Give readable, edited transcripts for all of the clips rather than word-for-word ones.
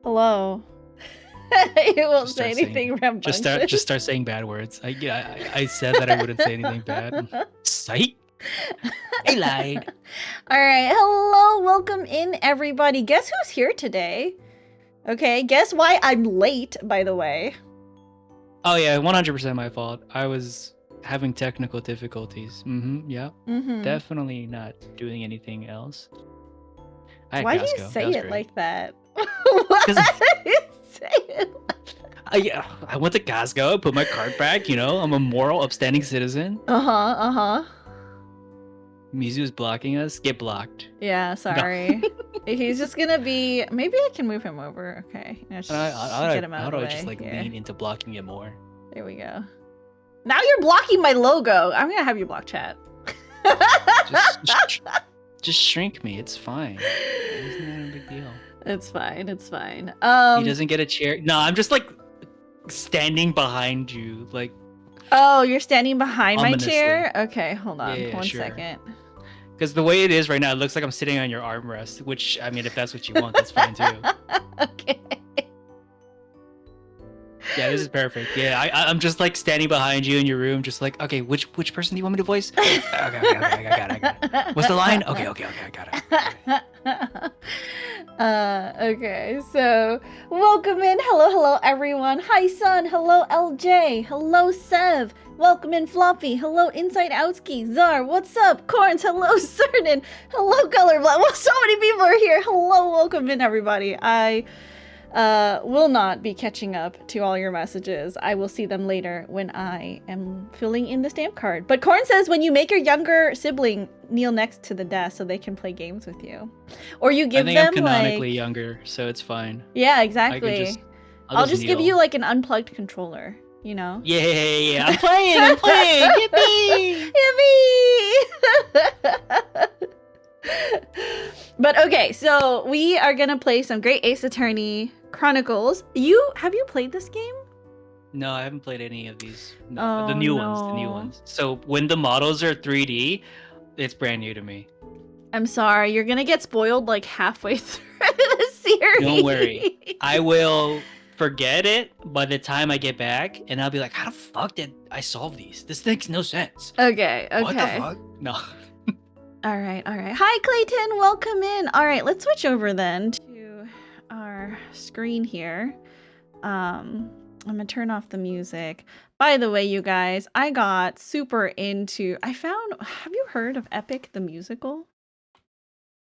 Hello. You won't Just say start saying. anything rambunctious. Just start saying bad words. I said that I wouldn't say anything bad. Psych. I lied. All right. Hello. Welcome in, everybody. Guess who's here today? Okay. Guess why I'm late, by the way. Oh yeah, 100% my fault. I was having technical difficulties. Yeah. Definitely not doing anything else. Why do you say it like that? Why do you say it like that? I went to Glasgow, put my card back, you know, I'm a moral, upstanding citizen. Mizu is blocking us. Get blocked. Yeah, sorry. No. He's just gonna be... Maybe I can move him over. Okay. Get him out of the way. How do I just like lean into blocking it more? There we go. Now you're blocking my logo. I'm gonna have you block chat. Just shrink me. It's fine. It's not a big deal. It's fine. It's fine. He doesn't get a chair. No, I'm just like standing behind you, like. Oh, you're standing behind ominously. My chair? Okay, hold on. Yeah, One sure. second. Because the way it is right now, it looks like I'm sitting on your armrest, which, I mean, if that's what you want, that's fine too. Okay. Yeah, this is perfect. Yeah, I'm just like standing behind you in your room, just like, okay, which person do you want me to voice? Okay, I got it. What's the line? Okay, I got it. Okay, so welcome in. Hello, everyone. Hi, Sun. Hello, LJ. Hello, Sev. Welcome in, Floppy. Hello, Inside Outski. Czar, what's up? Corns, hello, Certain. Hello, Colorblind. Well, so many people are here. Hello, welcome in, everybody. I will not be catching up to all your messages. I will see them later when I am filling in the stamp card. But Corn says when you make your younger sibling kneel next to the desk so they can play games with you. Or you give them I'm canonically younger, so it's fine. Yeah, exactly. I'll just give you like an unplugged controller, you know? Yeah. I'm playing. Yippee! Yippee! But okay, so we are gonna play some Great Ace Attorney Chronicles. Have you played this game? No, I haven't played any of these. No, the new ones. So when the models are 3D, it's brand new to me. I'm sorry, you're gonna get spoiled like halfway through the series. Don't worry, I will forget it by the time I get back, and I'll be like, how the fuck did I solve these? This makes no sense. Okay. What the fuck? No. All right. Hi, Clayton. Welcome in. All right, let's switch over then to our screen here. I'm gonna turn off the music. By the way, you guys, I got super into... have you heard of Epic the Musical?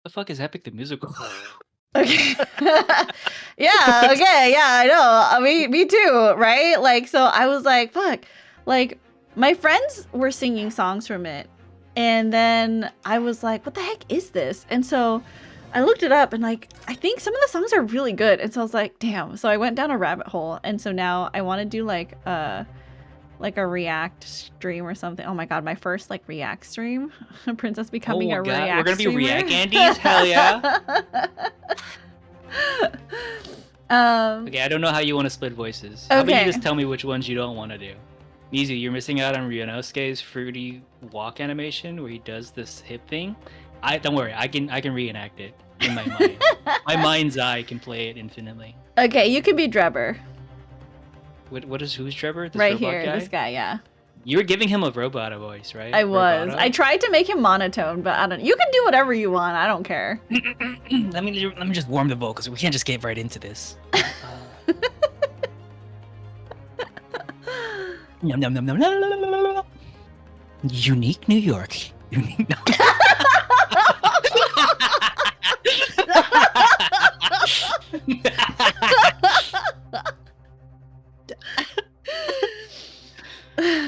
The fuck is Epic the Musical? Okay. Yeah, okay, yeah, I know. Me too, right? Like, so I was like, fuck. Like, my friends were singing songs from it. And then I was like, what the heck is this? And so I looked it up and like, I think some of the songs are really good. And so I was like, damn. So I went down a rabbit hole. And so now I want to do like a React stream or something. Oh my God, my first like React stream. Princess becoming a React We're going to be streamer. React Andes? Hell yeah. Okay, I don't know how you want to split voices. How about you just tell me which ones you don't want to do? Mizu, you're missing out on Ryunosuke's fruity walk animation where he does this hip thing. Don't worry, I can reenact it in my mind. My mind's eye can play it infinitely. Okay, you can be Drebber. Who's Drebber? This right here, guy? This guy, yeah. You were giving him a robot voice, right? I was. Roboto? I tried to make him monotone, but I don't. You can do whatever you want. I don't care. let me just warm the vocals. We can't just get right into this. Nom, nom, nom, nom, nom, nom, nom, nom. Unique New York. Unique. No.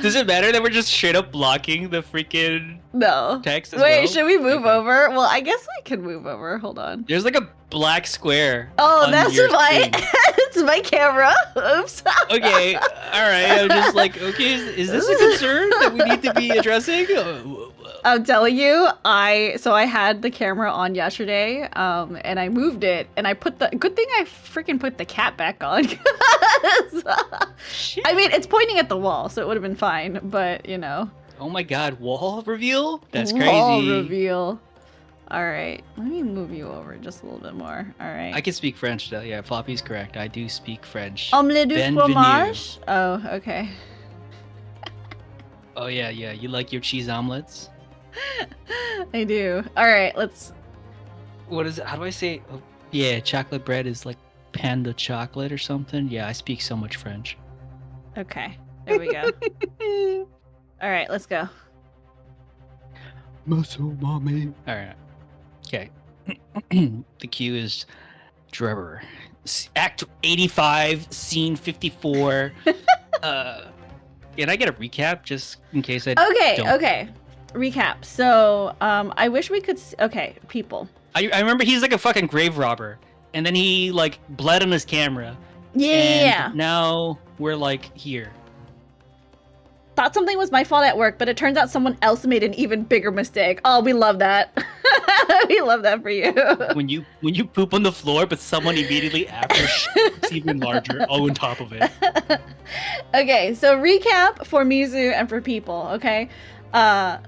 Does it matter that we're just straight up blocking the freaking text as Wait, should we move over? Well, I guess we can move over. Hold on. There's like a black square. Oh, that's it's my camera. Oops. Okay, all right. I'm just like, okay, is this a concern that we need to be addressing? I'm telling you, I had the camera on yesterday, and I moved it, and I put good thing I freaking put the cat back on. I mean, it's pointing at the wall, so it would have been fine, but you know. Oh my God, wall reveal? That's wall crazy. Wall reveal. All right. Let me move you over just a little bit more. All right. I can speak French though. Yeah, Floppy's correct. I do speak French. Omelette du fromage? Oh, okay. Oh yeah. You like your cheese omelets? I do. All right, let's. What is it? How do I say? Oh, yeah, chocolate bread is like pain de chocolate or something. Yeah, I speak so much French. Okay, there we go. All right, let's go. Muscle mommy. All right. Okay. The cue is Trevor. Act 85, scene 54. Can I get a recap just in case I Okay. Recap. So, I wish we could... Okay, people. I remember he's like a fucking grave robber. And then he, like, bled on his camera. Yeah. And now we're, like, here. Thought something was my fault at work, but it turns out someone else made an even bigger mistake. Oh, we love that. We love that for you. When you poop on the floor, but someone immediately after it's even larger, all on top of it. Okay, so recap for Mizu and for people, okay?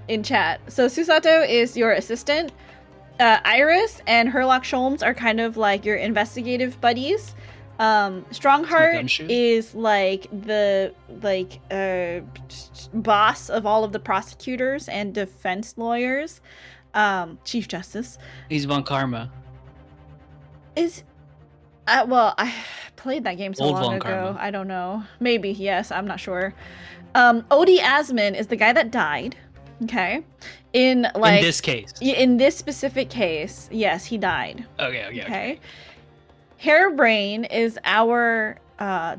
In chat. So Susato is your assistant. Iris and Herlock Sholmes are kind of like your investigative buddies. Strongheart is like the boss of all of the prosecutors and defense lawyers. Chief Justice. He's Von Karma. Well, I played that game so long ago. Karma. I don't know. Maybe, yes, I'm not sure. Odie Asman is the guy that died. Okay. In this case. In this specific case, yes, he died. Okay. Hairbrain is our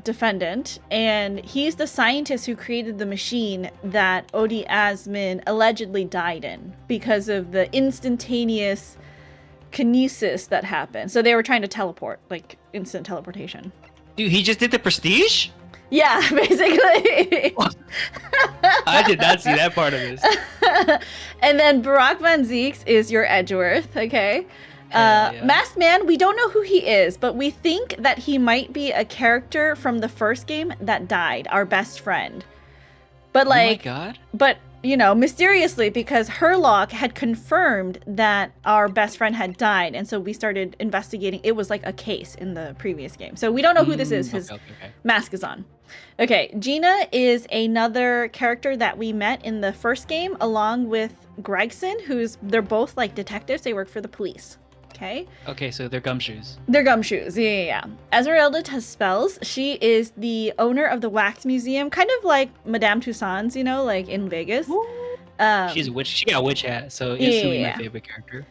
defendant, and he's the scientist who created the machine that Odie Asman allegedly died in because of the instantaneous kinesis that happened. So they were trying to teleport, like instant teleportation. Dude, he just did the Prestige? Yeah, basically. I did not see that part of this. And then Barack Van Zeeks is your Edgeworth, okay? Masked Man, we don't know who he is, but we think that he might be a character from the first game that died, our best friend. But like, oh my God. But you know, mysteriously, because Herlock had confirmed that our best friend had died, and so we started investigating. It was like a case in the previous game, so we don't know who this is. His mask is on. Okay, Gina is another character that we met in the first game, along with Gregson, they're both like detectives. They work for the police. Okay, so they're gumshoes. They're gumshoes, yeah. Esmeralda has spells. She is the owner of the Wax Museum, kind of like Madame Tussauds, you know, like in Vegas. She's a witch. She got a witch hat, so instantly my favorite character.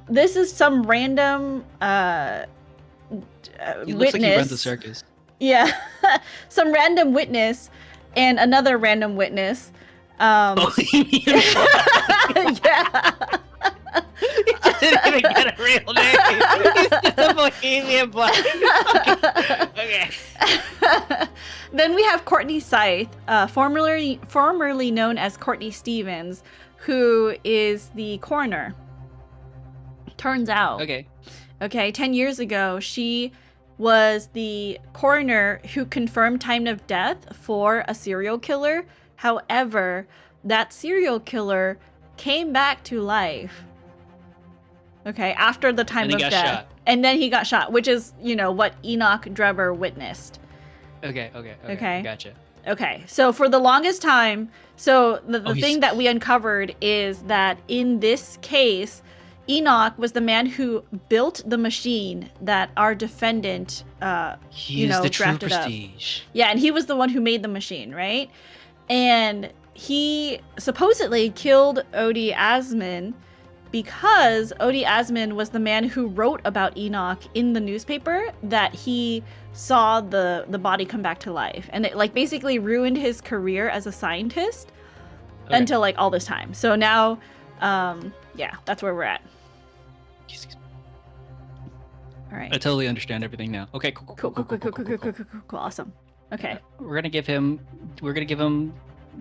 This is some random He witness. Looks like he runs a circus. Yeah, some random witness and another random witness. Yeah. He didn't even get a real name. He's just a Bohemian Black. Okay. Then we have Courtney Scythe, formerly known as Courtney Stevens, who is the coroner. Turns out. Okay, 10 years ago, she was the coroner who confirmed time of death for a serial killer. However, that serial killer came back to life. Okay, after the time of death. Shot. And then he got shot, which is, you know, what Enoch Drebber witnessed. Okay. Gotcha. Okay, so for the longest time, so the thing that we uncovered is that in this case, Enoch was the man who built the machine that our defendant, drafted up. Yeah, and he was the one who made the machine, right? And he supposedly killed Odie Asman because Odie Asman was the man who wrote about Enoch in the newspaper that he saw the body come back to life. And it like basically ruined his career as a scientist until like all this time. So now, that's where we're at. All right. I totally understand everything now. Okay, cool. Awesome. Okay. We're gonna give him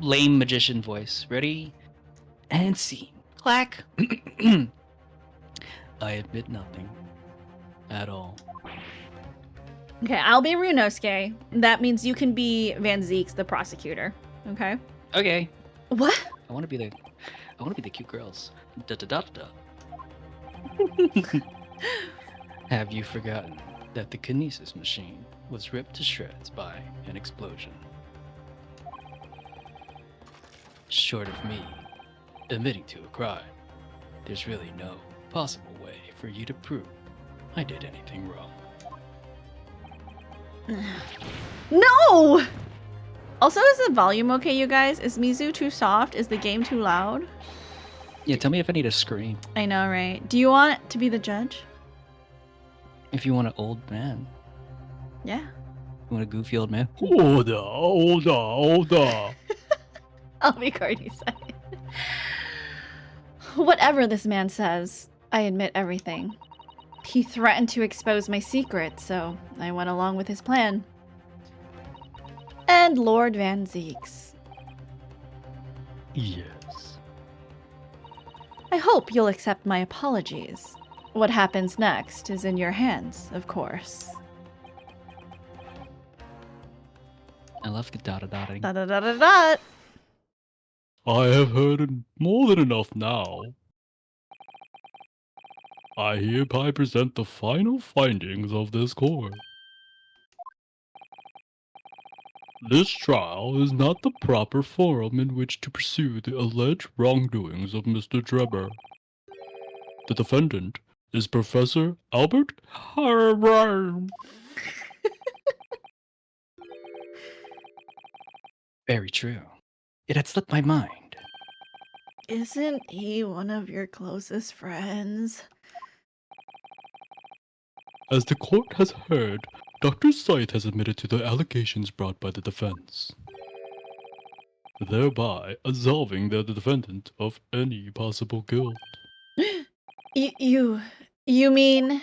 lame magician voice. Ready? And scene. Clack. I admit nothing at all. Okay, I'll be Runosuke. That means you can be Van Zeeks, the prosecutor. Okay. Okay. What? I want to be the cute girls. Da da da da. Have you forgotten that the kinesis machine was ripped to shreds by an explosion? Short of me admitting to a crime, there's really no possible way for you to prove I did anything wrong. No! Also, is the volume okay, you guys? Is Mizu too soft? Is the game too loud? Yeah, tell me if I need to scream. I know, right? Do you want to be the judge? If you want an old man. Yeah. You want a goofy old man? Older. I'll be Cardi side. Whatever this man says, I admit everything. He threatened to expose my secret, so I went along with his plan. And Lord Van Zeeks. Yes. I hope you'll accept my apologies. What happens next is in your hands, of course. I love the dot-a-dotting. Dot-a-dot-a-dot. I have heard more than enough now. I hereby present the final findings of this court. This trial is not the proper forum in which to pursue the alleged wrongdoings of Mr. Drebber. The defendant is Professor Albert Harburn. Very true. It had slipped my mind. Isn't he one of your closest friends? As the court has heard, Dr. Scythe has admitted to the allegations brought by the defense, thereby absolving the defendant of any possible guilt. You mean...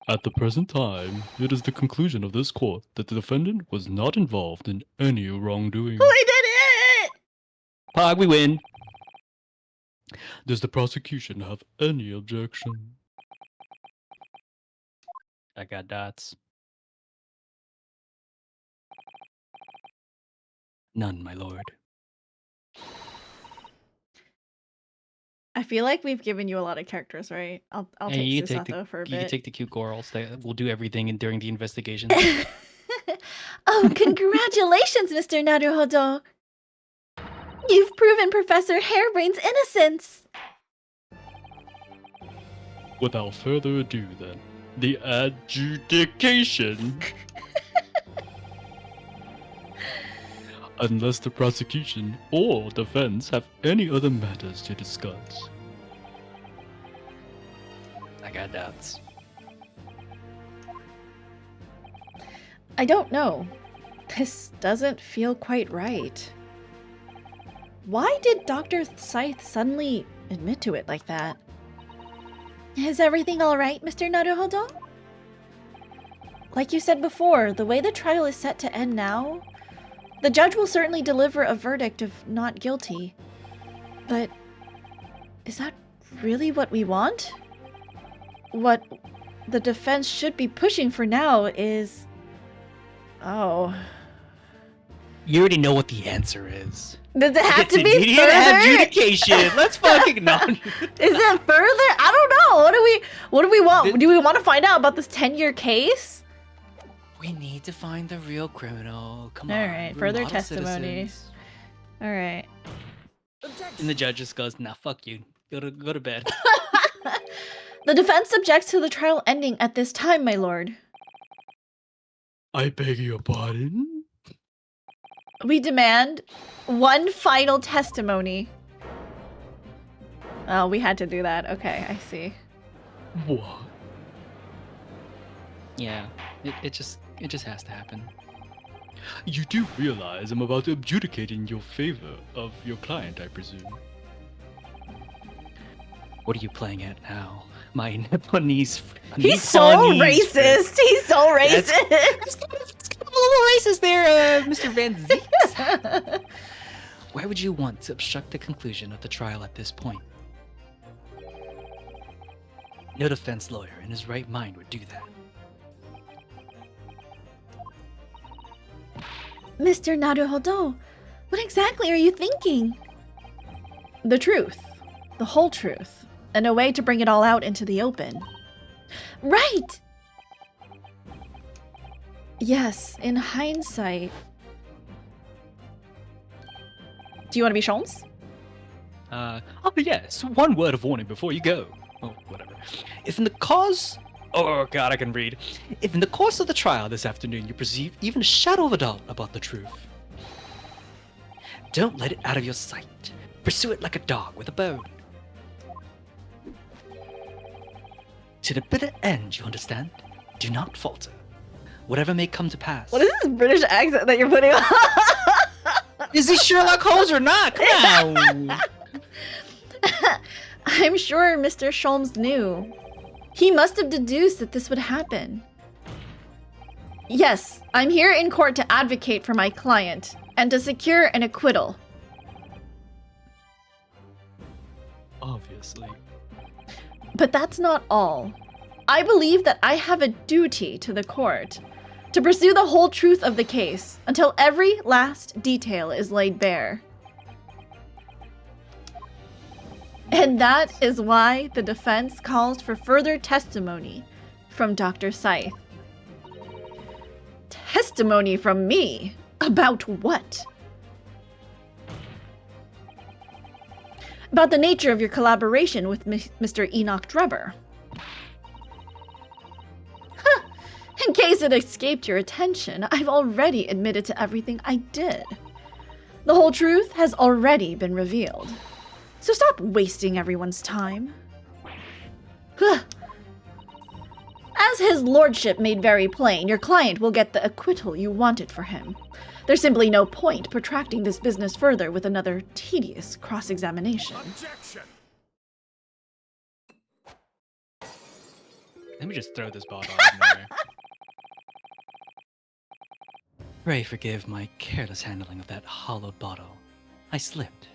At the present time, it is the conclusion of this court that the defendant was not involved in any wrongdoing. We did it! Pog, we win. Does the prosecution have any objection? I got dots. None, my lord. I feel like we've given you a lot of characters, right? I'll take Susato for a bit. You can take the cute girls that will do everything during the investigation. Oh, congratulations, Mr. Naruhodo! You've proven Professor Hairbrain's innocence! Without further ado, then, the adjudication. Unless the prosecution or defense have any other matters to discuss. I got doubts. I don't know. This doesn't feel quite right. Why did Dr. Scythe suddenly admit to it like that? Is everything alright, Mr. Naruhodo? Like you said before, the way the trial is set to end now, the judge will certainly deliver a verdict of not guilty. But is that really what we want? What the defense should be pushing for now is... Oh. You already know what the answer is. Does it have It's to be immediate further? adjudication. Let's fucking not. Is it further? I don't know. What do we want? Do we want to find out about this 10-year case? We need to find the real criminal. Come on. All right, we're further model testimony. citizens. All right. And the judge just goes, "Nah, fuck you. Go to bed." The defense objects to the trial ending at this time, my lord. I beg your pardon? We demand one final testimony. Oh, we had to do that. Okay, I see. What? Yeah, it just has to happen. You do realize I'm about to adjudicate in your favor of your client, I presume. What are you playing at now? My Nipponese. He's so racist. He's so racist. It's kind of a little racist there, Mr. Van Zeeks. Why would you want to obstruct the conclusion of the trial at this point? No defense lawyer in his right mind would do that. Mr. Naruhodo, what exactly are you thinking? The truth. The whole truth. and a way to bring it all out into the open. Right! Yes, in hindsight. Do you want to be Sholmes? Oh yes, one word of warning before you go. Oh, whatever. If in the cause... Oh god, I can read. If in the course of the trial this afternoon you perceive even a shadow of a doubt about the truth, don't let it out of your sight. Pursue it like a dog with a bone. To the bitter end, you understand? Do not falter. Whatever may come to pass. What is this British accent that you're putting on? Is he Sherlock Holmes or not? Come on! I'm sure Mr. Sholmes knew. He must have deduced that this would happen. Yes, I'm here in court to advocate for my client and to secure an acquittal. Obviously. But that's not all. I believe that I have a duty to the court to pursue the whole truth of the case until every last detail is laid bare. And that is why the defense calls for further testimony from Dr. Scythe. Testimony from me? About what? About the nature of your collaboration with Mr. Enoch Drebber. Huh. In case it escaped your attention, I've already admitted to everything I did. The whole truth has already been revealed. So stop wasting everyone's time. As his lordship made very plain, your client will get the acquittal you wanted for him. There's simply no point protracting this business further with another tedious cross-examination. Objection! Let me just throw this bottle out there. Pray forgive my careless handling of that hollowed bottle. I slipped.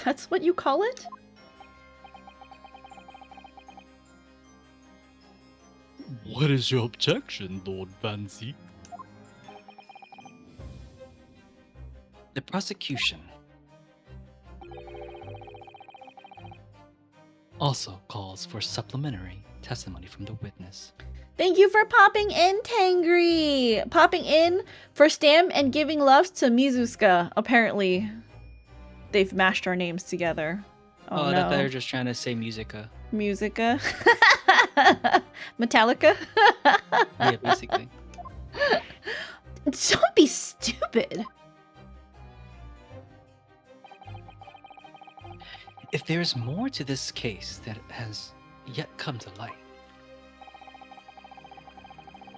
That's what you call it? What is your objection, Lord Van Zeke? The prosecution also calls for supplementary testimony from the witness. Thank you for popping in, Tangri! Popping in for Stam and giving loves to Mizuska. Apparently, they've mashed our names together. Oh, I no. thought they were just trying to say Musica. Musica? Metallica? Yeah, basically. Don't be stupid. If there is more to this case that has yet come to light,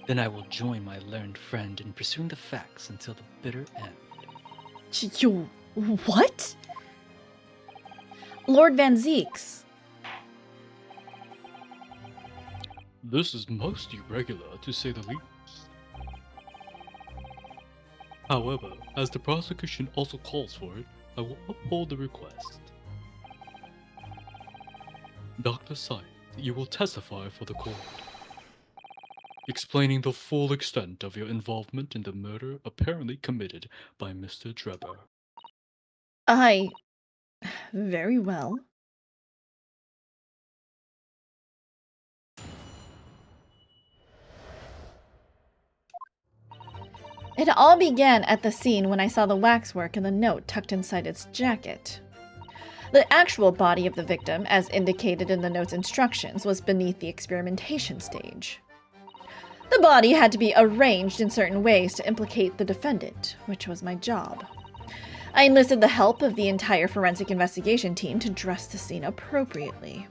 then I will join my learned friend in pursuing the facts until the bitter end. You... what? Lord Van Zeeks. This is most irregular, to say the least. However, as the prosecution also calls for it, I will uphold the request. Dr. Scythe, you will testify for the court, explaining the full extent of your involvement in the murder apparently committed by Mr. Drebber. Very well. It all began at the scene when I saw the waxwork and the note tucked inside its jacket. The actual body of the victim, as indicated in the note's instructions, was beneath the experimentation stage. The body had to be arranged in certain ways to implicate the defendant, which was my job. I enlisted the help of the entire forensic investigation team to dress the scene appropriately.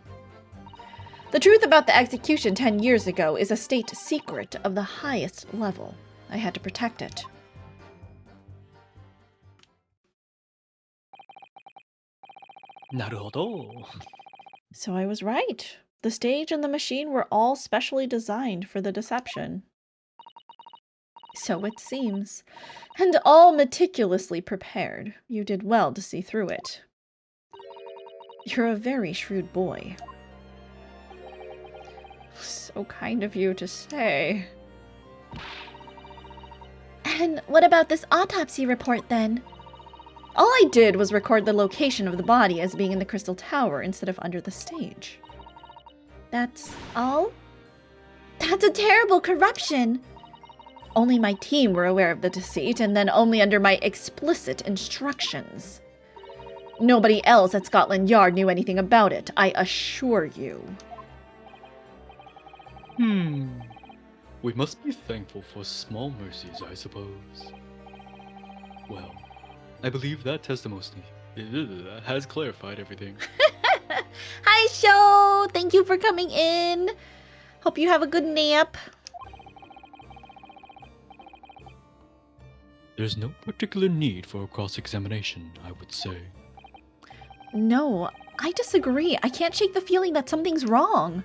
The truth about the execution 10 years ago is a state secret of the highest level. I had to protect it. Naruhodo. So I was right. The stage and the machine were all specially designed for the deception. So it seems. And all meticulously prepared. You did well to see through it. You're a very shrewd boy. So kind of you to say. And what about this autopsy report, then? All I did was record the location of the body as being in the Crystal Tower instead of under the stage. That's all? That's a terrible corruption! Only my team were aware of the deceit, and then only under my explicit instructions. Nobody else at Scotland Yard knew anything about it, I assure you. We must be thankful for small mercies, I suppose. Well, I believe that testimony has clarified everything. Hi, Sho! Thank you for coming in. Hope you have a good nap. There's no particular need for a cross-examination, I would say. No, I disagree. I can't shake the feeling that something's wrong.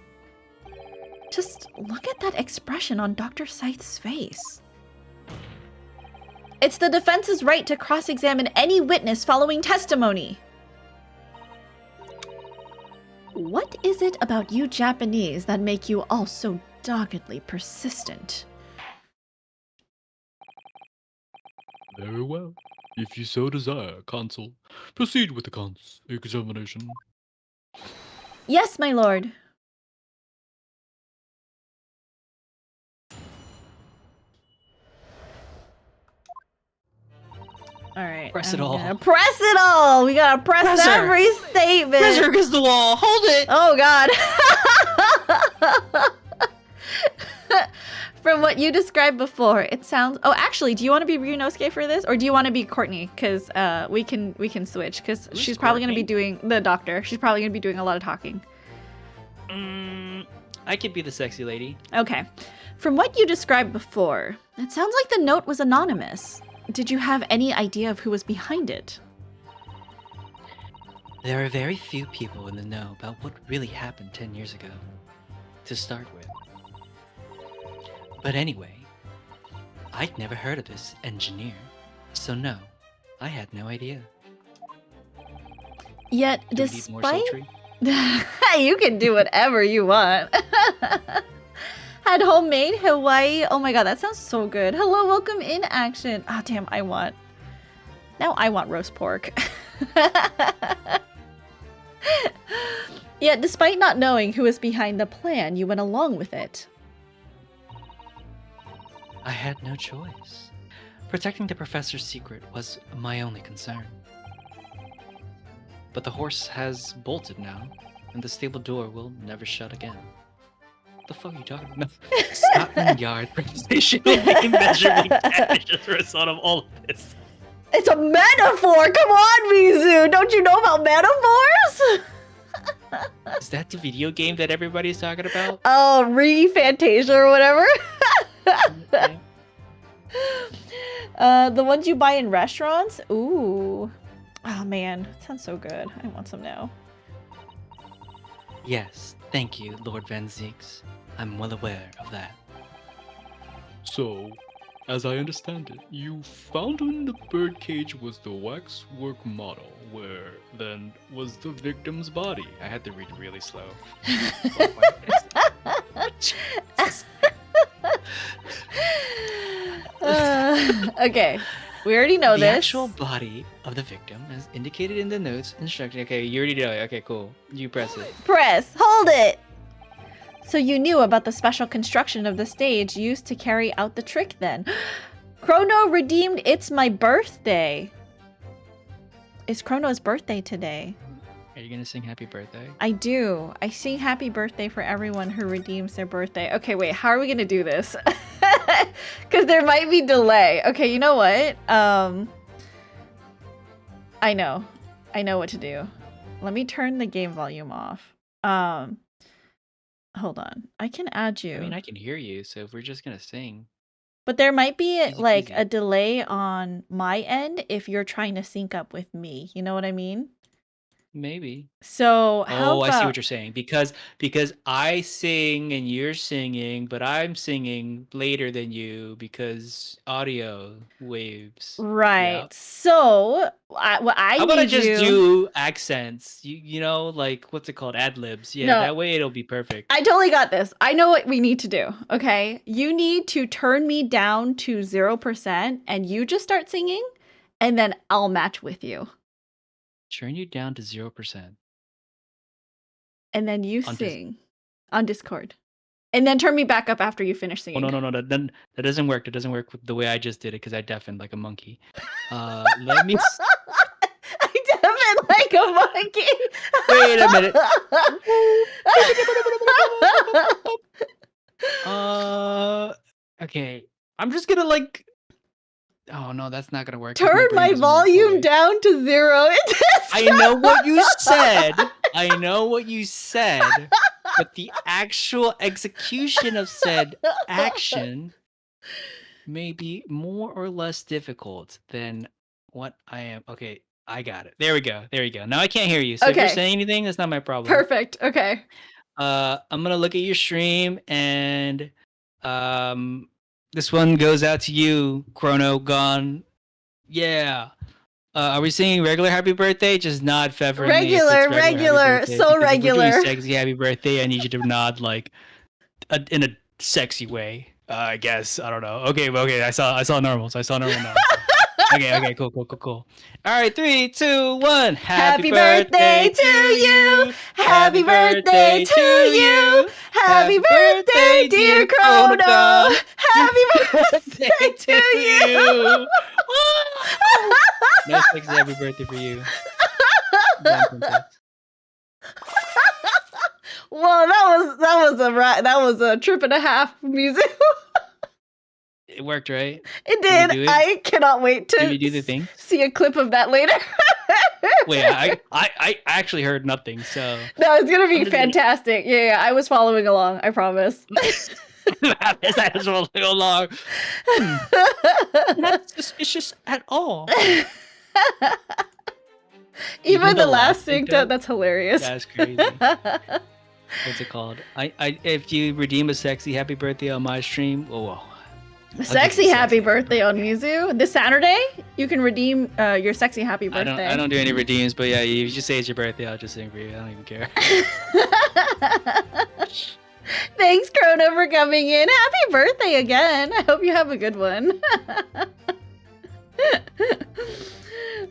Just look at that expression on Dr. Scythe's face. It's the defense's right to cross-examine any witness following testimony. What is it about you Japanese that make you all so doggedly persistent? Very well. If you so desire, Consul, proceed with the examination. Yes, my lord. All right. Press it all. Press it all. We gotta press every statement. Pressure against the wall. Hold it. Oh God. From what you described before, it sounds. Oh, actually, do you want to be Ryunosuke for this, or do you want to be Courtney? Because we can switch. Because she's probably gonna be doing the doctor. She's probably gonna be doing a lot of talking. I could be the sexy lady. Okay. From what you described before, it sounds like the note was anonymous. Did you have any idea of who was behind it? There are very few people in the know about what really happened 10 years ago, to start with. But anyway, I'd never heard of this engineer, so no, I had no idea. Yet, Do we need more sultry? You can do whatever you want. Had homemade Hawaii. Oh my god, that sounds so good. Hello, welcome in action. Ah, damn, now I want roast pork. Yet, despite not knowing who was behind the plan, you went along with it. I had no choice. Protecting the professor's secret was my only concern. But the horse has bolted now, and the stable door will never shut again. What the fuck are you talking about? Scotland Yard presentational measurement damage as a result of all of this. It's a metaphor! Come on, Mizu! Don't you know about metaphors? Is that the video game that everybody's talking about? Oh, Fantasia or whatever? Okay. The ones you buy in restaurants? Ooh. Oh man, that sounds so good. I want some now. Yes, thank you, Lord Van Zeeks. I'm well aware of that. So, as I understand it, you found in the birdcage was the waxwork model, where then was the victim's body. I had to read really slow. Okay, we already know the this. The actual body of the victim, as indicated in the notes instruction. Okay, you already know it. Okay, cool. You press it. Press. Hold it. So you knew about the special construction of the stage used to carry out the trick then. Chrono redeemed It's My Birthday. It's Chrono's birthday today. Are you gonna sing happy birthday? I do. I sing happy birthday for everyone who redeems their birthday. Okay, wait, how are we gonna do this? Because there might be delay. Okay, you know what? I know what to do. Let me turn the game volume off. Hold on. I can add you. I mean, I can hear you, so if we're just gonna sing. But there might be Easy like peasy. a delay on my end if you're trying to sync up with me. You know what I mean? Maybe. So how Oh, I see about what you're saying. Because I sing and you're singing, but I'm singing later than you because audio waves. right? Yep. So what I How about I need just you. do accents? You know, like what's it called? Ad libs. Yeah, No. that way it'll be perfect. I totally got this. I know what we need to do. Okay, you need to turn me down to 0%, and you just start singing, and then I'll match with you. Turn you down to 0%. And then you sing on Discord. And then turn me back up after you finish singing. Oh, no. That doesn't work. That doesn't work with the way I just did it because I deafened like a monkey. Let me... I deafened like a monkey. Wait a minute. Okay. I'm just gonna like... Oh, no, that's not gonna work. Turn my volume down to 0. I know what you said. I know what you said. But the actual execution of said action may be more or less difficult than what I am. Okay, I got it. There we go. Now I can't hear you. So if you're saying anything, that's not my problem. Perfect. Okay. I'm gonna look at your stream and this one goes out to you, Chrono Gone. Yeah. Are we singing regular happy birthday? Just nod fervently. Regular. So regular. If we're doing sexy happy birthday, I need you to nod like in a sexy way. I guess. I don't know. Okay. I saw normals. Now. Okay. Cool. All right. 3, 2, 1. Happy birthday to you. Happy birthday to you. Happy birthday, dear Chrono. Happy birthday to you. No sexy happy birthday for you. Well, that was a trip and a half music. It worked, right? It did. I cannot wait to do the thing? See a clip of that later. Wait, I actually heard nothing, so... No, it's going to be fantastic. Yeah, I was following along, I promise. I was following along. Not suspicious at all. Even the last synced that's hilarious. That's crazy. What's it called? If you redeem a sexy happy birthday on my stream, whoa. Sexy happy birthday on Yuzu. This Saturday, you can redeem your sexy happy birthday. I don't do any redeems, but yeah, if you just say it's your birthday, I'll just sing for you. I don't even care. Thanks, Chrono, for coming in. Happy birthday again. I hope you have a good one.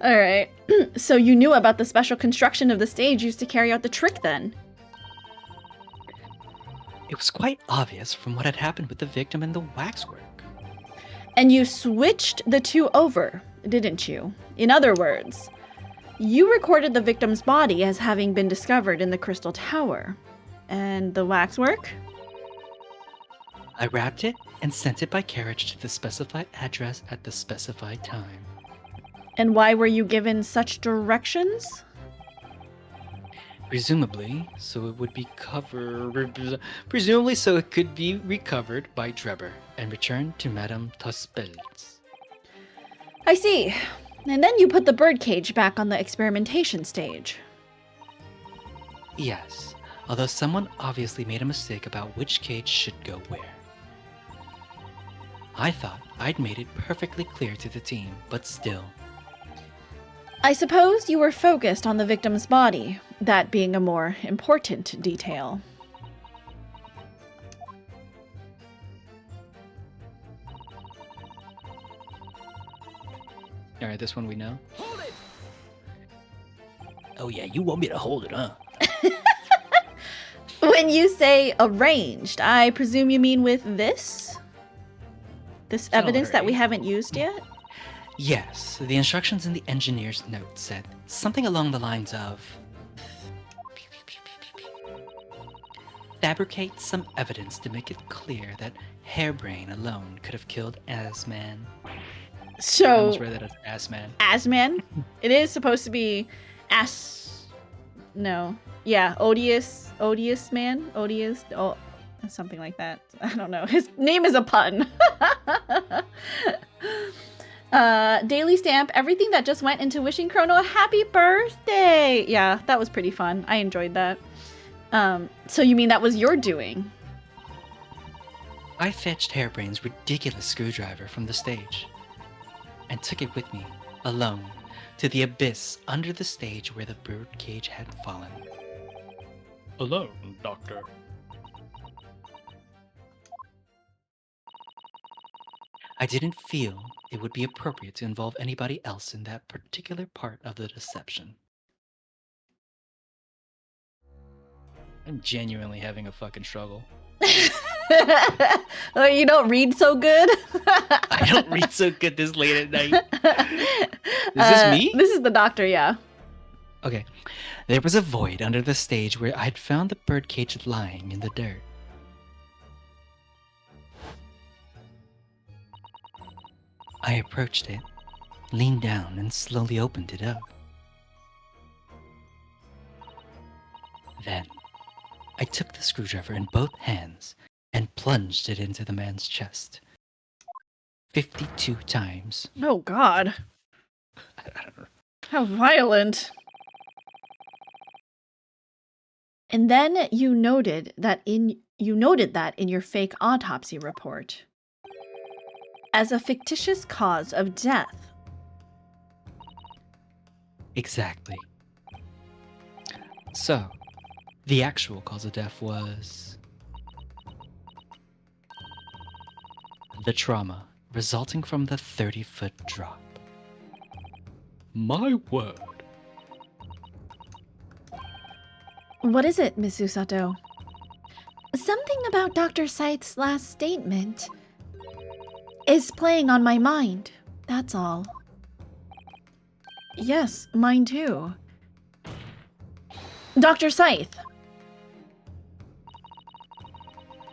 All right. So you knew about the special construction of the stage used to carry out the trick then? It was quite obvious from what had happened with the victim and the waxwork. And you switched the two over, didn't you? In other words, you recorded the victim's body as having been discovered in the Crystal Tower. And the waxwork? I wrapped it and sent it by carriage to the specified address at the specified time. And why were you given such directions? Presumably, so it would be Presumably, so it could be recovered by Drebber and returned to Madame Tuspelz. I see. And then you put the birdcage back on the experimentation stage. Yes, although someone obviously made a mistake about which cage should go where. I thought I'd made it perfectly clear to the team, but still. I suppose you were focused on the victim's body, that being a more important detail. Alright, this one we know. Hold it! Oh yeah, you want me to hold it, huh? When you say arranged, I presume you mean with this? This evidence that we haven't used yet? Yes, the instructions in the engineer's note said something along the lines of fabricate some evidence to make it clear that Hairbrain alone could have killed Assman. So, I almost read that as Assman. Assman? It is supposed to be Odious Man? Odious? Oh, something like that. I don't know. His name is a pun. Daily stamp, everything that just went into wishing Chrono a happy birthday. Yeah, that was pretty fun. I enjoyed that. So you mean that was your doing? I fetched Hairbrain's ridiculous screwdriver from the stage and took it with me, alone, to the abyss under the stage where the birdcage had fallen. Alone, Doctor. I didn't feel it would be appropriate to involve anybody else in that particular part of the deception. I'm genuinely having a fucking struggle. Oh, you don't read so good? I don't read so good this late at night. Is this me? This is the doctor, yeah. Okay. There was a void under the stage where I'd found the birdcage lying in the dirt. I approached it, leaned down, and slowly opened it up. Then, I took the screwdriver in both hands and plunged it into the man's chest. 52 times. Oh, God. How violent. And then you noted that in your fake autopsy report as a fictitious cause of death. Exactly. So, the actual cause of death was the trauma resulting from the 30-foot drop. My word. What is it, Miss Usato? Something about Dr. Scythe's last statement is playing on my mind. That's all. Yes, mine too. Dr. Scythe!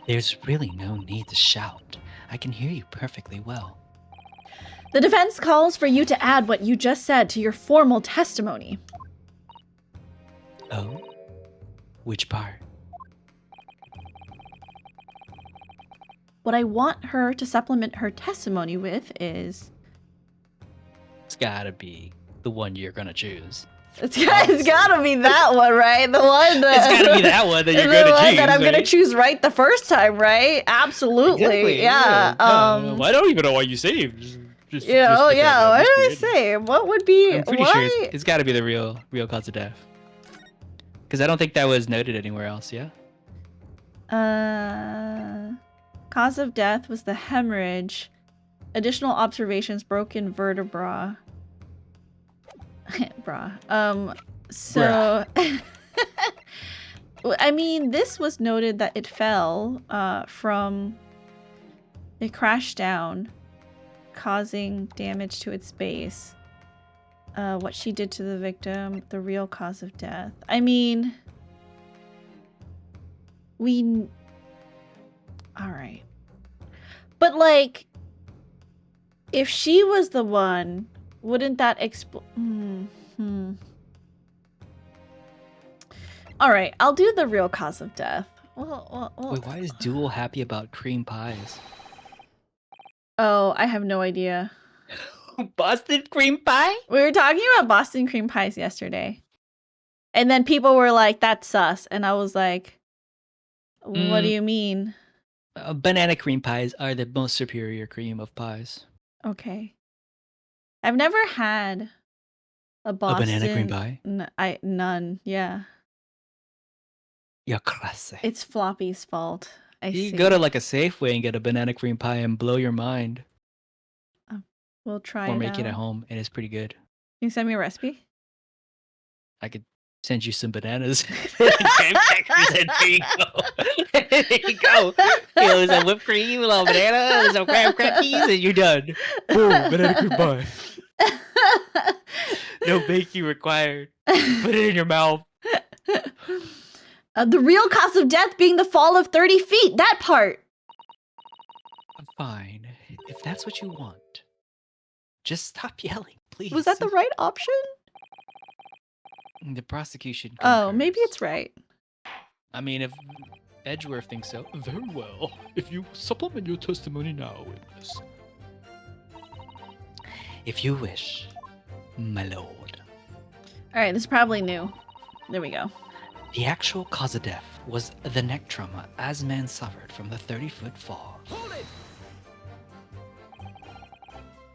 There's really no need to shout. I can hear you perfectly well. The defense calls for you to add what you just said to your formal testimony. Oh? Which part? What I want her to supplement her testimony with is... It's gotta be the one you're gonna choose. It's gotta be that one, right? The one that... It's gotta be that one that you're gonna choose, that I'm right? gonna choose right the first time, right? Absolutely, Exactly, yeah. Well, I don't even know why you saved. What did I say? What would be... I'm pretty sure it's gotta be the real cause of death. Because I don't think that was noted anywhere else, yeah? Cause of death was the hemorrhage. Additional observations, broken vertebra. So... I mean, this was noted that it fell from... It crashed down, causing damage to its base. What she did to the victim, the real cause of death. I mean... Alright. But, like, if she was the one, wouldn't that Alright, I'll do the real cause of death. Well, Wait, why is Duel happy about cream pies? Oh, I have no idea. Boston cream pie? We were talking about Boston cream pies yesterday. And then people were like, that's sus. And I was like, what do you mean? Banana cream pies are the most superior cream of pies. Okay. I've never had a Boston... A banana cream pie? None, yeah. You're classy. It's Floppy's fault. You go to like a Safeway and get a banana cream pie and blow your mind. We'll try it Or make out. it at home, and it's pretty good. Can you send me a recipe? I could send you some bananas. There you go. There you go. There's some whipped cream, a little banana, some crab crackies, and you're done. Boom, banana cream pie. No baking required. Put it in your mouth. The real cause of death being the fall of 30 feet. That part. Fine. If that's what you want. Just stop yelling, please. Was that the right option? The prosecution concurs. Oh, maybe it's right. I mean, if Edgeworth thinks so. Very well. If you supplement your testimony now, witness. If you wish, my lord. Alright, this is probably new. There we go. The actual cause of death was the neck trauma as man suffered from the 30-foot fall. Hold it!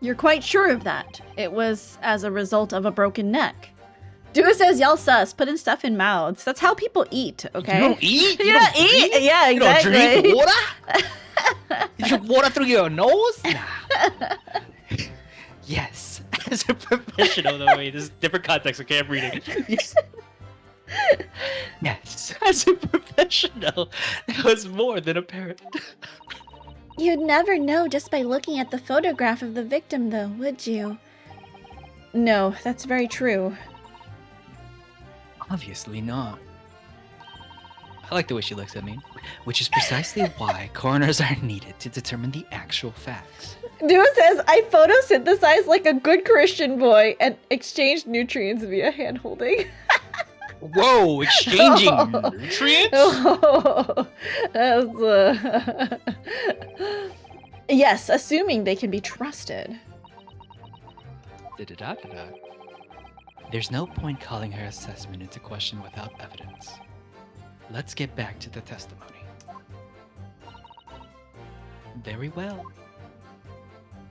You're quite sure of that. It was as a result of a broken neck. Dua says, yell sus, putting stuff in mouths. That's how people eat, okay? You don't eat? You don't eat? Yeah, exactly. You don't drink water? You drink water through your nose? Nah. Yes, as a professional. No, wait, this is different context. Okay, I'm reading. Yes, as a professional, that was more than apparent. You'd never know just by looking at the photograph of the victim, though, would you? No, that's very true. Obviously not. I like the way she looks at me, which is precisely why coroners are needed to determine the actual facts. Duo says, I photosynthesized like a good Christian boy and exchanged nutrients via hand-holding. Whoa, exchanging nutrients? Oh, that's, yes, assuming they can be trusted. Da-da-da-da-da. There's no point calling her assessment into question without evidence. Let's get back to the testimony. Very well.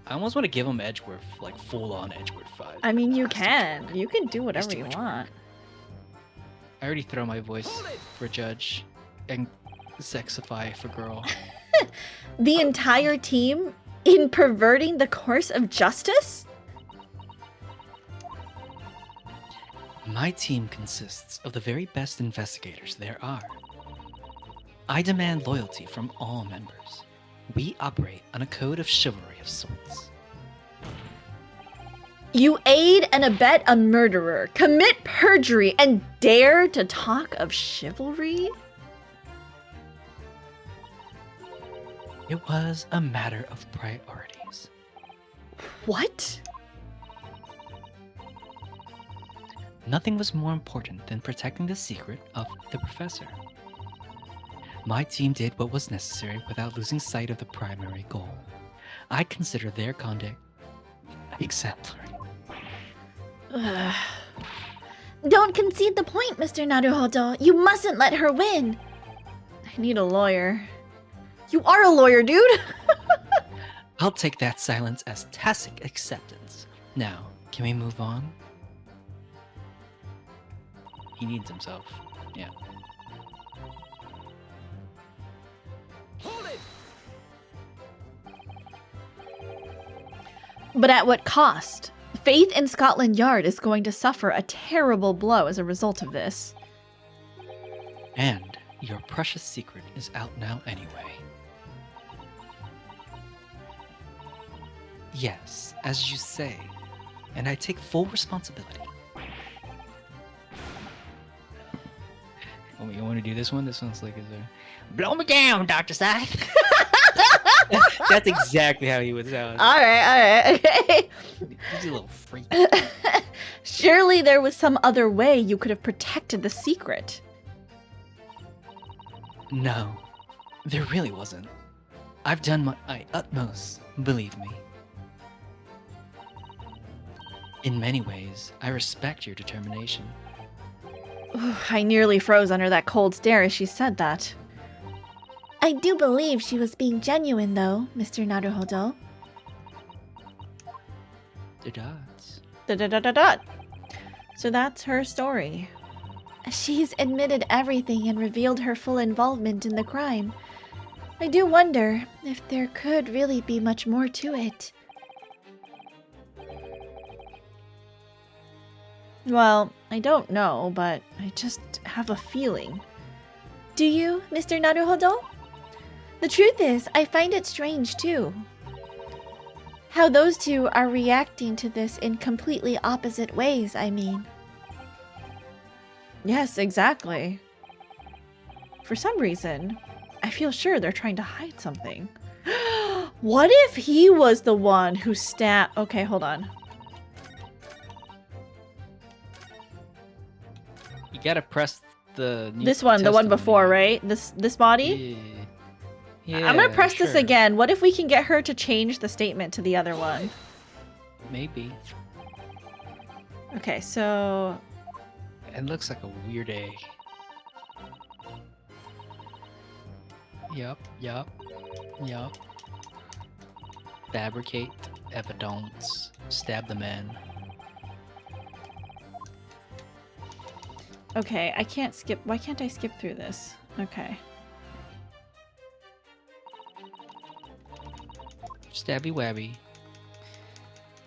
I almost want to give him Edgeworth, like full-on Edgeworth 5. I mean, you can. You can do whatever you want. I already throw my voice for judge and sexify for girl. The entire team in perverting the course of justice? My team consists of the very best investigators there are. I demand loyalty from all members. We operate on a code of chivalry of sorts. You aid and abet a murderer, commit perjury, and dare to talk of chivalry? It was a matter of priorities. What? Nothing was more important than protecting the secret of the professor. My team did what was necessary without losing sight of the primary goal. I consider their conduct exemplary. Don't concede the point, Mr. Naruhodo. You mustn't let her win. I need a lawyer. You are a lawyer, dude. I'll take that silence as tacit acceptance. Now, can we move on? He needs himself. Yeah. Hold it! But at what cost? Faith in Scotland Yard is going to suffer a terrible blow as a result of this. And your precious secret is out now anyway. Yes, as you say, and I take full responsibility. Oh, you want to do this one? This one's like, blow me down, Dr. Scythe. That's exactly how he would sound. Alright, okay. He's a little freak. Surely there was some other way you could have protected the secret. No, there really wasn't. I've done my utmost, believe me. In many ways, I respect your determination. I nearly froze under that cold stare as she said that. I do believe she was being genuine, though, Mr. Naruhodo. The dots. Da-da-da-da-da. So that's her story. She's admitted everything and revealed her full involvement in the crime. I do wonder if there could really be much more to it. Well, I don't know, but I just have a feeling. Do you, Mr. Naruhodo? The truth is, I find it strange, too. How those two are reacting to this in completely opposite ways, I mean. Yes, exactly. For some reason, I feel sure they're trying to hide something. What if he was the one who stabbed... Okay, hold on. You gotta press the... This one, the one before, right? This body? Yeah, I'm gonna press sure. this again. What if we can get her to change the statement to the other one? Maybe. Okay, so... It looks like a weird egg. Yup. Fabricate evidence. Stab the man. Okay, I can't skip... Why can't I skip through this? Okay. Stabby wabby.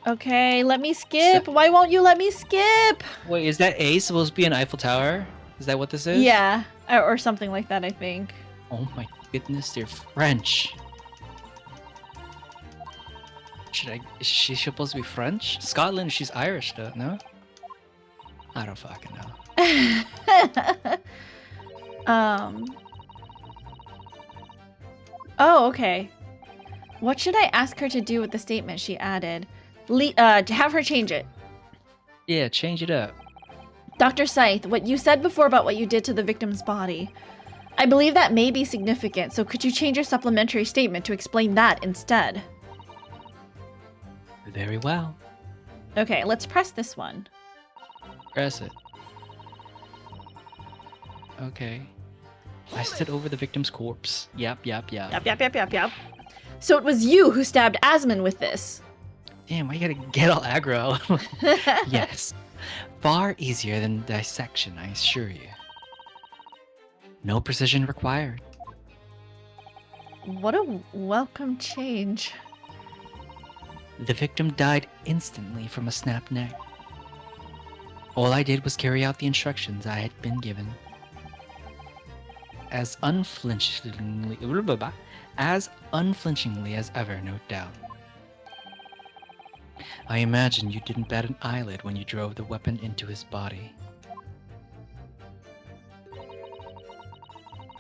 Okay, let me skip. Why won't you let me skip? Wait, is that A supposed to be an Eiffel Tower? Is that what this is? Yeah, or something like that, I think. Oh my goodness, they're French. Is she supposed to be French? Scotland, she's Irish though, no? I don't fucking know. Oh, okay. What should I ask her to do with the statement she added? Have her change it. Yeah, change it up. Dr. Scythe, what you said before about what you did to the victim's body. I believe that may be significant, so could you change your supplementary statement to explain that instead? Very well. Okay, let's press this one. Press it. Okay. I stood over the victim's corpse. Yep. Yep. So it was you who stabbed Asmund with this. Damn, why you gotta get all aggro? Yes. Far easier than dissection, I assure you. No precision required. What a welcome change. The victim died instantly from a snapped neck. All I did was carry out the instructions I had been given. As unflinchingly as ever, no doubt. I imagine you didn't bat an eyelid when you drove the weapon into his body.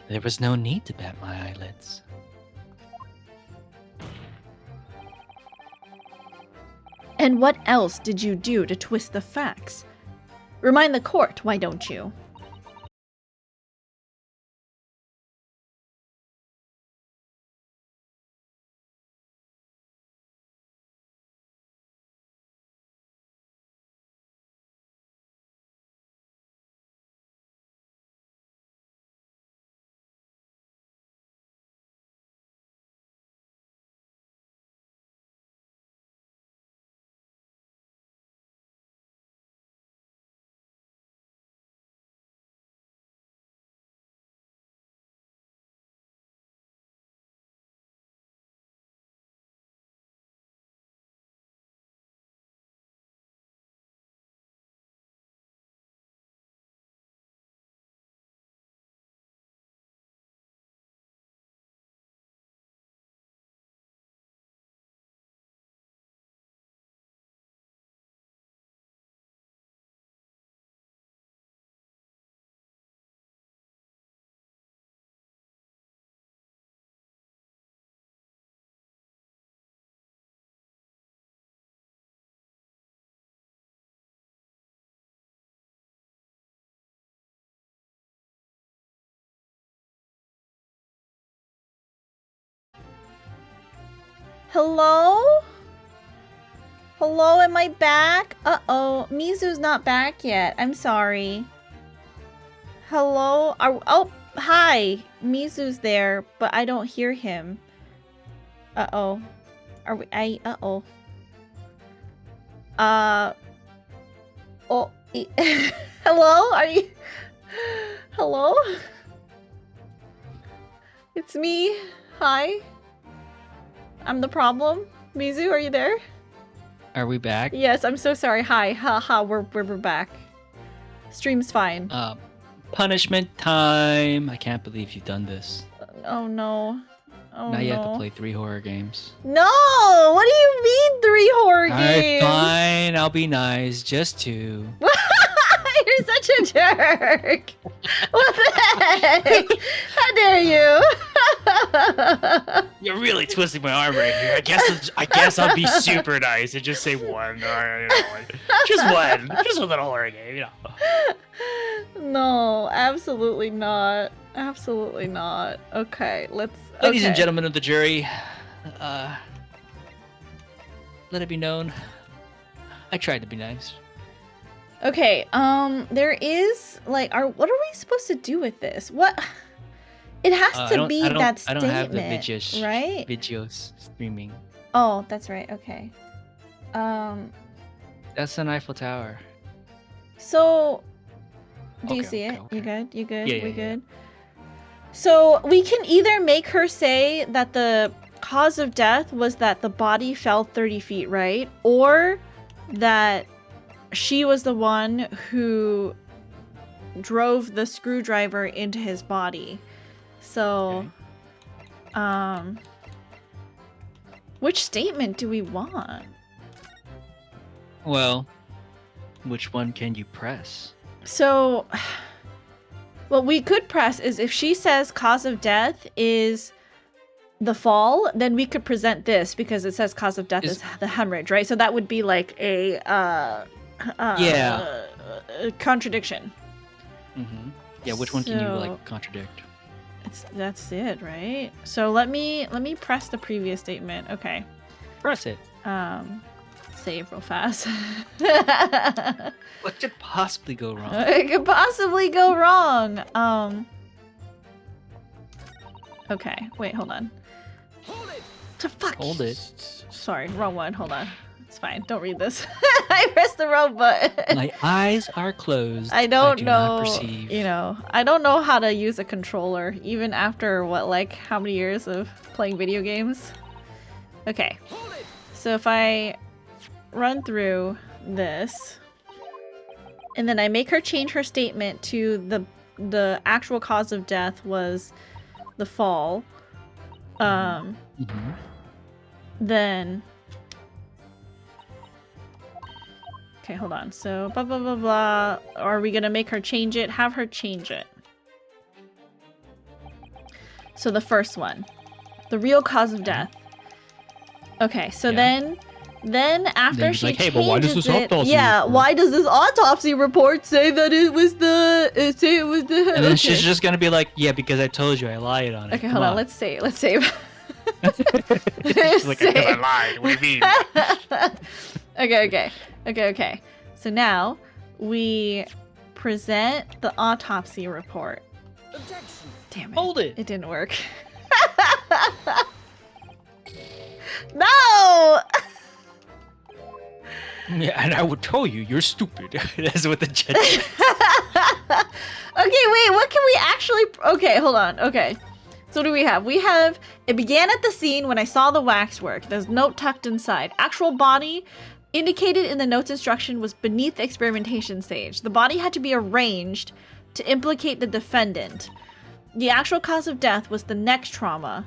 There was no need to bat my eyelids. And what else did you do to twist the facts? Remind the court, why don't you? Hello? Hello, am I back? Uh-oh, Mizu's not back yet. I'm sorry. Hello? Oh, hi. Mizu's there, but I don't hear him. Uh-oh. Uh-oh. Oh, hello? Are you... Hello? It's me. Hi. I'm the problem. Mizu, are you there? Are we back? Yes, I'm so sorry. Hi. Haha, we're back. Stream's fine. Punishment time. I can't believe you've done this. Oh no. Oh now no. you have to play 3 horror games. No! What do you mean 3 horror games? Alright, fine. I'll be nice. Just 2. You're such a jerk. What the heck? How dare you? You're really twisting my arm right here. I guess I'll be super nice and just say 1. Or, just 1. Just a little horror game, No, absolutely not. Absolutely not. Okay, let's... Ladies and gentlemen of the jury, let it be known, I tried to be nice. Okay, there is, like, what are we supposed to do with this? What? It has to be that statement, I don't have the videos, right? Videos streaming. Oh, that's right, okay. That's an Eiffel Tower. So, do you see it? You good? You good? We good? So, we can either make her say that the cause of death was that the body fell 30 feet, right? Or that she was the one who drove the screwdriver into his body. So, which statement do we want? Well, which one can you press? So, what we could press is if she says cause of death is the fall, then we could present this because it says cause of death is the hemorrhage, right? So that would be like a contradiction. Mm-hmm. Yeah, which one can you like contradict? That's it, right? So let me press the previous statement. Okay. Press it. Save real fast. What could possibly go wrong? It could possibly go wrong. Okay, wait, hold on. Hold it! To fuck. Hold it. Sorry, wrong one. Hold on. It's fine. Don't read this. I pressed the wrong button. My eyes are closed. I don't do know. Not perceive. You know, I don't know how to use a controller, even after what, like, how many years of playing video games? Okay. Hold it! So if I run through this, and then I make her change her statement to the actual cause of death was the fall. Then. Okay, hold on. So blah blah blah blah. Are we gonna make her change it? Have her change it. So the first one, the real cause of death. Okay, so then after she like, hey, changes but why does this autopsy report? why does this autopsy report say that it was the And then she's just gonna be like, yeah, because I told you I lied on it. Okay, hold on. Let's save. She's like, because I lied. What do you mean? Okay. So now we present the autopsy report. Objection! Damn it. Hold it. It didn't work. No! Yeah, and I would tell you, you're stupid. That's what the judge says. Okay, wait, what can we actually... Okay, hold on. Okay. So what do we have? We have... It began at the scene when I saw the waxwork. There's note tucked inside. Actual body indicated in the note's instruction was beneath the experimentation stage. The body had to be arranged to implicate the defendant. The actual cause of death was the neck trauma.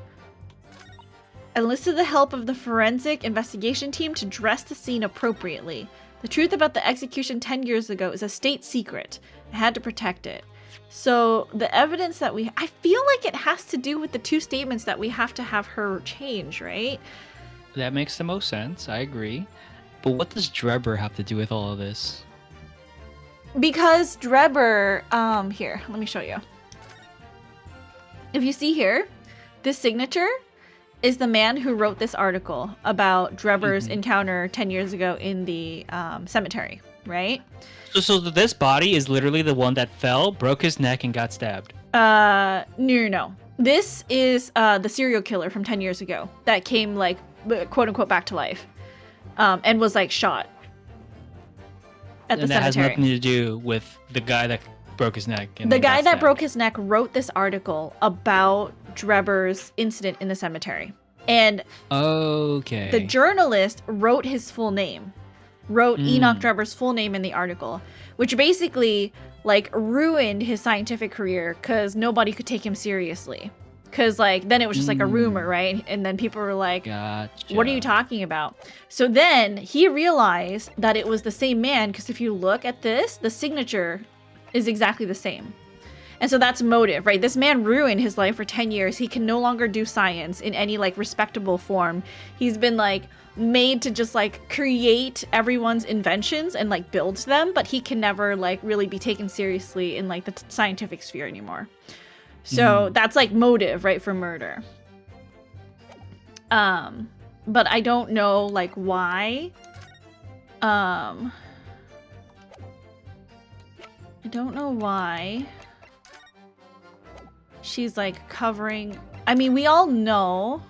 Enlisted the help of the forensic investigation team to dress the scene appropriately. The truth about the execution 10 years ago is a state secret. I had to protect it. So the evidence that I feel like it has to do with the two statements that we have to have her change, right? That makes the most sense. I agree. But what does Drebber have to do with all of this? Because Drebber, here, let me show you. If you see here, this signature is the man who wrote this article about Drebber's encounter 10 years ago in the cemetery, right? So this body is literally the one that fell, broke his neck, and got stabbed. No. This is the serial killer from 10 years ago that came, like, quote unquote back to life, and was like shot at the cemetery. And that has nothing to do with the guy that broke his neck. The guy that broke his neck wrote this article about Drebber's incident in the cemetery. And the journalist wrote his full name. Wrote Enoch Drebber's full name in the article, which basically like ruined his scientific career because nobody could take him seriously. Because like then it was just like a rumor, right? And then people were like, gotcha. What are you talking about? So then he realized that it was the same man because if you look at this, the signature is exactly the same. And so that's motive, right? This man ruined his life for 10 years. He can no longer do science in any like respectable form. He's been like made to just like create everyone's inventions and like build them, but he can never like really be taken seriously in like the scientific sphere anymore. So that's like motive, right, for murder. But I don't know like why. I don't know why she's like covering. I mean, we all know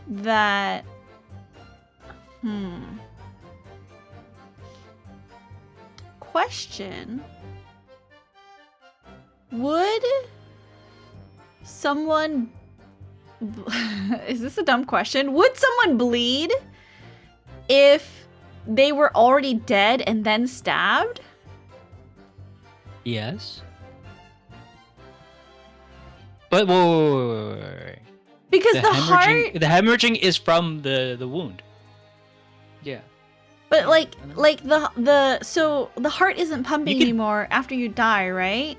that. Question. Would someone Is this a dumb question? Would someone bleed if they were already dead and then stabbed? Yes. But wait. Because the heart... The hemorrhaging is from the wound. Yeah. But like so the heart isn't pumping anymore after you die, right?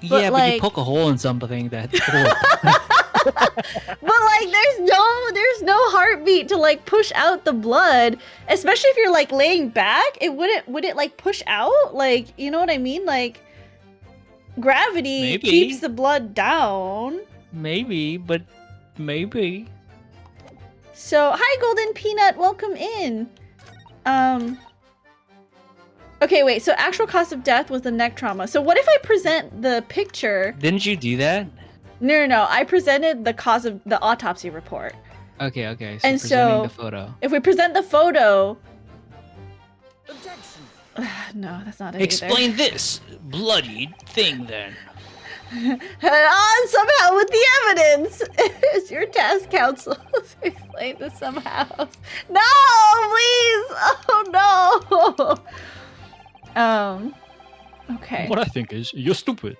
But, yeah, but you poke a hole in something that's horrible. But like there's no heartbeat to like push out the blood, especially if you're like laying back. Would it like push out? Like, you know what I mean? Like gravity keeps the blood down. Maybe. So, hi Golden Peanut, welcome in. Okay, wait, so actual cause of death was the neck trauma. So what if I present the picture? Didn't you do that? No, I presented the cause of the autopsy report. Okay. So and presenting the photo. If we present the photo... Objection. No, that's not it Explain this bloody thing then. Somehow with the evidence. It's your task, counsel. Explain this somehow. No, please. Oh no. Okay. What I think is, you're stupid.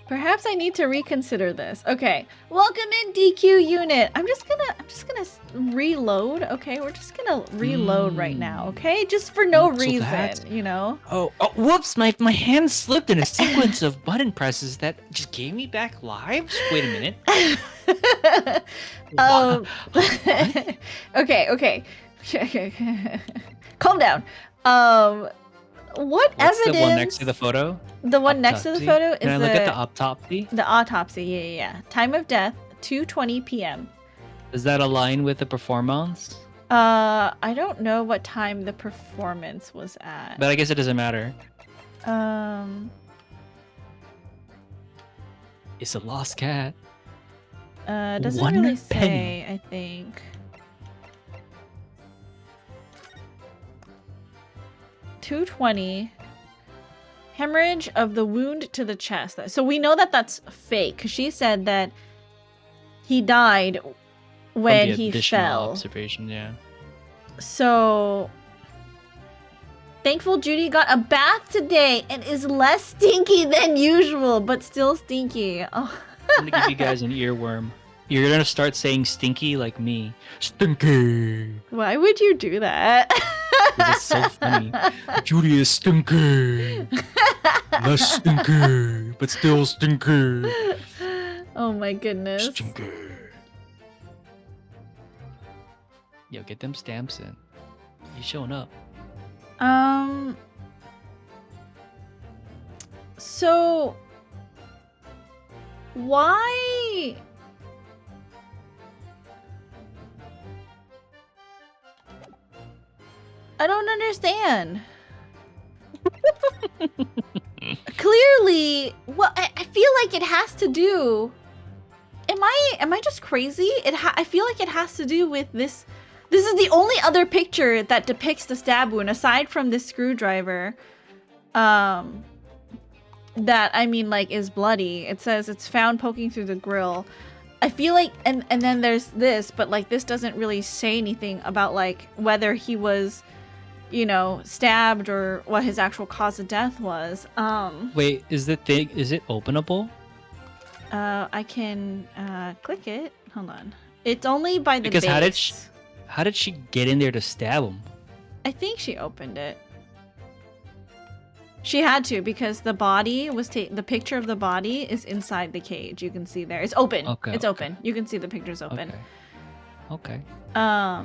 Perhaps I need to reconsider this. Okay. Welcome in, DQ unit. I'm just gonna reload. Okay, we're just gonna reload right now. Okay, just for no reason, you know. Oh, whoops! My hand slipped in a sequence of button presses that just gave me back lives. Wait a minute. Okay. Calm down. What's evidence? The one next to the photo? The one next to the photo is Can I look at the autopsy? The autopsy, yeah. Time of death, 2:20 p.m. Does that align with the performance? I don't know what time the performance was at. But I guess it doesn't matter. It's a lost cat. Doesn't One really penny. say, I think. 2:20. Hemorrhage of the wound to the chest. So we know that that's fake, because she said that he died when he fell. Observation, yeah. So thankful Judy got a bath today and is less stinky than usual, but still stinky. Oh. I'm gonna give you guys an earworm. You're gonna start saying stinky like me. Stinky. Why would you do that? It's so funny. Judy is stinky. Less stinky, but still stinky. Oh my goodness. Stinky. Yo, get them stamps in. You showing up. So why? I don't understand. Clearly, well, I feel like it has to do. Am I just crazy? I feel like it has to do with this. This is the only other picture that depicts the stab wound aside from this screwdriver. That I mean, like, is bloody. It says it's found poking through the grill. I feel like, and then there's this, but like this doesn't really say anything about like whether he was, you know, stabbed or what his actual cause of death was. Wait, is it openable? I can click it. Hold on. It's only by the because base. how did she get in there to stab him? I think she opened it. She had to because the body was the picture of the body is inside the cage. You can see there. It's open. Okay, it's open. You can see the picture's open. Okay. I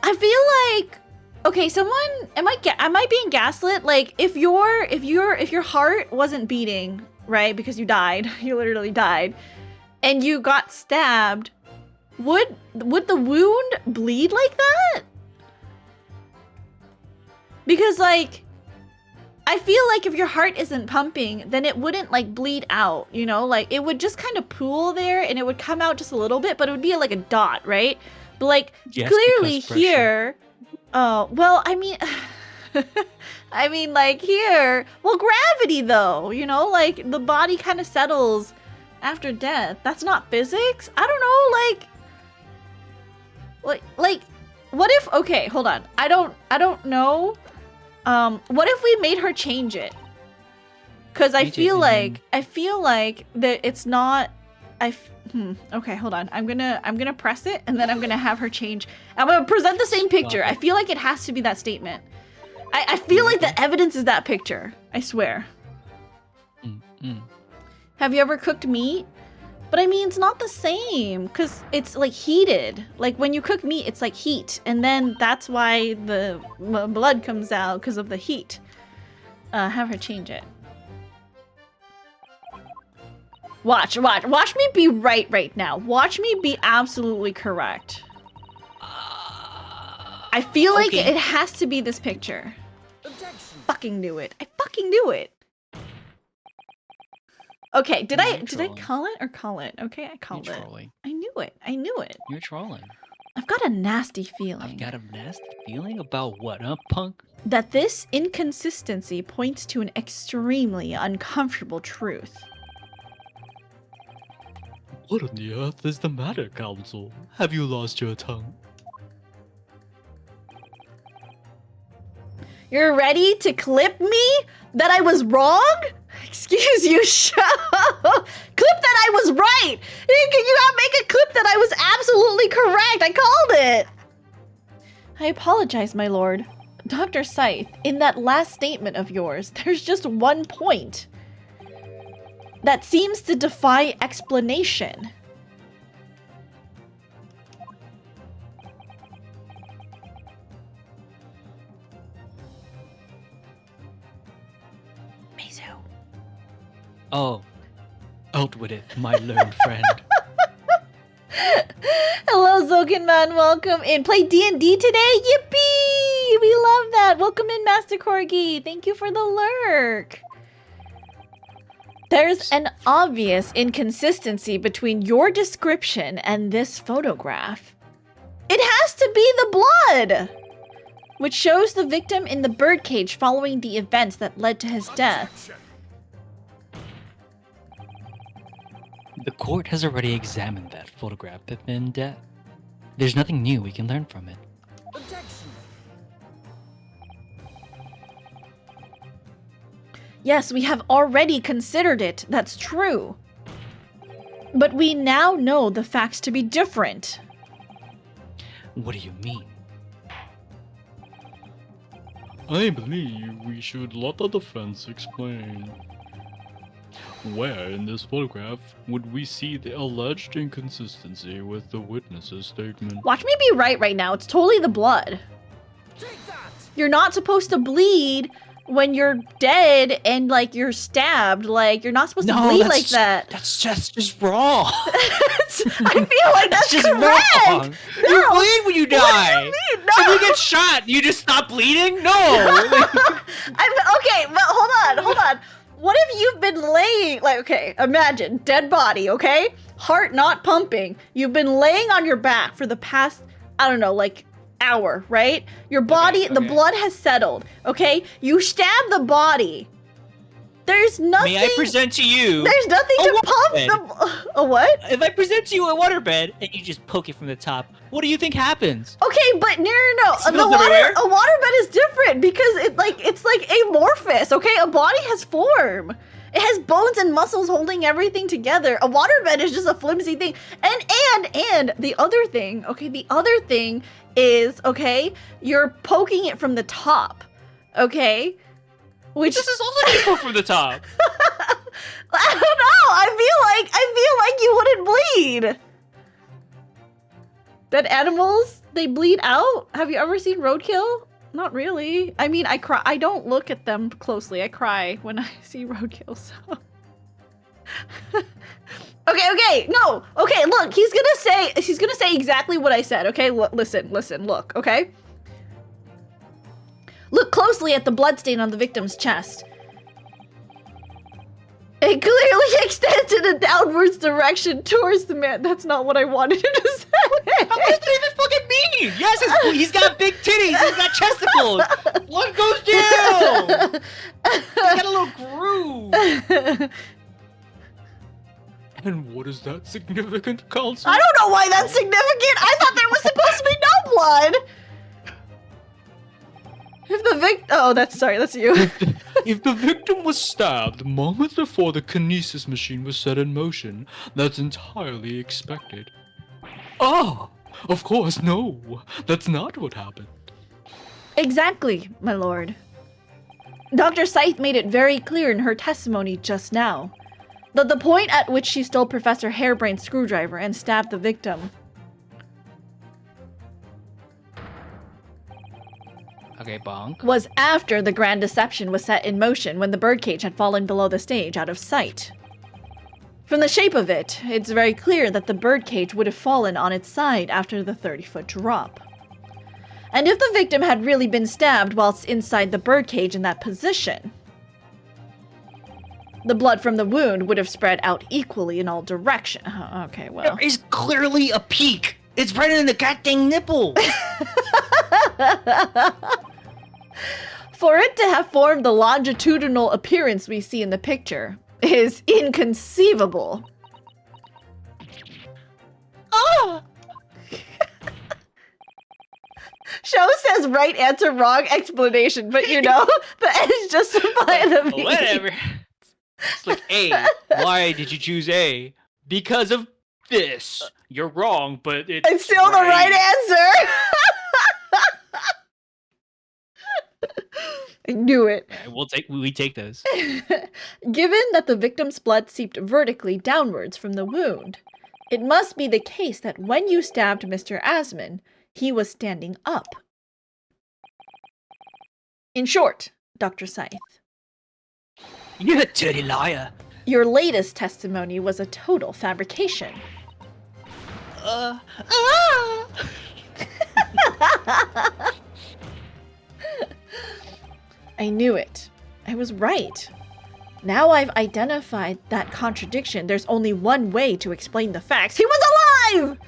feel like okay, someone am I being gaslit? Like if your heart wasn't beating, right? Because you died. You literally died. And you got stabbed, would the wound bleed like that? Because like I feel like if your heart isn't pumping, then it wouldn't like bleed out, you know? Like it would just kind of pool there and it would come out just a little bit, but it would be like a dot, right? But like yes, clearly here, oh, well, I mean, I mean like here, well, gravity though, you know, like the body kind of settles after death. That's not physics? I don't know, like, what if, okay, hold on. I don't know. What if we made her change it? Cause I feel like that it's not, okay, hold on. I'm gonna press it and then I'm gonna have her change. I'm gonna present the same picture. I feel like it has to be that statement. I feel like the evidence is that picture. I swear. Have you ever cooked meat? But I mean, it's not the same because it's like heated. Like when you cook meat, it's like heat. And then that's why the blood comes out because of the heat. Have her change it. Watch me be right now. Watch me be absolutely correct. I feel like it has to be this picture. Fucking knew it. I fucking knew it. Okay, did I call it or call it? Okay, I called it. I knew it. I knew it. You're trolling. I've got a nasty feeling. I've got a nasty feeling about what, huh, punk? That this inconsistency points to an extremely uncomfortable truth. What on the earth is the matter, Council? Have you lost your tongue? You're ready to clip me? That I was wrong? Excuse you, show. Clip that I was right. You gotta make a clip that I was absolutely correct. I called it. I apologize, my lord. Dr. Scythe, in that last statement of yours, there's just one point that seems to defy explanation. Oh, out with it, my learned friend. Hello, Zokinman. Welcome in. Play D&D today? Yippee! We love that. Welcome in, Master Corgi. Thank you for the lurk. There's an obvious inconsistency between your description and this photograph. It has to be the blood, which shows the victim in the birdcage following the events that led to his death. The court has already examined that photograph in depth. There's nothing new we can learn from it. Objection. Yes, we have already considered it. That's true. But we now know the facts to be different. What do you mean? I believe we should let the defense explain. Where in this photograph would we see the alleged inconsistency with the witness's statement? Watch me be right now. It's totally the blood. Take that. You're not supposed to bleed when you're dead and like you're stabbed. Like you're not supposed to bleed like that. That's just wrong. I feel like that's just correct. Wrong. No. You bleed when you die. What do you mean? No. So if you get shot, you just stop bleeding? No. Okay, but hold on. What if you've been laying, like, okay, imagine, dead body, okay? Heart not pumping. You've been laying on your back for the past, I don't know, like, hour, right? Your body, the blood has settled, okay? You stab the body. There's nothing. May I present to you? There's nothing to pump the. A what? If I present to you a waterbed and you just poke it from the top, what do you think happens? Okay, but no. A everywhere? waterbed is different because it's like amorphous. Okay, a body has form. It has bones and muscles holding everything together. A waterbed is just a flimsy thing. And the other thing, okay, the other thing is, okay, you're poking it from the top, okay? Which this is also being poked from the top. I don't know. I feel like you wouldn't bleed. Dead animals, they bleed out. Have you ever seen Roadkill? Not really. I mean, I cry. I don't look at them closely. I cry when I see Roadkill. So. Okay. No. Okay. Look, he's gonna say exactly what I said. Okay. Listen. Look. Okay. Look closely at the bloodstain on the victim's chest. It clearly extends in a downwards direction towards the man. That's not what I wanted you to say. What does that even fucking mean? Yes, he's got big titties. He's got chesticles. Blood goes down. He's got a little groove. And what is that significant, Counsel? I don't know why that's significant. I thought there was supposed to be no blood. If the that's you. If the victim was stabbed moments before the kinesis machine was set in motion, that's entirely expected. Oh, of course, no. That's not what happened. Exactly, my lord. Dr. Scythe made it very clear in her testimony just now that the point at which she stole Professor Hairbrain's screwdriver and stabbed the victim. Okay, bonk. Was after the grand deception was set in motion when the birdcage had fallen below the stage out of sight. From the shape of it, it's very clear that the birdcage would have fallen on its side after the 30-foot drop. And if the victim had really been stabbed whilst inside the birdcage in that position, the blood from the wound would have spread out equally in all directions. Okay, well. There is clearly a peak. It's right in the goddamn nipple. For it to have formed the longitudinal appearance we see in the picture is inconceivable. Oh! Show says right answer, wrong explanation, but you know, the ends justify the meaning. Whatever. It's like, A, why did you choose A? Because of this. You're wrong, but it's still the right answer. I knew it. We take those. Given that the victim's blood seeped vertically downwards from the wound, it must be the case that when you stabbed Mr. Asman, he was standing up. In short, Dr. Scythe, You're a dirty liar. Your latest testimony was a total fabrication. I knew it. I was right. Now I've identified that contradiction. There's only one way to explain the facts. He was alive!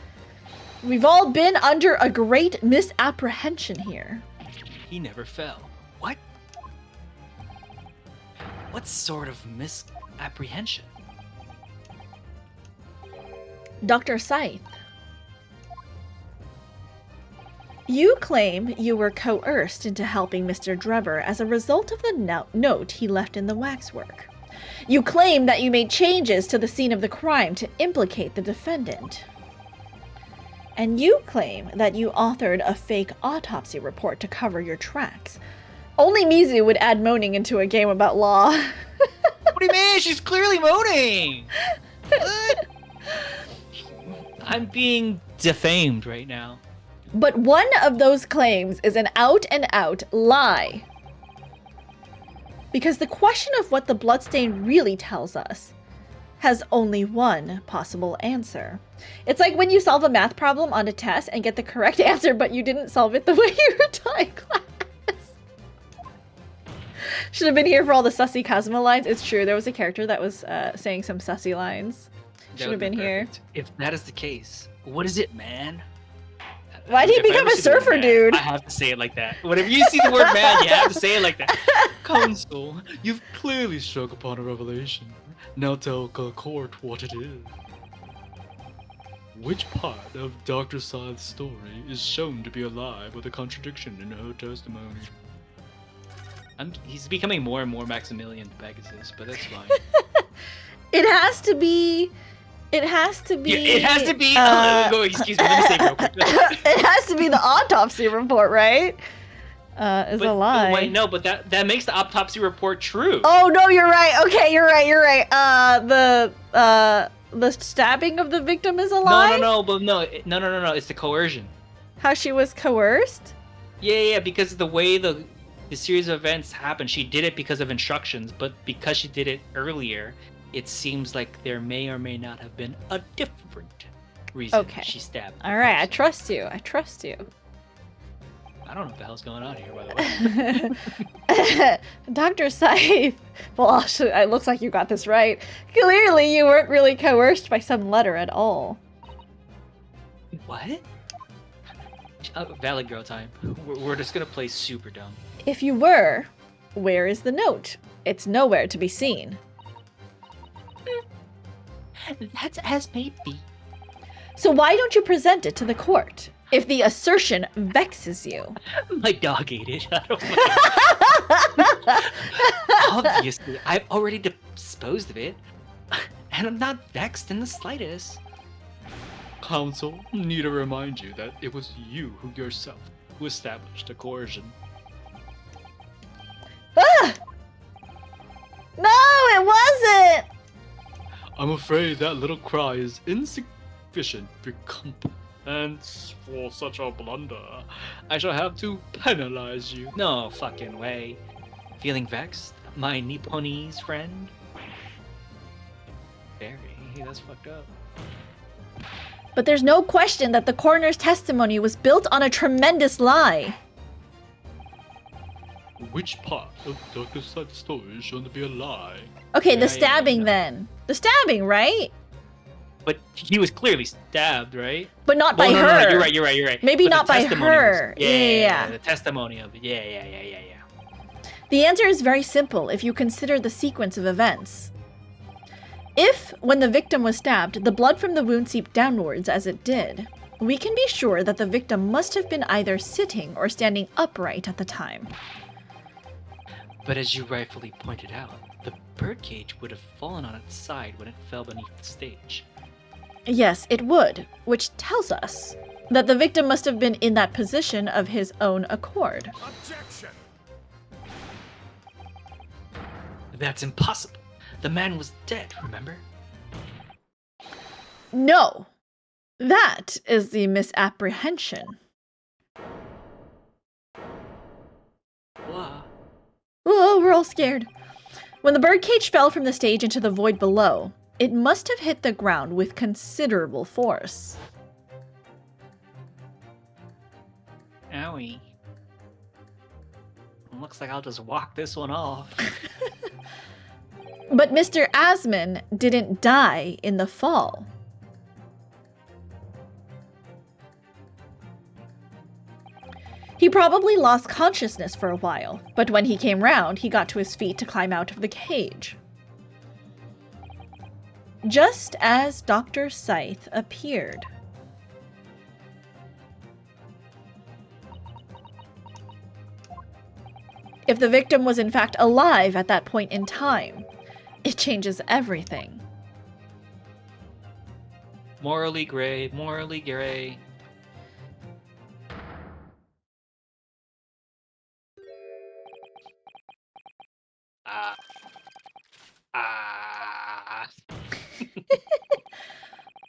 We've all been under a great misapprehension here. He never fell. What? What sort of misapprehension? Dr. Scythe, you claim you were coerced into helping Mr. Drebber as a result of the note he left in the waxwork. You claim that you made changes to the scene of the crime to implicate the defendant. And you claim that you authored a fake autopsy report to cover your tracks. Only Mizu would add moaning into a game about law. What do you mean? She's clearly moaning! What? I'm being defamed right now. But one of those claims is an out-and-out lie. Because the question of what the bloodstain really tells us has only one possible answer. It's like when you solve a math problem on a test and get the correct answer, but you didn't solve it the way you were taught in class. Should have been here for all the sussy Kazuma lines. It's true, there was a character that was saying some sussy lines. Should have been here. If that is the case, what is it, man? Why'd he become a surfer dude? I have to say it like that. Whenever you see the word man, you have to say it like that. Counsel, you've clearly struck upon a revelation. Now tell the court what it is. Which part of Dr. Scythe's story is shown to be a lie with a contradiction in her testimony? He's becoming more and more Maximilian Pegasus, but that's fine. It has to be. Yeah, it has to be. Excuse me, let me say it real quick. It has to be the autopsy report, right? Is a lie. Wait, no, but that makes the autopsy report true. Oh no, you're right. Okay, you're right. The stabbing of the victim is a lie. No. It's the coercion. How she was coerced? Yeah, because the way the series of events happened, she did it because of instructions, but because she did it earlier, it seems like there may or may not have been a different reason she stabbed. All right, I trust you. I don't know what the hell's going on here, by the way. Dr. Scythe, well, it looks like you got this right. Clearly, you weren't really coerced by some letter at all. What? Valid girl time. We're just gonna play super dumb. If you were, where is the note? It's nowhere to be seen. That's as may be. So why don't you present it to the court if the assertion vexes you? My dog ate it. I don't Obviously, I've already disposed of it, and I'm not vexed in the slightest. Counsel, need to remind you that it was you yourself who established the coercion. Ah! No, it wasn't! I'm afraid that little cry is insufficient for comfort. And for such a blunder, I shall have to penalize you. No fucking way. Feeling vexed, my Nipponese friend? Very. That's fucked up. But there's no question that the coroner's testimony was built on a tremendous lie. Which part of Dr. Sut's story is shown to be a lie? Okay, the Yeah, stabbing no. then. The stabbing, right? But he was clearly stabbed, right? But not by no, her. No, you're right. Maybe But not the by testimony her. was- Yeah. The testimony of it. Yeah. The answer is very simple if you consider the sequence of events. If, when the victim was stabbed, the blood from the wound seeped downwards as it did, we can be sure that the victim must have been either sitting or standing upright at the time. But as you rightfully pointed out, the birdcage would have fallen on its side when it fell beneath the stage. Yes, it would, which tells us that the victim must have been in that position of his own accord. Objection! That's impossible. The man was dead, remember? No, that is the misapprehension. What? Oh, we're all scared. When the birdcage fell from the stage into the void below, it must have hit the ground with considerable force. Owie. Looks like I'll just walk this one off. But Mr. Asman didn't die in the fall. He probably lost consciousness for a while, but when he came round, he got to his feet to climb out of the cage. Just as Dr. Scythe appeared. If the victim was in fact alive at that point in time, it changes everything. Morally gray, morally gray.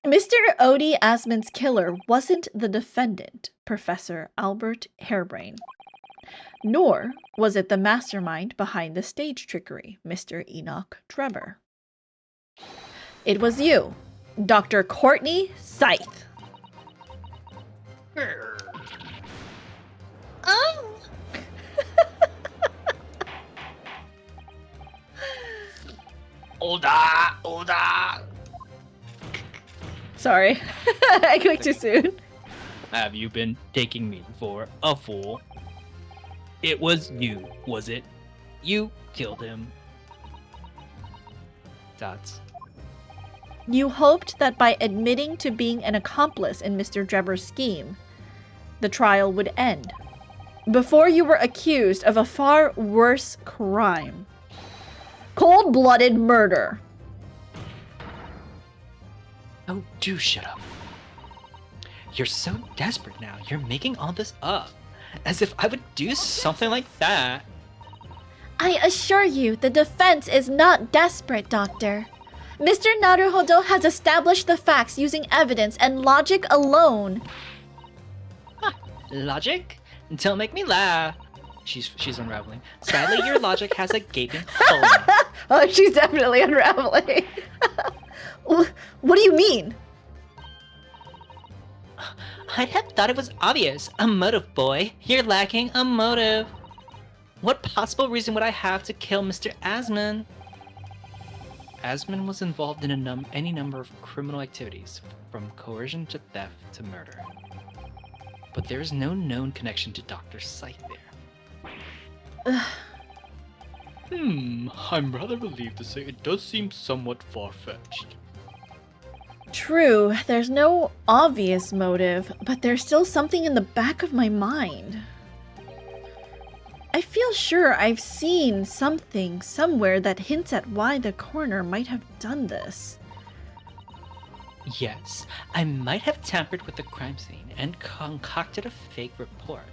Mr. Odie Asman's killer wasn't the defendant, Professor Albert Harebrain. Nor was it the mastermind behind the stage trickery, Mr. Enoch Drebber. It was you, Dr. Courtney Scythe. Oh! Olda! Sorry, I clicked too soon. Have you been taking me for a fool? It was you, was it? You killed him. Dots. You hoped that by admitting to being an accomplice in Mr. Drebber's scheme, the trial would end. Before you were accused of a far worse crime. Cold-blooded murder. Oh, do shut up. You're so desperate now. You're making all this up. As if I would do something like that. I assure you, the defense is not desperate, Doctor. Mr. Naruhodo has established the facts using evidence and logic alone. Logic? Don't make me laugh. She's unraveling. Sadly, your logic has a gaping hole in it. Oh, she's definitely unraveling. What do you mean? I'd have thought it was obvious. A motive, boy. You're lacking a motive. What possible reason would I have to kill Mr. Asman? Asman was involved in any number of criminal activities, from coercion to theft to murder. But there is no known connection to Dr. Scythe there. I'm rather relieved to say it does seem somewhat far-fetched. True, there's no obvious motive, but there's still something in the back of my mind. I feel sure I've seen something somewhere that hints at why the coroner might have done this. Yes, I might have tampered with the crime scene and concocted a fake report.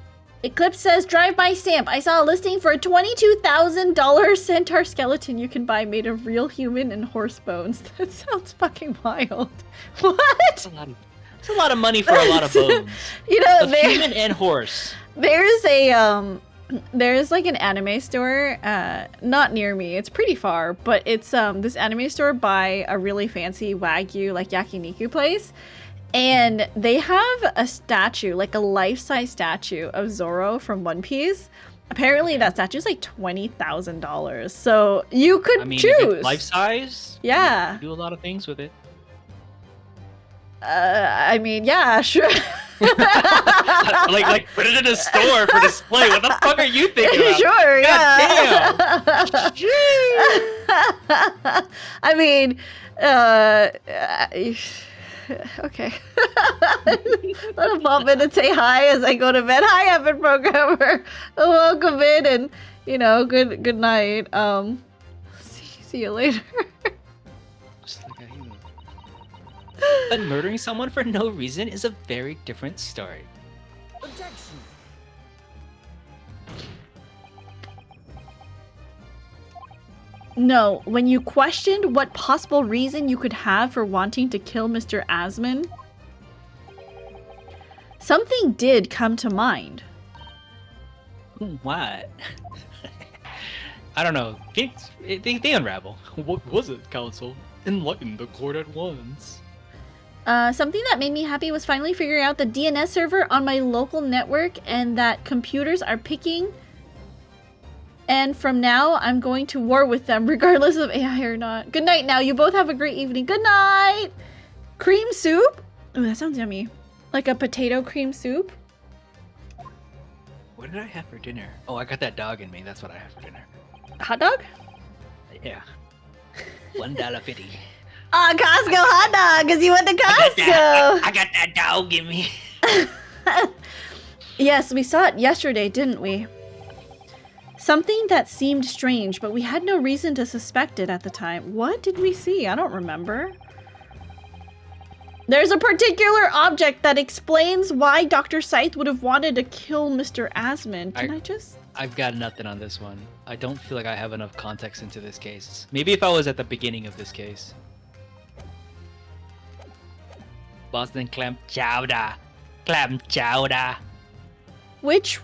Eclipse says, drive-by stamp. I saw a listing for a $22,000 centaur skeleton you can buy made of real human and horse bones. That sounds fucking wild. What? That's a lot of money for a lot of bones. You know, of human and horse. There's like an anime store, not near me. It's pretty far, but it's this anime store by a really fancy Wagyu, like yakiniku place. And they have a statue, like a life-size statue of Zoro from One Piece. Apparently that statue is like $20,000. So you could choose. Life-size? Yeah. You can do a lot of things with it. I mean, yeah, sure. like put it in a store for display. What the fuck are you thinking about? Sure, God yeah. I mean, okay. Let him pop in and say hi as I go to bed. Hi, Evan Programmer. Welcome in, and good night. See you later. But murdering someone for no reason is a very different story. Objection. No, when you questioned what possible reason you could have for wanting to kill Mr. Asman, something did come to mind. What? I don't know. They unravel. What was it, Counsel? Enlighten the court at once. Something that made me happy was finally figuring out the DNS server on my local network and that computers are picking. And from now, I'm going to war with them regardless of AI or not. Good night now. You both have a great evening. Good night! Cream soup? Ooh, that sounds yummy. Like a potato cream soup? What did I have for dinner? Oh, I got that dog in me. That's what I have for dinner. Hot dog? Yeah. $1.50. Ah, Costco hot dog, because you went to Costco. I got that dog in me. Yes, we saw it yesterday, didn't we? Something that seemed strange, but we had no reason to suspect it at the time. What did we see? I don't remember. There's a particular object that explains why Dr. Scythe would have wanted to kill Mr. Asman. I've got nothing on this one. I don't feel like I have enough context into this case. Maybe if I was at the beginning of this case. Boston clam chowder. Clam chowder. Which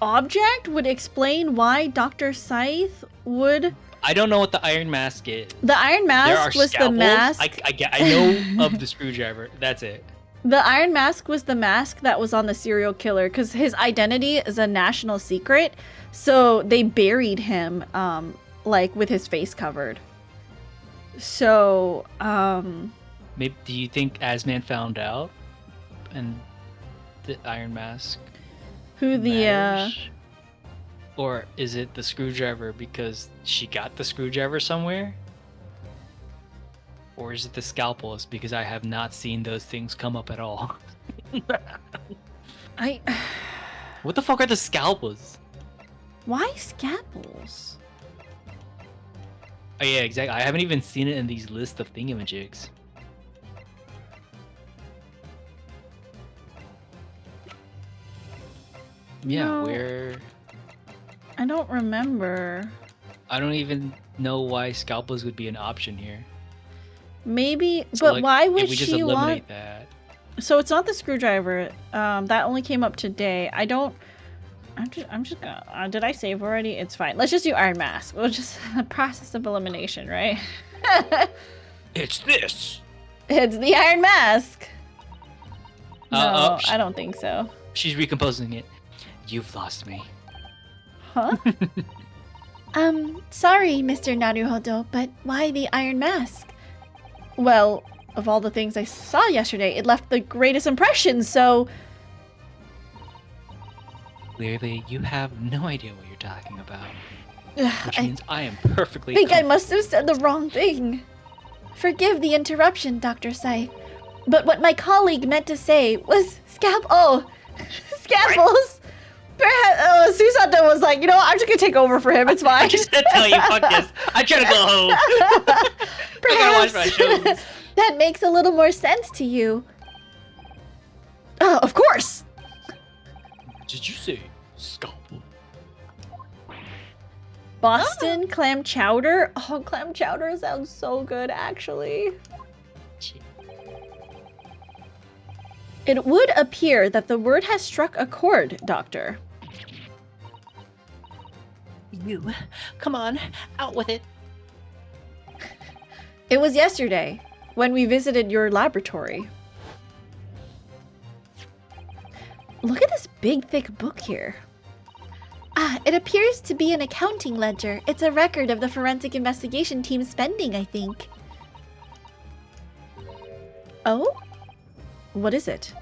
object would explain why Dr. Scythe would... I don't know what the Iron Mask is. The Iron Mask was scalpels. the mask... I know of the screwdriver. That's it. The Iron Mask was the mask that was on the serial killer because his identity is a national secret. So they buried him, like, with his face covered. So, Maybe, do you think Asman found out? And the Iron Mask who the, matters? Or is it the screwdriver because she got the screwdriver somewhere? Or is it the scalpels because I have not seen those things come up at all? What the fuck are the scalpels? Why scalpels? Oh yeah, exactly. I haven't even seen it in these lists of thingamajigs. Yeah, No. where... I don't remember. I don't even know why scalpels would be an option here. Maybe, So, but like, why if would we just she eliminate want... that. So it's not the screwdriver. That only came up today. I'm just gonna... did I save already? It's fine. Let's just do Iron Mask. We'll just... process of elimination, right? It's this! It's the Iron Mask! No, Oh, I don't think so. she's recomposing it. You've lost me. Huh? Sorry, Mr. Naruhodo, but why the Iron Mask? Well, of all the things I saw yesterday, it left the greatest impression, so... Clearly, you have no idea what you're talking about. Which I means I am perfectly think I must have said the wrong thing. Forgive the interruption, Dr. Scythe. But what my colleague meant to say was scalpels. Perhaps Susanto was like, you know what, I'm just gonna take over for him. It's fine. I'm just gonna tell you, fuck this. I'm trying to go home. Perhaps I gotta watch my shows. That makes a little more sense to you. Of course. Did you say scalpel? Boston clam chowder. Oh, clam chowder sounds so good, actually. It would appear that the word has struck a chord, Doctor. You, come on, out with it. It was yesterday, when we visited your laboratory. Look at this big, thick book here. It appears to be an accounting ledger. It's a record of the forensic investigation team's spending, I think. Oh? What is it?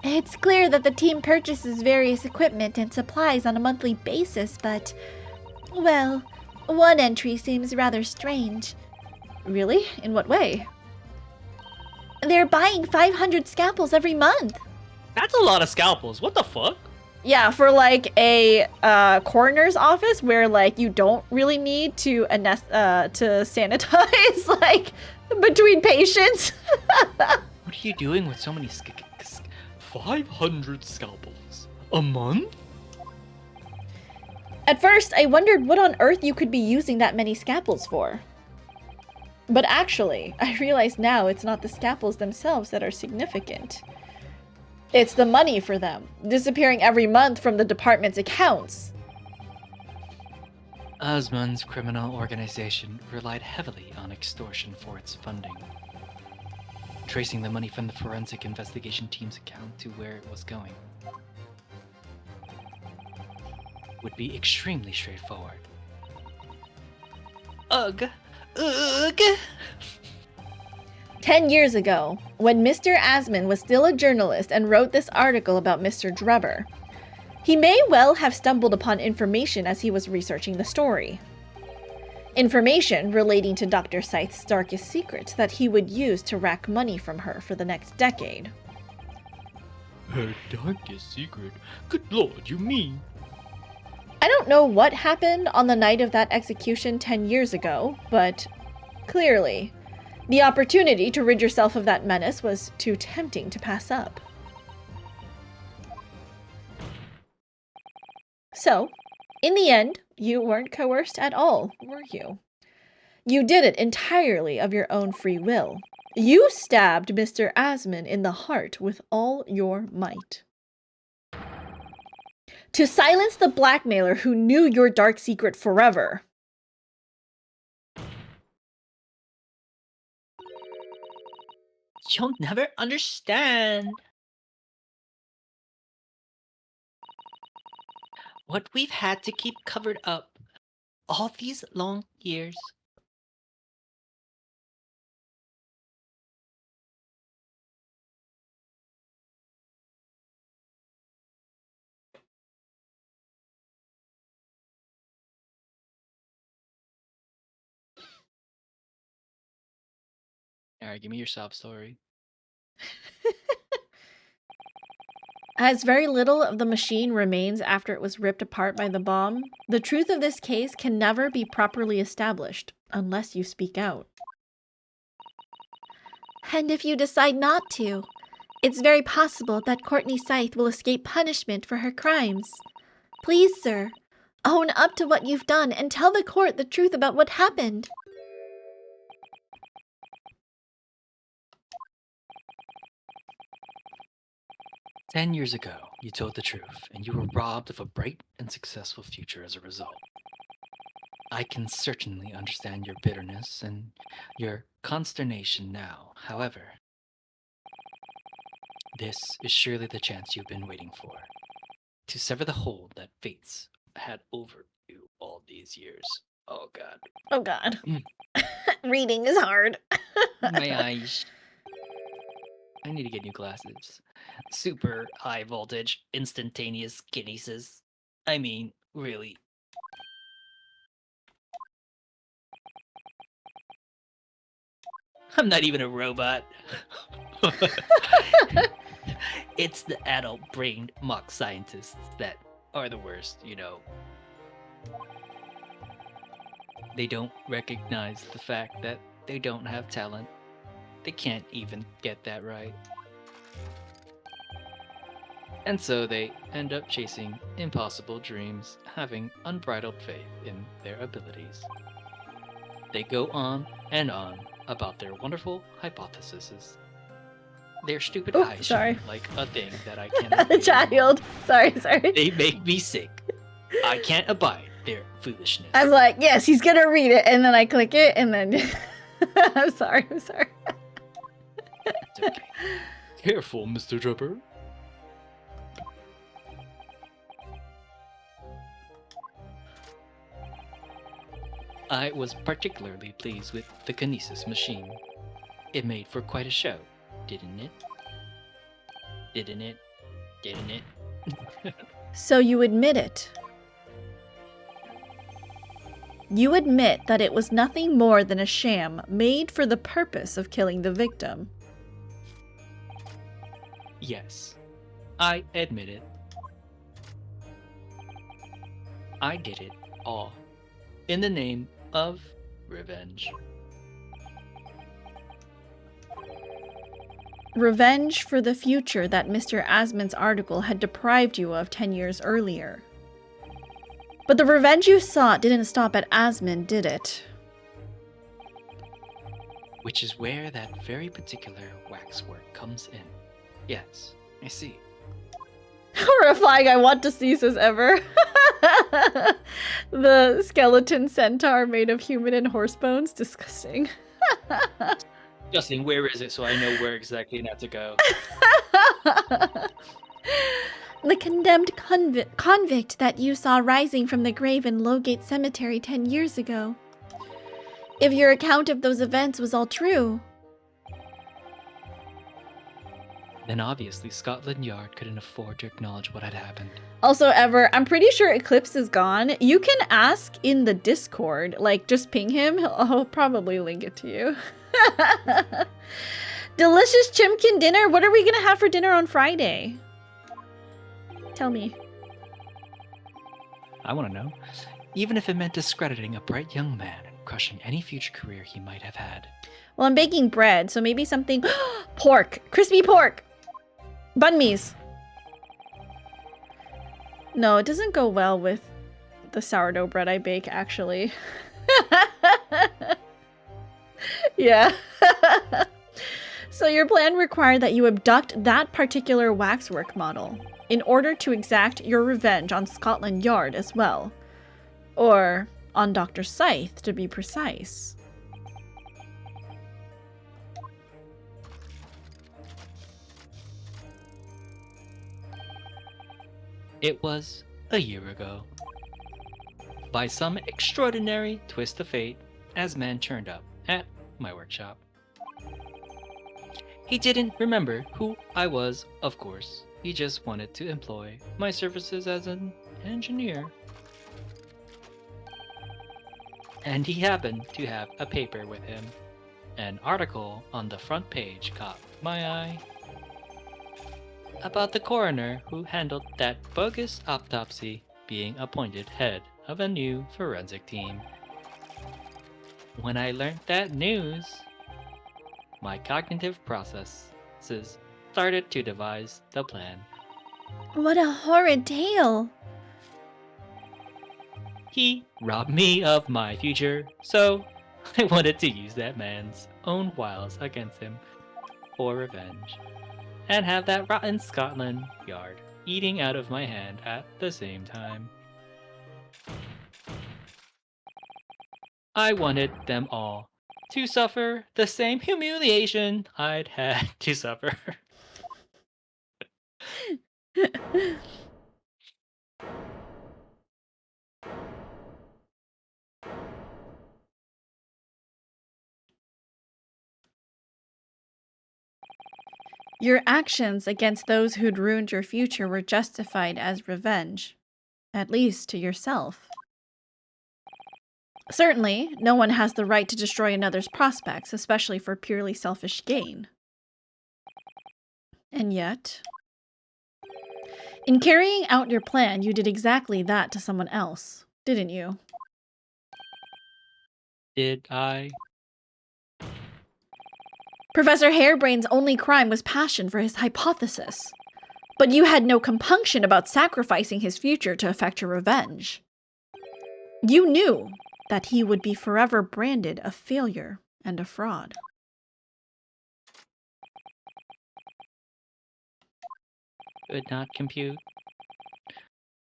It's clear that the team purchases various equipment and supplies on a monthly basis, but... well, one entry seems rather strange. Really? In what way? They're buying 500 scalpels every month. That's a lot of scalpels. What the fuck? Yeah, for like a coroner's office where like you don't really need to sanitize like between patients. What are you doing with so many 500 scalpels a month? At first, I wondered what on earth you could be using that many scalpels for. But actually, I realize now it's not the scalpels themselves that are significant. It's the money for them, disappearing every month from the department's accounts. Osmond's criminal organization relied heavily on extortion for its funding. Tracing the money from the forensic investigation team's account to where it was going would be extremely straightforward. Ugh. 10 years ago, when Mr. Asman was still a journalist and wrote this article about Mr. Drebber, he may well have stumbled upon information as he was researching the story. Information relating to Dr. Scythe's darkest secrets that he would use to rack money from her for the next decade. Her darkest secret? Good lord, you mean? I don't know what happened on the night of that execution 10 years ago, but clearly, the opportunity to rid yourself of that menace was too tempting to pass up. So, in the end, you weren't coerced at all, were you? You did it entirely of your own free will. You stabbed Mr. Asman in the heart with all your might. To silence the blackmailer who knew your dark secret forever. You'll never understand. What we've had to keep covered up all these long years. Alright, give me your sob story. As very little of the machine remains after it was ripped apart by the bomb, the truth of this case can never be properly established unless you speak out. And if you decide not to, it's very possible that Courtney Scythe will escape punishment for her crimes. Please, sir, own up to what you've done and tell the court the truth about what happened. "10 years ago, you told the truth, and you were robbed of a bright and successful future as a result. I can certainly understand your bitterness and your consternation now. However, this is surely the chance you've been waiting for, to sever the hold that fates had over you all these years." Oh god. Oh god. Reading is hard. My eyes. I need to get new glasses. Super high voltage, instantaneous kinesis. I mean, really. I'm not even a robot. It's the adult-brained mock scientists that are the worst, you know. They don't recognize the fact that they don't have talent. They can't even get that right. And so they end up chasing impossible dreams, having unbridled faith in their abilities. They go on and on about their wonderful hypotheses. Their stupid eyes sorry. shine like a thing that I cannot read Child. Sorry. They make me sick. I can't abide their foolishness. I'm like, yes, he's gonna read it, and then I click it, and then... I'm sorry. It's okay. Careful, Mr. Trevor. I was particularly pleased with the kinesis machine. It made for quite a show, didn't it? Didn't it? So you admit it. You admit that it was nothing more than a sham made for the purpose of killing the victim. Yes, I admit it. I did it all in the name of revenge. Revenge for the future that Mr. Asmund's article had deprived you of 10 years earlier. But the revenge you sought didn't stop at Asmund, did it? Which is where that very particular waxwork comes in. Yes, I see. Horrifying, I want to cease as ever. The skeleton centaur made of human and horse bones. Disgusting. Justin, where is it so I know where exactly not to go? The condemned convict that you saw rising from the grave in Lowgate Cemetery 10 years ago. If your account of those events was all true... Then obviously Scotland Yard couldn't afford to acknowledge what had happened. Also, Ever, I'm pretty sure Eclipse is gone. You can ask in the Discord, like, just ping him. I'll probably link it to you. Delicious chimkin dinner? What are we gonna have for dinner on Friday? Tell me. I want to know. Even if it meant discrediting a bright young man and crushing any future career he might have had. Well, I'm baking bread, so maybe something... Pork! Crispy pork! Bun me's. No, it doesn't go well with the sourdough bread I bake, actually. Yeah. So your plan required that you abduct that particular waxwork model in order to exact your revenge on Scotland Yard as well. Or on Dr. Scythe, to be precise. It was a year ago. By some extraordinary twist of fate, Asman turned up at my workshop. He didn't remember who I was, of course. He just wanted to employ my services as an engineer. And he happened to have a paper with him. An article on the front page caught my eye. About the coroner who handled that bogus autopsy being appointed head of a new forensic team. When I learned that news, my cognitive processes started to devise the plan. What a horrid tale! He robbed me of my future, so I wanted to use that man's own wiles against him for revenge, and have that rotten Scotland Yard eating out of my hand at the same time. I wanted them all to suffer the same humiliation I'd had to suffer. Your actions against those who'd ruined your future were justified as revenge. At least to yourself. Certainly, no one has the right to destroy another's prospects, especially for purely selfish gain. And yet, in carrying out your plan, you did exactly that to someone else, didn't you? Did I? Professor Harebrain's only crime was passion for his hypothesis. But you had no compunction about sacrificing his future to effect your revenge. You knew that he would be forever branded a failure and a fraud. Could not compute.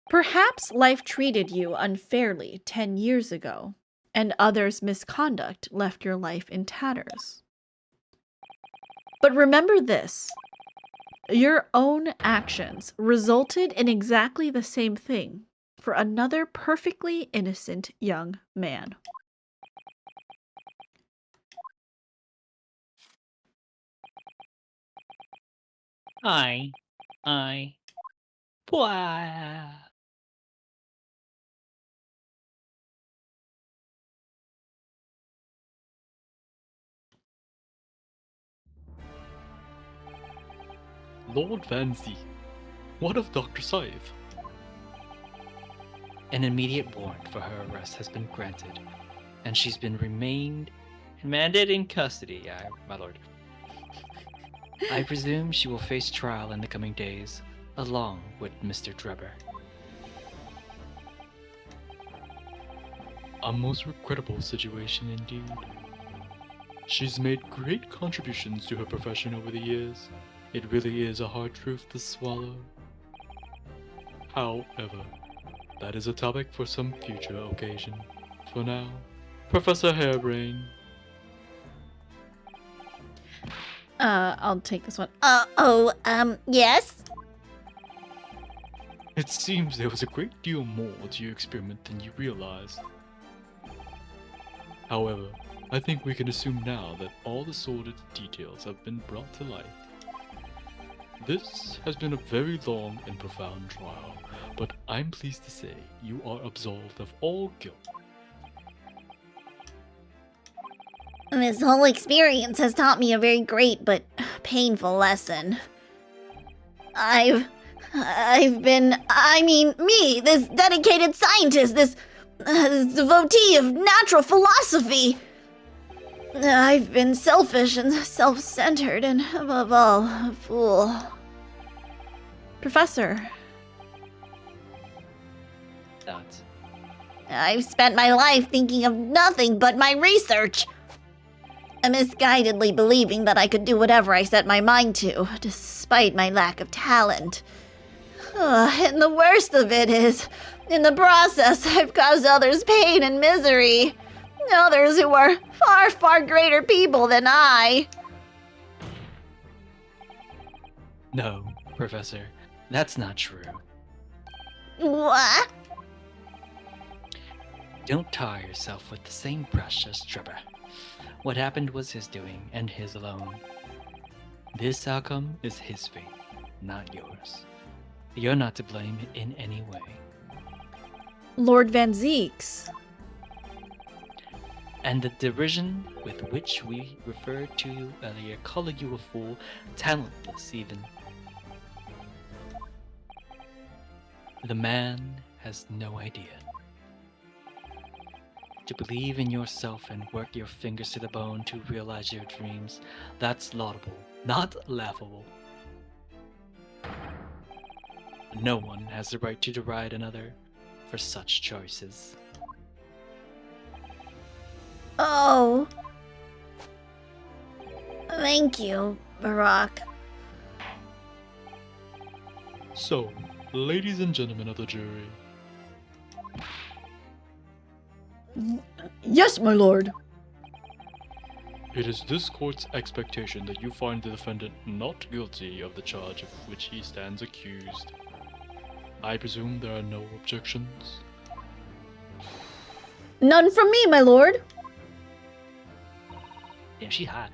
Perhaps life treated you unfairly 10 years ago, and others' misconduct left your life in tatters. But remember this. Your own actions resulted in exactly the same thing for another perfectly innocent young man. Blah. Lord Van Zee, what of Dr. Scythe? An immediate warrant for her arrest has been granted, and she's been remanded in custody, my lord. I presume she will face trial in the coming days, along with Mr. Drebber. A most regrettable situation indeed. She's made great contributions to her profession over the years. It really is a hard truth to swallow. However, that is a topic for some future occasion. For now, Professor Harebrain. I'll take this one. Yes? It seems there was a great deal more to your experiment than you realized. However, I think we can assume now that all the sordid details have been brought to light. This has been a very long and profound trial, but I'm pleased to say you are absolved of all guilt. This whole experience has taught me a very great but painful lesson. I've been, me, this dedicated scientist, this devotee of natural philosophy. I've been selfish and self-centered and, above all, a fool. Professor. That. I've spent my life thinking of nothing but my research. Misguidedly believing that I could do whatever I set my mind to, despite my lack of talent. And the worst of it is, in the process, I've caused others pain and misery. Others who are far, far greater people than I. No, Professor, that's not true. What? Don't tire yourself with the same brush as Drebber. What happened was his doing, and his alone. This outcome is his fate, not yours. You're not to blame in any way. Lord Van Zeeks. And the derision with which we referred to you earlier, calling you a fool, talentless even. The man has no idea. To believe in yourself and work your fingers to the bone to realize your dreams, that's laudable, not laughable. No one has the right to deride another for such choices. Oh. Thank you, Barack. So, ladies and gentlemen of the jury. Yes, my lord. It is this court's expectation that you find the defendant not guilty of the charge of which he stands accused. I presume there are no objections? None from me, my lord. Damn, she hot.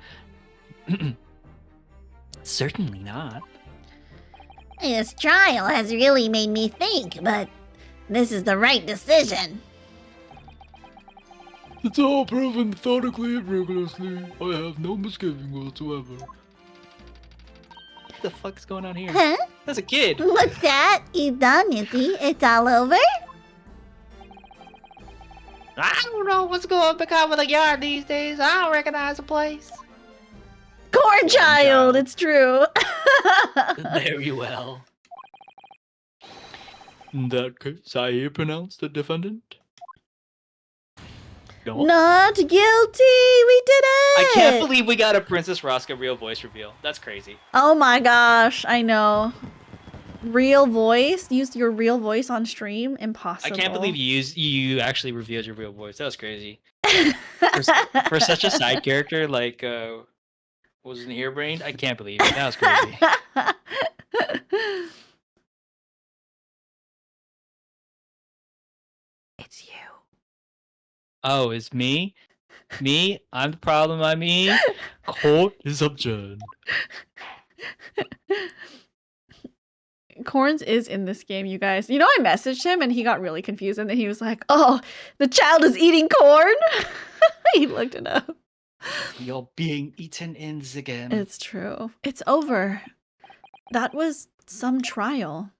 Certainly not. This trial has really made me think, but this is the right decision. It's all proven methodically and rigorously. I have no misgiving whatsoever. What the fuck's going on here? Huh? That's a kid. What's that? You done, is he? It's all over? I don't know what's going to become of the yard these days. I don't recognize the place. Corn child, it's true. Very well. In that case, I pronounce the defendant. No. Not guilty. We did it. I can't believe we got a Princess Rosca real voice reveal. That's crazy. Oh my gosh, I know. Real voice? Used your real voice on stream? Impossible. I can't believe you actually revealed your real voice. That was crazy. For such a side character like wasn't Hairbrained, I can't believe it. That was crazy. It's you. Oh, it's me? Me? I'm the problem, I mean? Court is adjourned. Corns is in this game, you guys. You know, I messaged him and he got really confused and then he was like, oh, the child is eating corn? He looked it up. You're being eaten in again. It's true. It's over. That was some trial.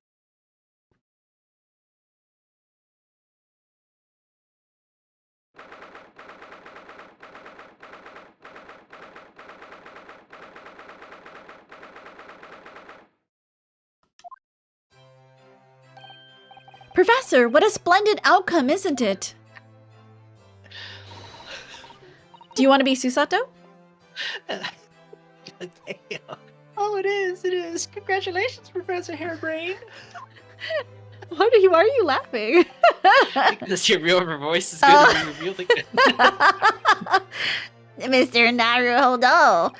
Professor, what a splendid outcome, isn't it? Do you want to be Susato? Oh, it is. It is. Congratulations, Professor Hairbrain. Why are you laughing? Because your real voice is going to be revealed again. Mr. Naruhodo.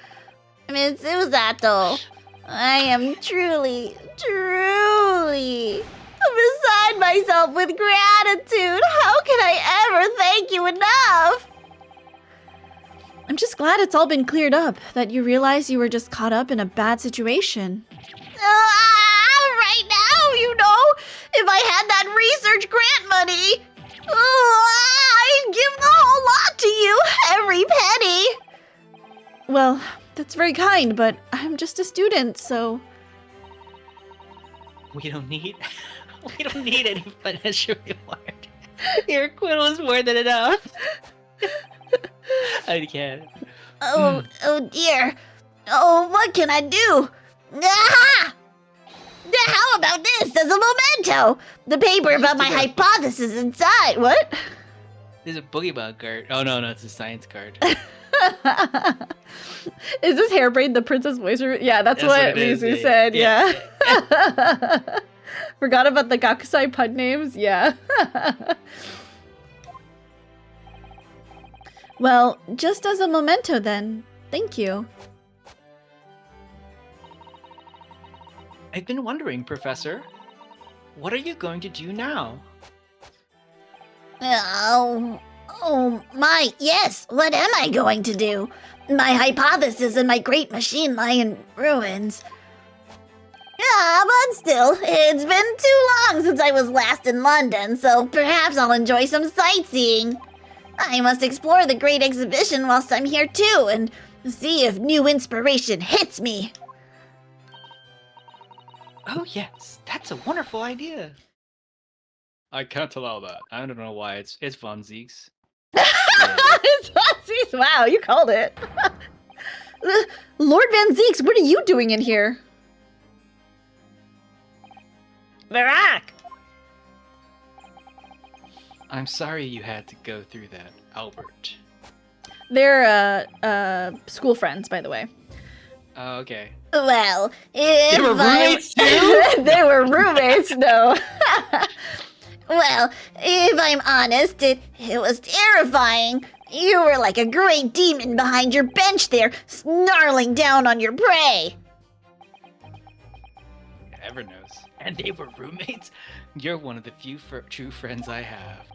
Miss Susato. I am truly beside myself with gratitude. How can I ever thank you enough? I'm just glad it's all been cleared up, that you realize you were just caught up in a bad situation. Right now, you know, if I had that research grant money, I'd give the whole lot to you, every penny. Well, that's very kind, but I'm just a student, so... We don't need any financial reward. Your acquittal is more than enough. I can't. Oh dear. Oh, what can I do? Aha! How about this as a memento? The paper about my hypothesis inside. What? There's a boogie card. Oh no, it's a science card. Is this Hairbrain the princess voice? Yeah, that's what Mizu said. Yeah. Forgot about the Gakusai pun names. Yeah. Well, just as a memento then. Thank you. I've been wondering, Professor. What are you going to do now? Oh my, yes, what am I going to do? My hypothesis and my great machine lie in ruins. But still, it's been too long since I was last in London, so perhaps I'll enjoy some sightseeing. I must explore the great exhibition whilst I'm here too, and see if new inspiration hits me. Oh yes, that's a wonderful idea. I can't allow that. I don't know why. It's fun, Zeeks. It's Fuzzies. Wow, you called it. Lord Van Zeeks, what are you doing in here? Barack! I'm sorry you had to go through that, Albert. They're school friends, by the way. Oh, okay. Well, They were roommates too? They were roommates, no. Well, if I'm honest, it was terrifying. You were like a great demon behind your bench there, snarling down on your prey. Ever knows. And they were roommates? You're one of the few true friends I have.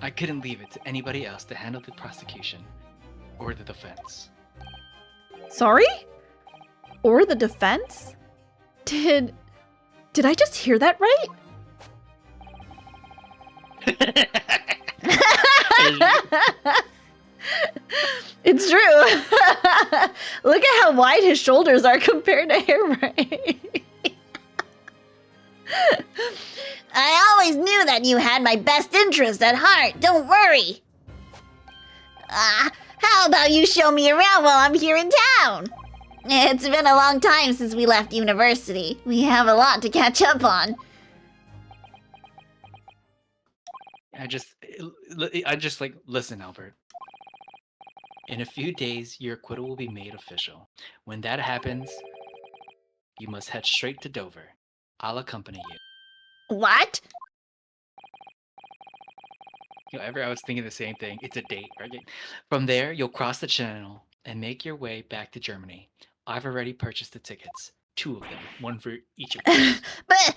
I couldn't leave it to anybody else to handle the prosecution. Or the defense. Sorry? Or the defense? Did I just hear that right? It's true. Look at how wide his shoulders are compared to Hairbrain. I always knew that you had my best interest at heart. Don't worry. How about you show me around while I'm here in town? It's been a long time since we left university. We have a lot to catch up on. I just like, listen, Albert. In a few days, your acquittal will be made official. When that happens, you must head straight to Dover. I'll accompany you. What? I was thinking the same thing. It's a date, right? From there, you'll cross the channel and make your way back to Germany. I've already purchased the tickets. 2 of them, one for each of us. But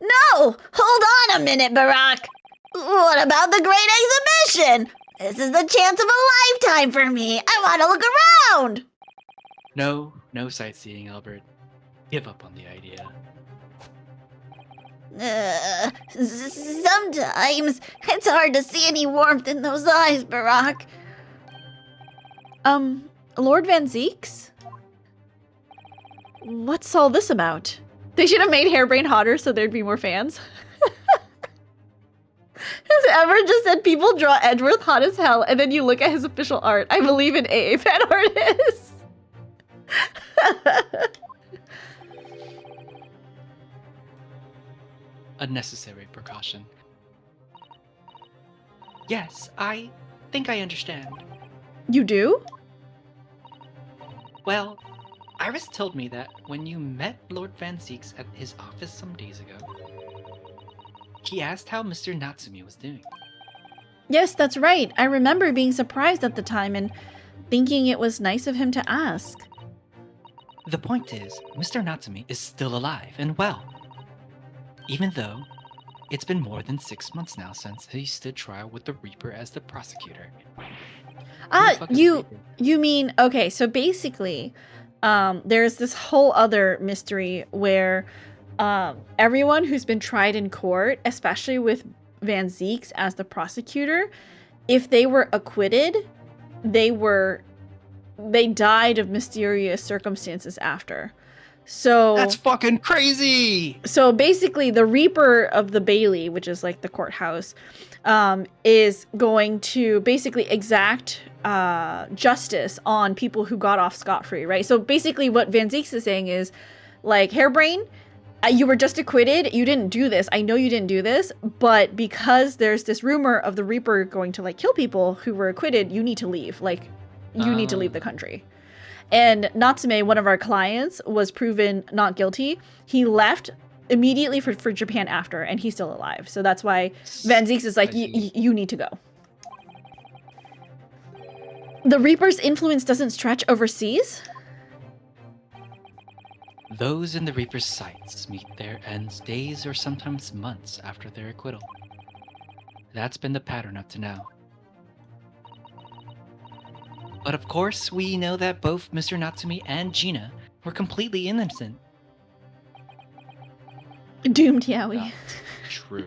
no! Hold on a minute, Barack. What about the great exhibition? This is the chance of a lifetime for me. I want to look around. No sightseeing, Albert. Give up on the idea. Sometimes it's hard to see any warmth in those eyes, Barack. Lord Van Zeeks? What's all this about? They should have made Hairbrain hotter so there'd be more fans. Has ever just said people draw Edgeworth hot as hell, and then you look at his official art. I believe in AA fan artists. A necessary precaution. Yes, I think I understand. You do? Well, Iris told me that when you met Lord Van Zeeks at his office some days ago, he asked how Mr. Natsumi was doing. Yes, that's right. I remember being surprised at the time and thinking it was nice of him to ask. The point is, Mr. Natsumi is still alive and well. Even though it's been more than 6 months now since he stood trial with the Reaper as the prosecutor. You mean, okay, so basically, there's this whole other mystery where everyone who's been tried in court, especially with Van Zeeks as the prosecutor, if they were acquitted, they died of mysterious circumstances after. So that's fucking crazy. So basically, the Reaper of the Bailey, which is like the courthouse, is going to basically exact justice on people who got off scot-free, right? So basically, what Van Zeeks is saying is, like, Hairbrain, you were just acquitted. You didn't do this. I know you didn't do this, but because there's this rumor of the Reaper going to like kill people who were acquitted, you need to leave. Like, you need to leave the country. And Natsume, one of our clients, was proven not guilty. He left immediately for Japan after, and he's still alive. So that's why Van Zeeks is like, you need to go. The Reaper's influence doesn't stretch overseas? Those in the Reaper's sights meet their ends days or sometimes months after their acquittal. That's been the pattern up to now. But of course, we know that both Mr. Natsumi and Gina were completely innocent. Doomed Yowie. True.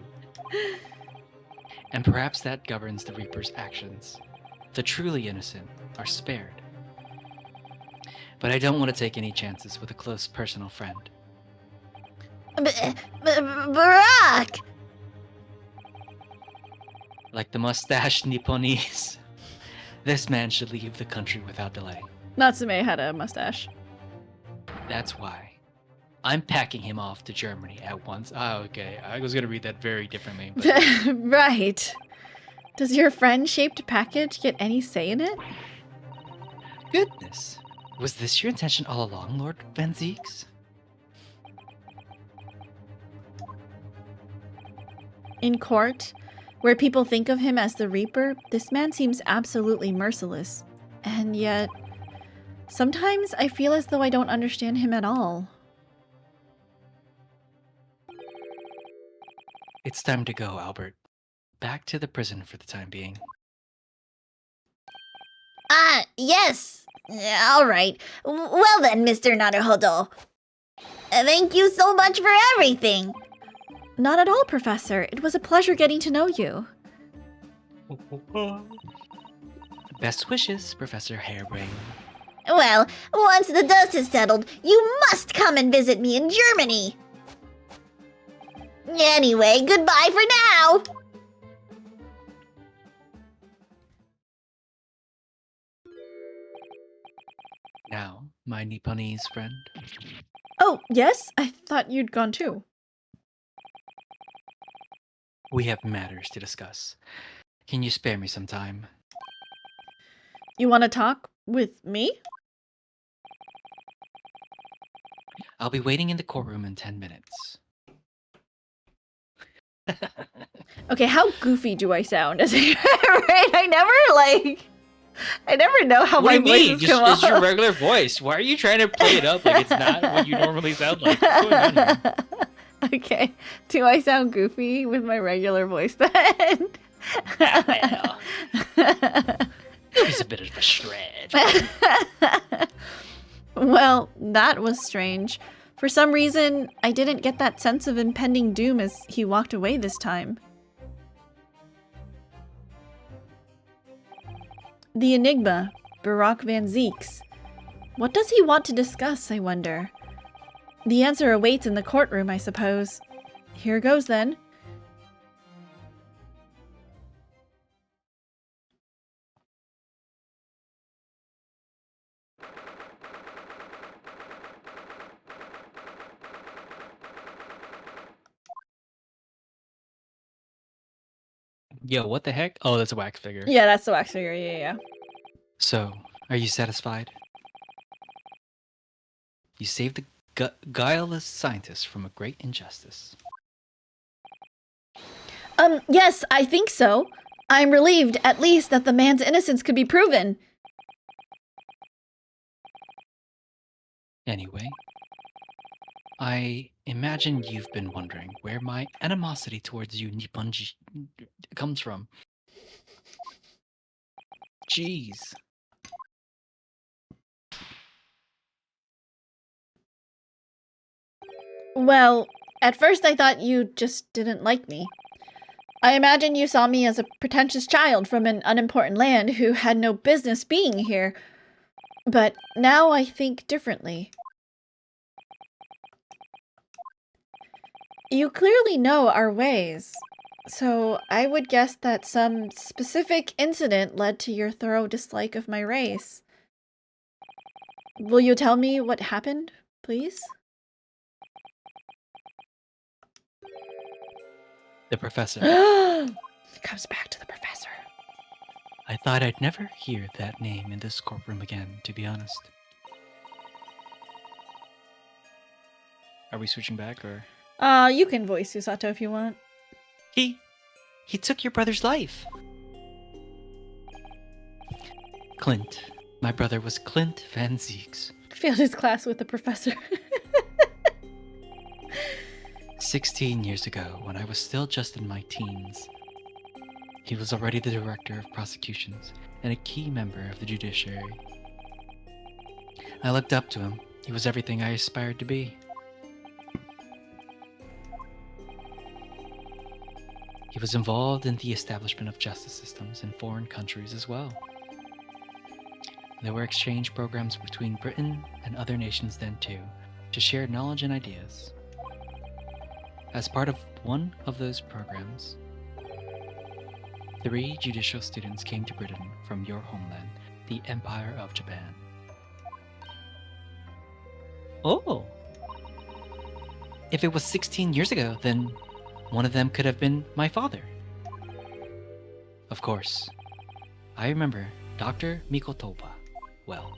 And perhaps that governs the Reaper's actions. The truly innocent are spared. But I don't want to take any chances with a close personal friend. Barack! Like the mustached Nipponese, this man should leave the country without delay. Natsume had a mustache. That's why. I'm packing him off to Germany at once. Oh, okay. I was going to read that very differently. But... Right. Does your friend-shaped package get any say in it? Goodness. Was this your intention all along, Lord Van Zeeks? In court, where people think of him as the Reaper, this man seems absolutely merciless. And yet, sometimes I feel as though I don't understand him at all. It's time to go, Albert. Back to the prison for the time being. Yes. All right. Well then, Mr. Naruhodo. Thank you so much for everything. Not at all, Professor. It was a pleasure getting to know you. Best wishes, Professor Hairbrain. Well, once the dust has settled, you must come and visit me in Germany. Anyway, goodbye for now. Now, my Nipponese friend. Oh, yes? I thought you'd gone too. We have matters to discuss. Can you spare me some time? You want to talk with me? I'll be waiting in the courtroom in 10 minutes. Okay, how goofy do I sound? Right? I never know how my voices come off. It's your regular voice. Why are you trying to play it up like it's not what you normally sound like? What's going on here? Okay, do I sound goofy with my regular voice then? Goofy's a bit of a shred. Well, that was strange. For some reason, I didn't get that sense of impending doom as he walked away this time. The enigma, Barak van Zieks. What does he want to discuss, I wonder? The answer awaits in the courtroom, I suppose. Here goes then. Yo, what the heck? Oh, that's a wax figure. Yeah, that's the wax figure, yeah. So, are you satisfied? You saved the guileless scientist from a great injustice. Yes, I think so. I'm relieved, at least, that the man's innocence could be proven. Anyway, I imagine you've been wondering where my animosity towards you Nipponji comes from. Jeez. Well, at first I thought you just didn't like me. I imagine you saw me as a pretentious child from an unimportant land who had no business being here. But now I think differently. You clearly know our ways, so I would guess that some specific incident led to your thorough dislike of my race. Will you tell me what happened, please? The professor. It comes back to the professor. I thought I'd never hear that name in this courtroom again, to be honest. Are we switching back, or...? You can voice Usato if you want. He took your brother's life. Clint. My brother was Clint van Zieks. Failed his class with the professor. 16 years ago, when I was still just in my teens. He was already the director of prosecutions and a key member of the judiciary. I looked up to him. He was everything I aspired to be. He was involved in the establishment of justice systems in foreign countries as well. There were exchange programs between Britain and other nations then too, to share knowledge and ideas. As part of one of those programs, 3 judicial students came to Britain from your homeland, the Empire of Japan. Oh! If it was 16 years ago, then one of them could have been my father. Of course, I remember Dr. Mikotoba well.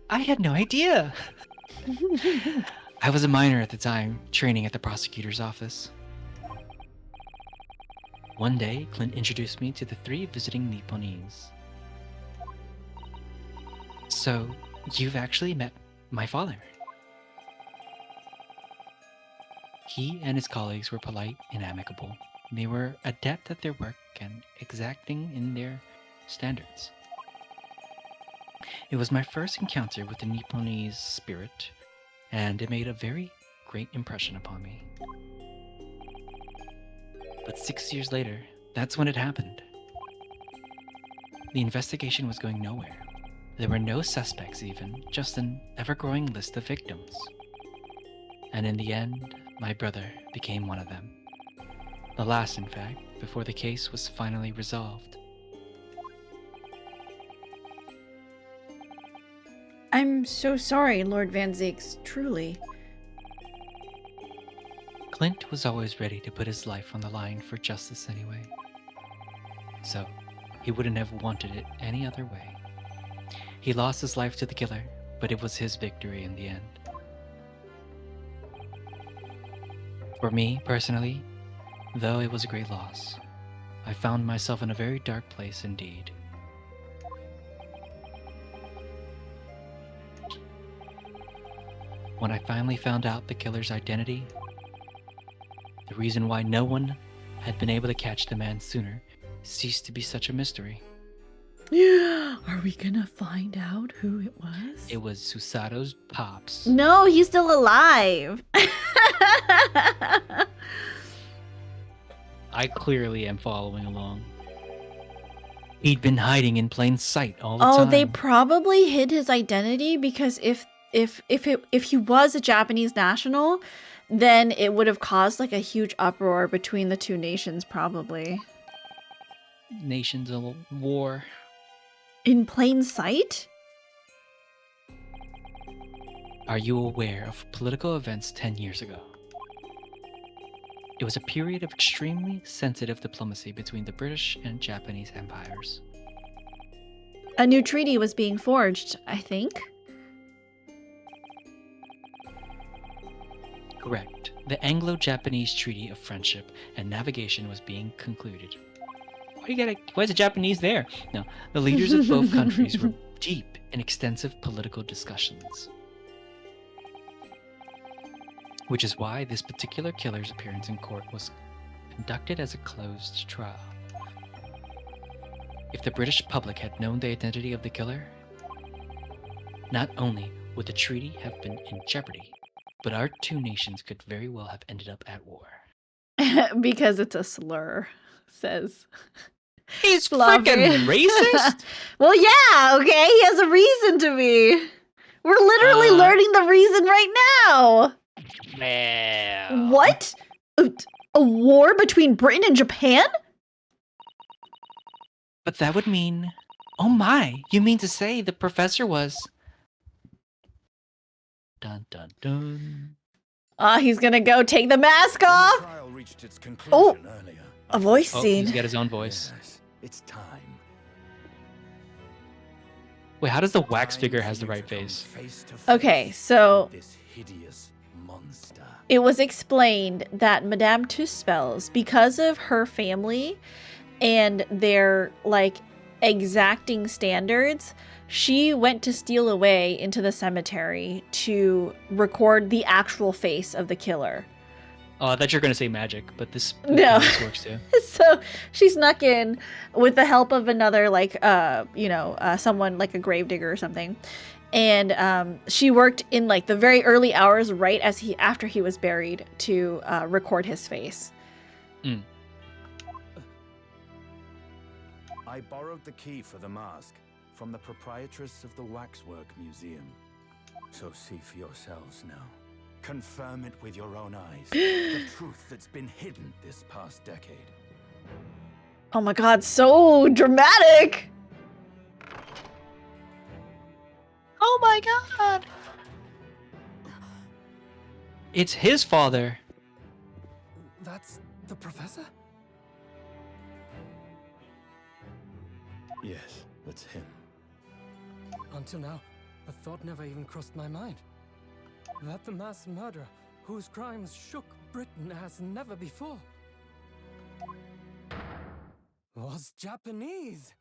I had no idea! I was a minor at the time, training at the prosecutor's office. One day, Clint introduced me to the 3 visiting Nipponese. So, you've actually met my father. He and his colleagues were polite and amicable. They were adept at their work and exacting in their standards. It was my first encounter with the Nipponese spirit, and it made a very great impression upon me. But 6 years later, that's when it happened. the investigation was going nowhere. There were no suspects even, just an ever-growing list of victims. And in the end, my brother became one of them. The last, in fact, before the case was finally resolved. I'm so sorry, Lord Van Zieks, truly. Clint was always ready to put his life on the line for justice anyway. So, he wouldn't have wanted it any other way. He lost his life to the killer, but it was his victory in the end. For me, personally, though it was a great loss, I found myself in a very dark place indeed. When I finally found out the killer's identity, the reason why no one had been able to catch the man sooner ceased to be such a mystery. Are we gonna find out who it was? It was Susato's pops. No, he's still alive. I clearly am following along. He'd been hiding in plain sight all the time. Oh, they probably hid his identity because if he was a Japanese national, then it would have caused like a huge uproar between the two nations, probably. Nations of war. In plain sight? Are you aware of political events 10 years ago? It was a period of extremely sensitive diplomacy between the British and Japanese empires. A new treaty was being forged, I think. Correct. The Anglo-Japanese Treaty of Friendship and Navigation was being concluded. Why is the Japanese there? No, the leaders of both countries were deep in extensive political discussions. Which is why this particular killer's appearance in court was conducted as a closed trial. If the British public had known the identity of the killer, not only would the treaty have been in jeopardy, but our two nations could very well have ended up at war. Because it's a slur, says. He's freaking racist? Well, yeah, okay, he has a reason to be. We're literally learning the reason right now. Well. What? A war between Britain and Japan? But that would mean... Oh my, you mean to say the professor was... Dun dun dun. He's gonna go take the mask off. Oh, a voice scene. He's got his own voice. Yes, it's time. Wait, how does the wax figure has the right face? Okay, so This hideous monster. it was explained that Madame Tussauds, because of her family and their like exacting standards, she went to steal away into the cemetery to record the actual face of the killer. Oh, I thought you were going to say magic, but this works too. So she snuck in with the help of another, like, someone like a gravedigger or something. And she worked in like the very early hours right after he was buried to record his face. Mm. I borrowed the key for the mask from the proprietress of the Waxwork Museum. So see for yourselves now. Confirm it with your own eyes. The truth that's been hidden this past decade. Oh my god, so dramatic! Oh my god! It's his father. That's the professor? Yes, that's him. Until now, a thought never even crossed my mind. That the mass murderer, whose crimes shook Britain as never before, was Japanese.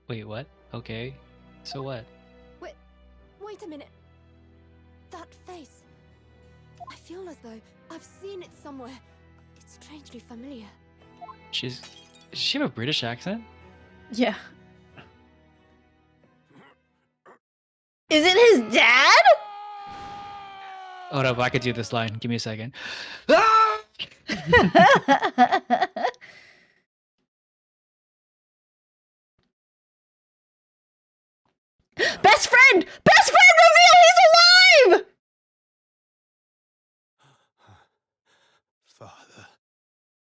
Wait, what? Okay. So what? Wait a minute. That face. I feel as though I've seen it somewhere. It's strangely familiar. Does she have a British accent? Yeah. Is it his dad? Oh no, but I could do this line. Give me a second. friend! Best friend reveal! He's alive! Father.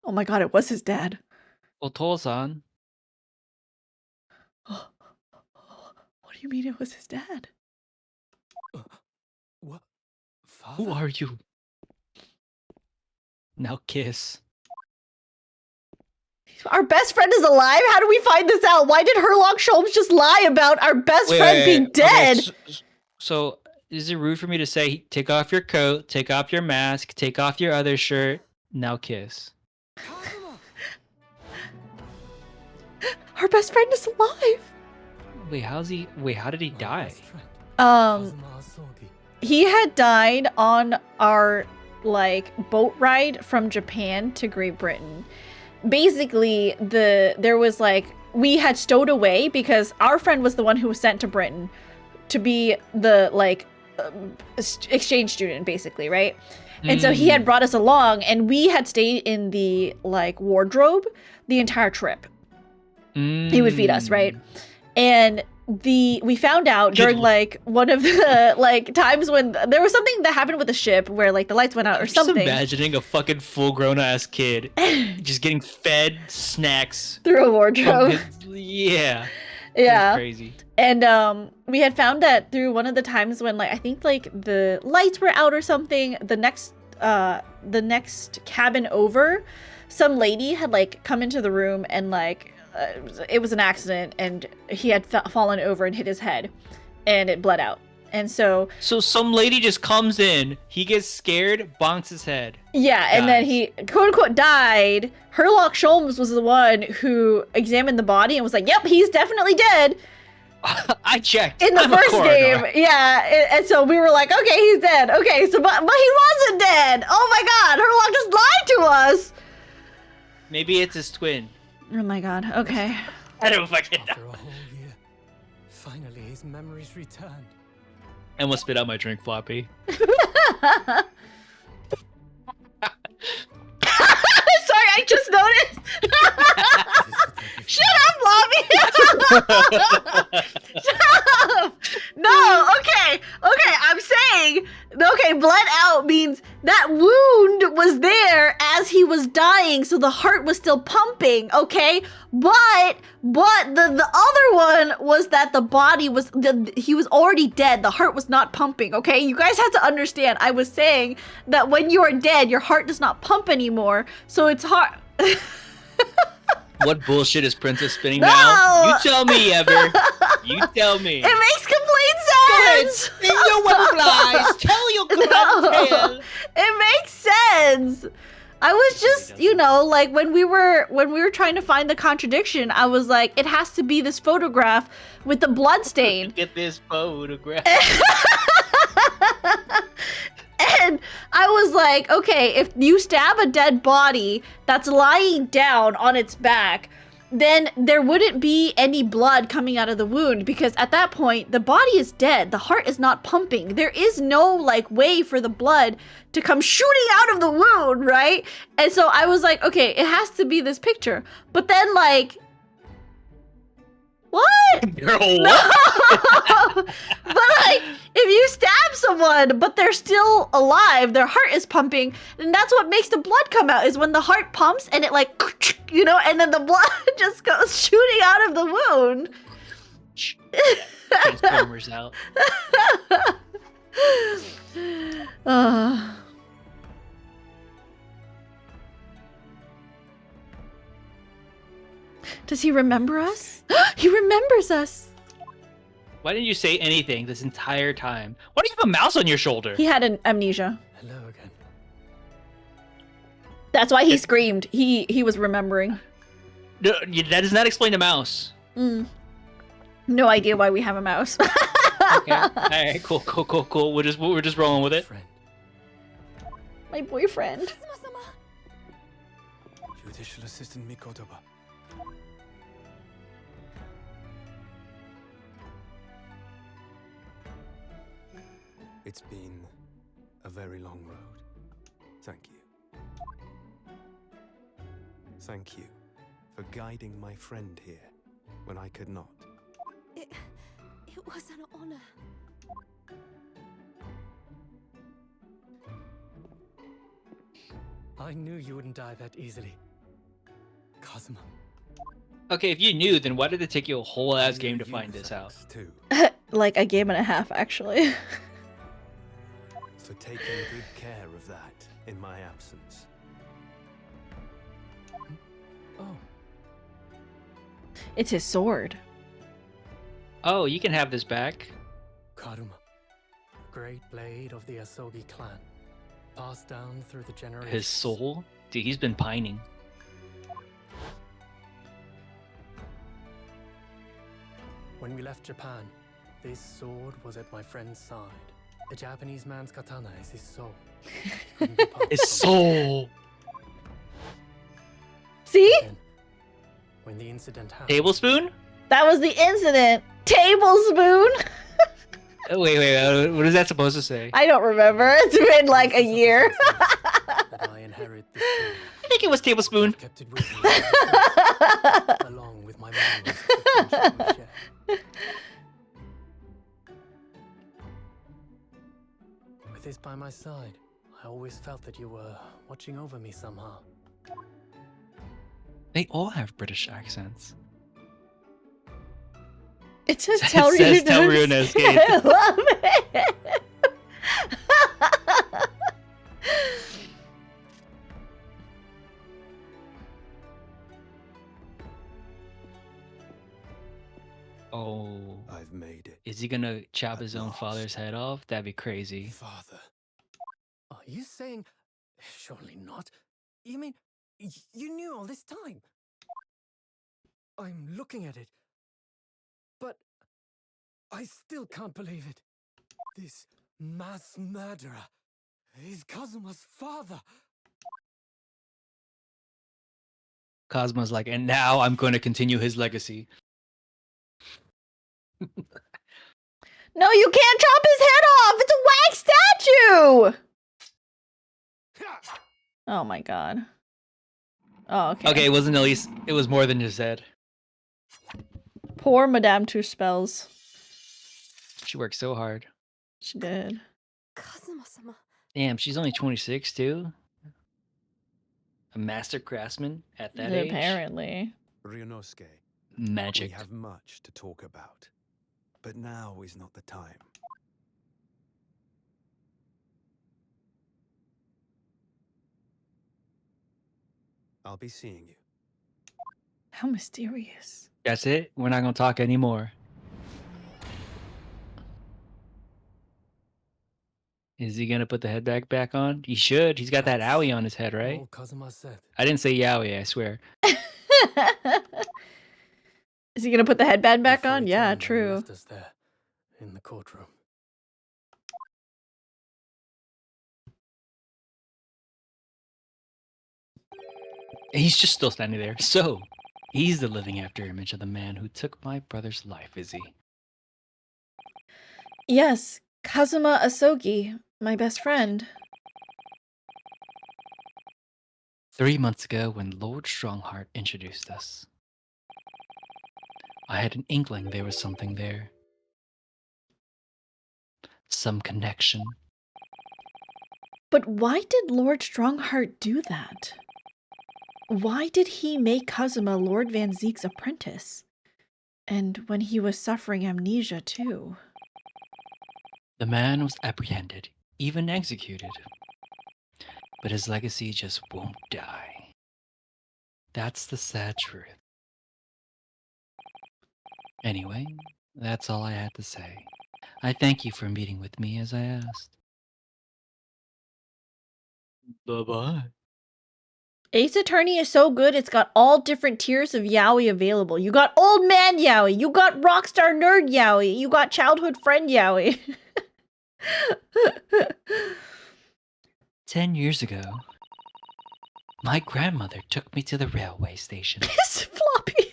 Oh my god, it was his dad. Otosan. What do you mean it was his dad? What? Father? Who are you? Now kiss. Our best friend is alive? How do we find this out? Why did Herlock Sholmes just lie about our best friend being dead? Okay, so is it rude for me to say, take off your coat, take off your mask, take off your other shirt, now kiss? Our best friend is alive. Wait, how did he die? He had died on our boat ride from Japan to Great Britain. Basically, there was we had stowed away because our friend was the one who was sent to Britain to be the exchange student, basically, right? And so he had brought us along, and we had stayed in the wardrobe the entire trip. He would feed us, right? And we found out during one of the times when there was something that happened with the ship where the lights went out or something. Just imagining a fucking full grown ass kid just getting fed snacks through a wardrobe. Yeah. Yeah. Crazy. And we had found that through one of the times when I think the lights were out or something, the next cabin over, some lady had come into the room and it was an accident, and he had fallen over and hit his head, and it bled out. And so some lady just comes in, he gets scared, bonks his head. Yeah, and then he quote unquote died. Herlock Sholmes was the one who examined the body and was like, "Yep, he's definitely dead." I checked in the first game. Yeah, and so we were like, "Okay, he's dead." Okay, so but he wasn't dead. Oh my God, Herlock just lied to us. Maybe it's his twin. Oh my God. Okay. I don't fucking know. After a whole year, finally his memories returned. And we'll spit out my drink, Floppy. Sorry, I just noticed. Shut up, Floppy. Shut up. No, okay, I'm saying, bled out means that wound was there as he was dying, so the heart was still pumping, okay? But the other one was that the body was, he was already dead, the heart was not pumping, okay? You guys have to understand, I was saying that when you are dead, your heart does not pump anymore, so it's hard. What bullshit is Princess spinning now? You tell me, Ever. You tell me. It makes complete sense. Go ahead, spin your web flies. Tell your grand tale. It makes sense. I was just, when we were trying to find the contradiction, I was like, it has to be this photograph with the blood stain. Get this photograph. And I was like, okay, if you stab a dead body that's lying down on its back, then there wouldn't be any blood coming out of the wound, because at that point, the body is dead. The heart is not pumping. There is no way for the blood to come shooting out of the wound, right? And so I was like, okay, it has to be this picture. But then what? Girl, what? No! But if you stab someone, but they're still alive, their heart is pumping, and that's what makes the blood come out, is when the heart pumps and it and then the blood just goes shooting out of the wound. Transformers out. Does he remember us? He remembers us. Why didn't you say anything this entire time? Why do you have a mouse on your shoulder? He had an amnesia. Hello again. That's why he screamed. He was remembering. No, that does not explain the mouse. No idea why we have a mouse. Okay. All right. Cool. We're just rolling with it. My boyfriend. Judicial Assistant Mikotoba. It's been a very long road. Thank you. Thank you for guiding my friend here when I could not. It It was an honor. I knew you wouldn't die that easily. Kazuma. Okay, if you knew, then why did it take you a whole ass game to find this out? Too. Like a game and a half, actually. For taking good care of that in my absence. Oh, It's his sword. Oh, you can have this back. Karuma. Great blade of the Asogi clan. Passed down through the generations. His soul? Dude, he's been pining. When we left Japan, this sword was at my friend's side. A Japanese man's katana is his soul. He couldn't be parted His from it. soul! See? Then, when the incident happened, Tablespoon? That was the incident. Tablespoon. Oh, wait, what is that supposed to say? I don't remember. It's been like a year. that I inherit this sword. I think it was tablespoon. I've kept it with me ever since, along with my memories of the friendship we shared. With this by my side, I always felt that you were watching over me somehow. They all have British accents. It says It tell says Ryuna tell Ryuna escape. I love it. Oh. I've made it. Is he gonna chop At his own last. father's head off? That'd be crazy. Father. Are you saying... Surely not. You mean, you knew all this time? I'm looking at it. But I still can't believe it. This mass murderer is Kazuma's father. Cosmo's like, and now I'm going to continue his legacy. No, you can't chop his head off. It's a wax statue. Oh my god. Oh, okay. Okay, it wasn't at least, it was more than just head. Poor Madame Two Spells. She worked so hard. She did. Kazuma-sama. Damn, she's only 26 too. A master craftsman at that age. Apparently. Ryunosuke, Magic. we have much to talk about. But now is not the time. I'll be seeing you. How mysterious. That's it? We're not going to talk anymore. Is he going to put the head back on? He should. He's got that owie on his head, right? All Kazuma said. I didn't say yowie, I swear. Is he gonna put the headband back Before on? he Yeah, turned and true. left us there, in the courtroom. He's just still standing there. So, he's the living after image of the man who took my brother's life, is he? Yes, Kazuma Asogi, my best friend. 3 months ago, when Lord Strongheart introduced us, I had an inkling there was something there. Some connection. But why did Lord Strongheart do that? Why did he make Kazuma Lord Van Zeek's apprentice? And when he was suffering amnesia, too. The man was apprehended, even executed. But his legacy just won't die. That's the sad truth. Anyway, that's all I had to say. I thank you for meeting with me as I asked. Bye-bye. Ace Attorney is so good, it's got all different tiers of yaoi available. You got old man yaoi, you got rockstar nerd yaoi, you got childhood friend yaoi. 10 years ago, my grandmother took me to the railway station. It's floppy.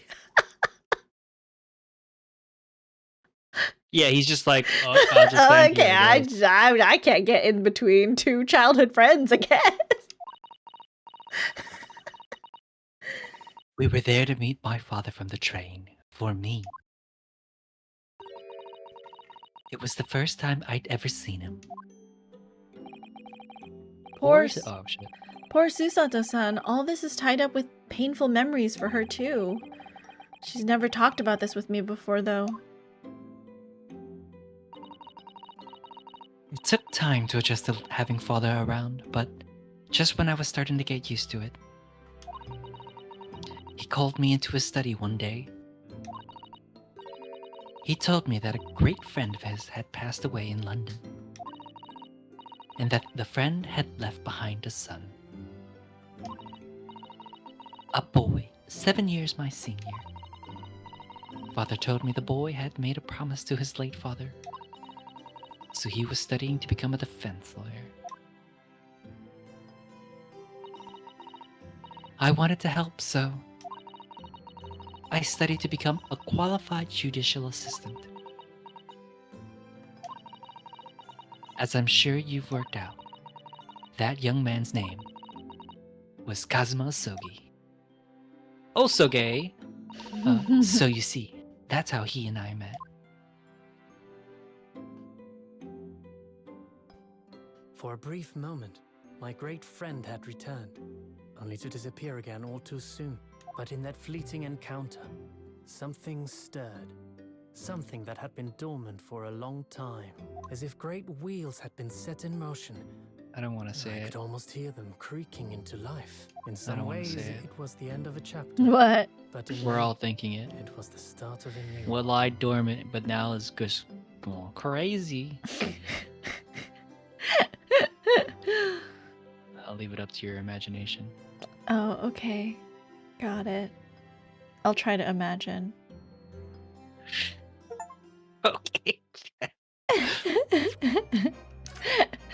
Yeah, he's just like, oh, I'll just stand Okay, here, I guess. I can't get in between two childhood friends, I guess. We were there to meet my father from the train, for me. It was the first time I'd ever seen him. Poor, Oh, shit. poor Susato-san. All this is tied up with painful memories for her too. She's never talked about this with me before, though. It took time to adjust to having father around, but just when I was starting to get used to it, he called me into his study one day. He told me that a great friend of his had passed away in London, and that the friend had left behind a son. A boy, 7 years my senior. Father told me the boy had made a promise to his late father, so he was studying to become a defense lawyer. I wanted to help, so I studied to become a qualified judicial assistant. As I'm sure you've worked out, that young man's name was Kazuma Osogi. Osoge! So you see, that's how he and I met. For a brief moment, my great friend had returned, only to disappear again all too soon. But in that fleeting encounter, something stirred. Something that had been dormant for a long time, as if great wheels had been set in motion. I don't want to say I it. could almost hear them creaking into life. In I some don't wanna ways, say it. it was the end of a chapter. What? But in We're many, all thinking it. it was the start of a new What one. lied dormant, but now is just going crazy. I'll leave it up to your imagination. Oh, okay. Got it. I'll try to imagine. Okay.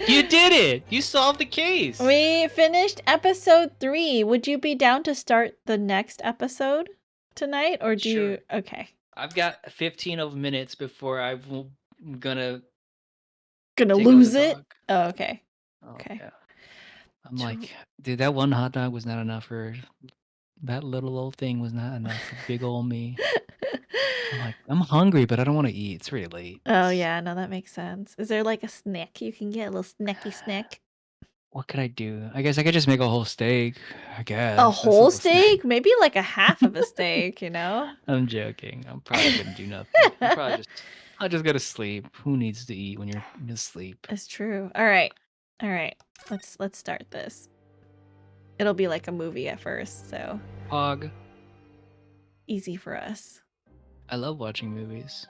You did it! You solved the case! We finished episode 3. Would you be down to start the next episode tonight? Or do you... Okay. I've got 15 of minutes before I'm gonna Gonna take out lose the it? dog. Oh, okay. Oh, Okay. yeah. I'm like, dude, that one hot dog was not enough for... That little old thing was not enough for big old me. I'm like, I'm hungry, but I don't want to eat. It's really late. Oh, yeah. No, that makes sense. Is there like a snack you can get? A little snacky snack? What could I do? I guess I could just make a whole steak. I guess. A That's whole little snack. steak? Maybe like a half of a steak, you know? I'm joking. I'm probably gonna do nothing. I'll just go to sleep. Who needs to eat when you're asleep? It's true. All right. All right. Let's start this. It'll be like a movie at first, so Hog. easy for us. I love watching movies.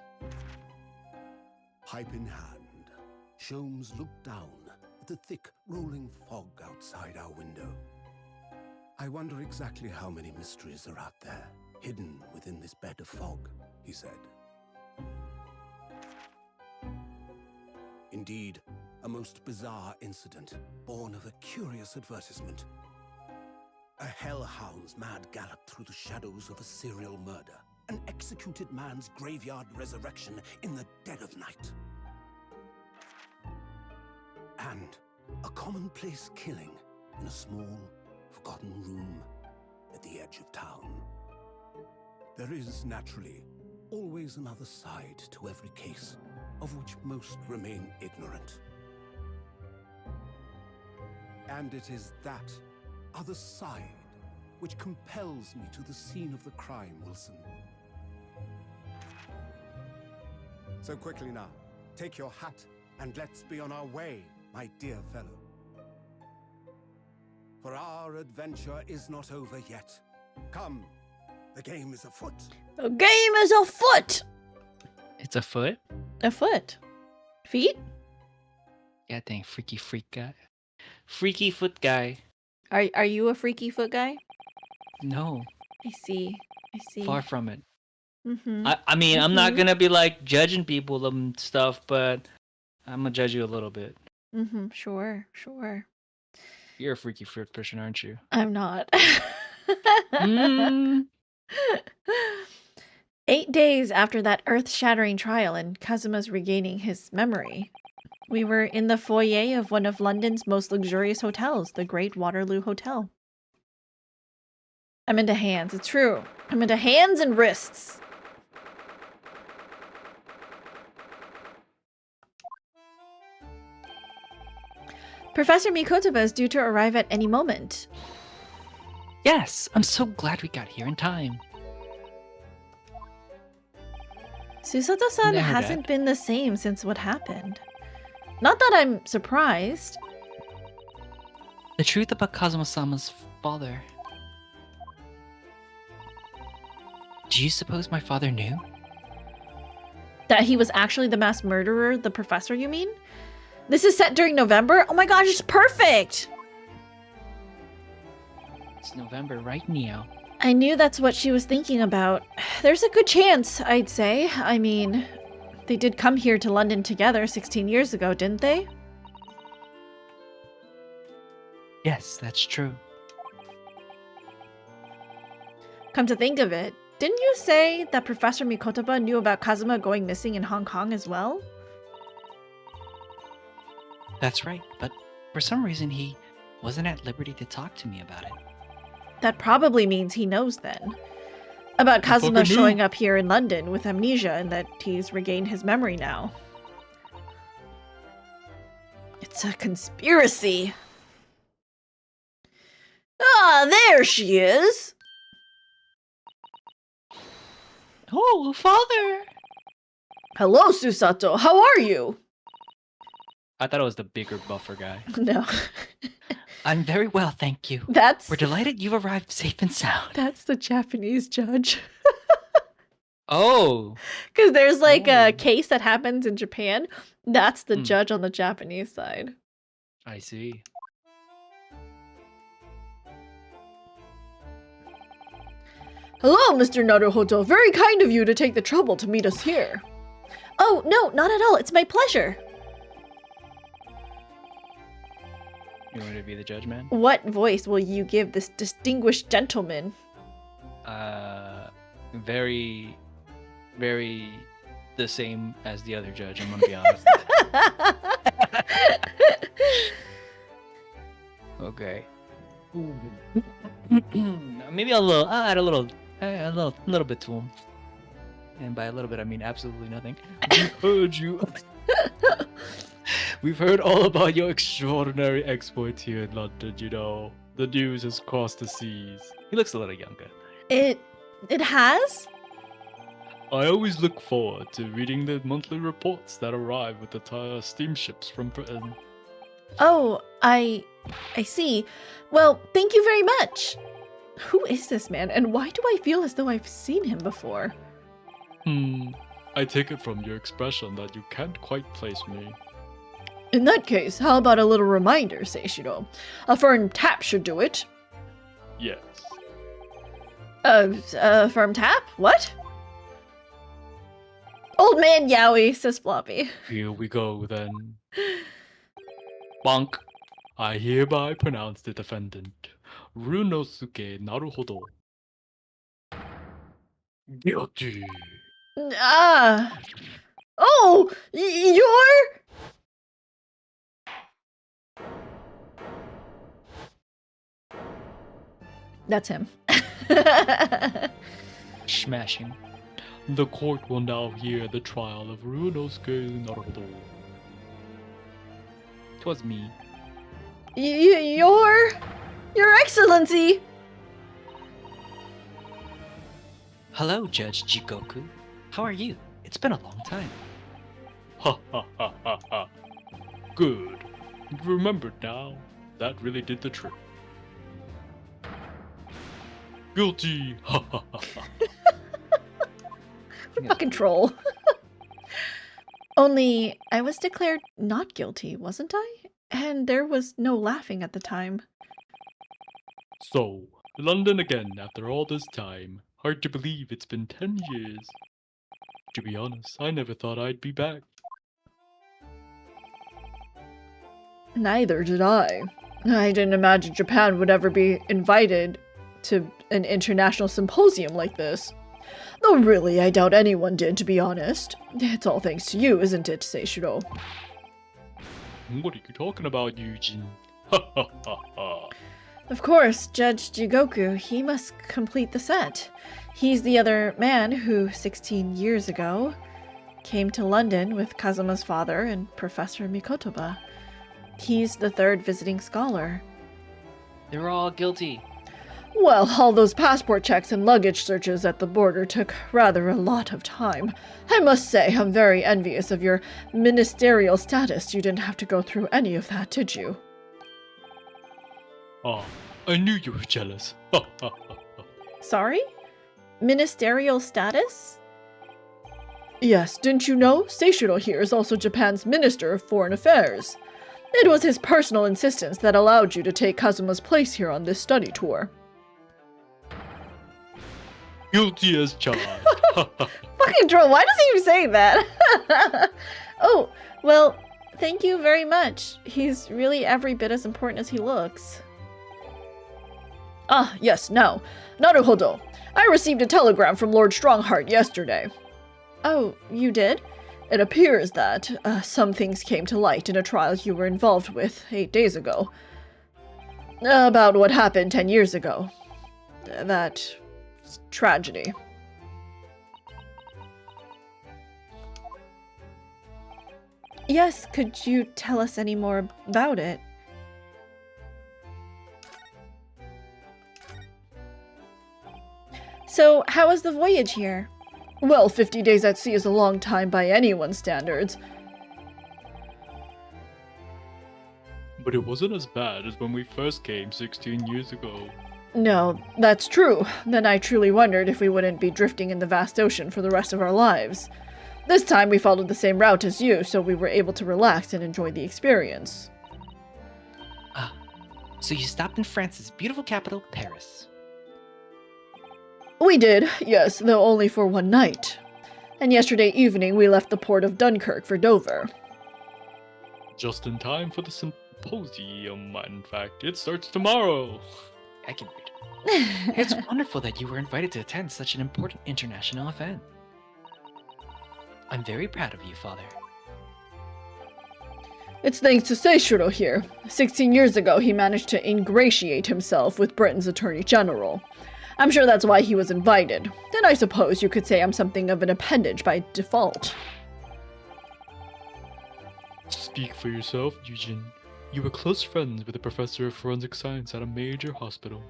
Pipe in hand, Sholmes looked down at the thick, rolling fog outside our window. I wonder exactly how many mysteries are out there, hidden within this bed of fog, he said. Indeed, a most bizarre incident, born of a curious advertisement. A hellhound's mad gallop through the shadows of a serial murder. An executed man's graveyard resurrection in the dead of night. And a commonplace killing in a small, forgotten room at the edge of town. There is, naturally, always another side to every case, of which most remain ignorant. And it is that other side which compels me to the scene of the crime, Wilson. So quickly now, take your hat and let's be on our way, my dear fellow. For our adventure is not over yet. Come, the game is afoot. The game is afoot! It's a foot? A foot. Feet? Yeah, dang, freaky freak guy. Freaky foot guy. Are you a freaky foot guy? No, I see. I see. far from it. Mm-hmm. I mean, I'm not gonna be like judging people and stuff, but I'm gonna judge you a little bit. Mm-hmm. Sure. Sure. You're a freaky fruit person, aren't you? I'm not. Mm. 8 days after that earth-shattering trial and Kazuma's regaining his memory, we were in the foyer of one of London's most luxurious hotels, the Great Waterloo Hotel. I'm into hands. It's true. I'm into hands and wrists. Professor Mikotoba is due to arrive at any moment. Yes, I'm so glad we got here in time. Susato-san Never hasn't that. been the same since what happened. Not that I'm surprised. The truth about Kazuma-sama's father. Do you suppose my father knew? That he was actually the mass murderer, the professor, you mean? This is set during November? Oh my gosh, it's perfect! It's November, right, Neo? I knew that's what she was thinking about. There's a good chance, I'd say. I mean, they did come here to London together 16 years ago, didn't they? Yes, that's true. Come to think of it, didn't you say that Professor Mikotoba knew about Kazuma going missing in Hong Kong as well? That's right, but for some reason he wasn't at liberty to talk to me about it. That probably means he knows then. About Kazuma showing up here in London with amnesia and that he's regained his memory now. It's a conspiracy. Ah, there she is! Oh, father! Hello, Susato. How are you? I thought it was the bigger, buffer guy. No. I'm very well, thank you. That's... We're delighted you've arrived safe and sound. That's the Japanese judge. Oh! Because there's like a case that happens in Japan. That's the judge on the Japanese side. I see. Hello, Mr. Naruhodo. Very kind of you to take the trouble to meet us here. Oh, no, not at all. It's my pleasure. You want me to be the judge, man? What voice will you give this distinguished gentleman? Very, very the same as the other judge, I'm gonna be honest. Okay. Maybe I'll add a little bit to him. And by a little bit, I mean absolutely nothing. We've heard you. We've heard all about your extraordinary exploits here in London, you know. The news has crossed the seas. He looks a little younger. It has? I always look forward to reading the monthly reports that arrive with the steamships from Britain. Oh, I see. Well, thank you very much. Who is this man, and why do I feel as though I've seen him before? I take it from your expression that you can't quite place me. In that case, how about a little reminder, Seishiro? A firm tap should do it. Yes. Firm tap? What? Old man Yowie, says Floppy. Here we go then. Bonk. I hereby pronounce the defendant, Runosuke Naruhodo, guilty. Oh! You're... That's him. Smashing. The court will now hear the trial of Runosuke Naruhodo. 'Twas me. Your Excellency! Hello, Judge Jigoku. How are you? It's been a long time. Ha ha ha ha ha. Good. Remembered now. That really did the trick. Guilty. Ha ha ha ha. Fucking troll. Only, I was declared not guilty, wasn't I? And there was no laughing at the time. So, London again after all this time. Hard to believe it's been 10 years. To be honest, I never thought I'd be back. Neither did I. I didn't imagine Japan would ever be invited to an international symposium like this. Though really, I doubt anyone did, to be honest. It's all thanks to you, isn't it, Seishiro? What are you talking about, Eugene? Ha ha ha ha. Of course, Judge Jigoku, he must complete the set. He's the other man who, 16 years ago, came to London with Kazuma's father and Professor Mikotoba. He's the third visiting scholar. They're all guilty. Well, all those passport checks and luggage searches at the border took rather a lot of time. I must say, I'm very envious of your ministerial status. You didn't have to go through any of that, did you? Ah, I knew you were jealous. Sorry? Ministerial status? Yes, didn't you know? Seishiro here is also Japan's Minister of Foreign Affairs. It was his personal insistence that allowed you to take Kazuma's place here on this study tour. Guilty as charged. Fucking troll, why does he even say that? Oh, well, thank you very much. He's really every bit as important as he looks. Ah, yes, now. Naruhodo. I received a telegram from Lord Strongheart yesterday. Oh, you did? It appears that some things came to light in a trial you were involved with 8 days ago. About what happened 10 years ago. That tragedy. Yes, could you tell us any more about it? So, how was the voyage here? Well, 50 days at sea is a long time by anyone's standards. But it wasn't as bad as when we first came 16 years ago. No, that's true. Then I truly wondered if we wouldn't be drifting in the vast ocean for the rest of our lives. This time we followed the same route as you, so we were able to relax and enjoy the experience. Ah, so you stopped in France's beautiful capital, Paris. We did, yes, though only for one night. And yesterday evening we left the port of Dunkirk for Dover. Just in time for the symposium, in fact. It starts tomorrow. I can read. It's wonderful that you were invited to attend such an important international event. I'm very proud of you, Father. It's thanks to Seishiro here. 16 years ago he managed to ingratiate himself with Britain's Attorney General. I'm sure that's why he was invited. And I suppose you could say I'm something of an appendage by default. Speak for yourself, Eugene. You were close friends with a professor of forensic science at a major hospital.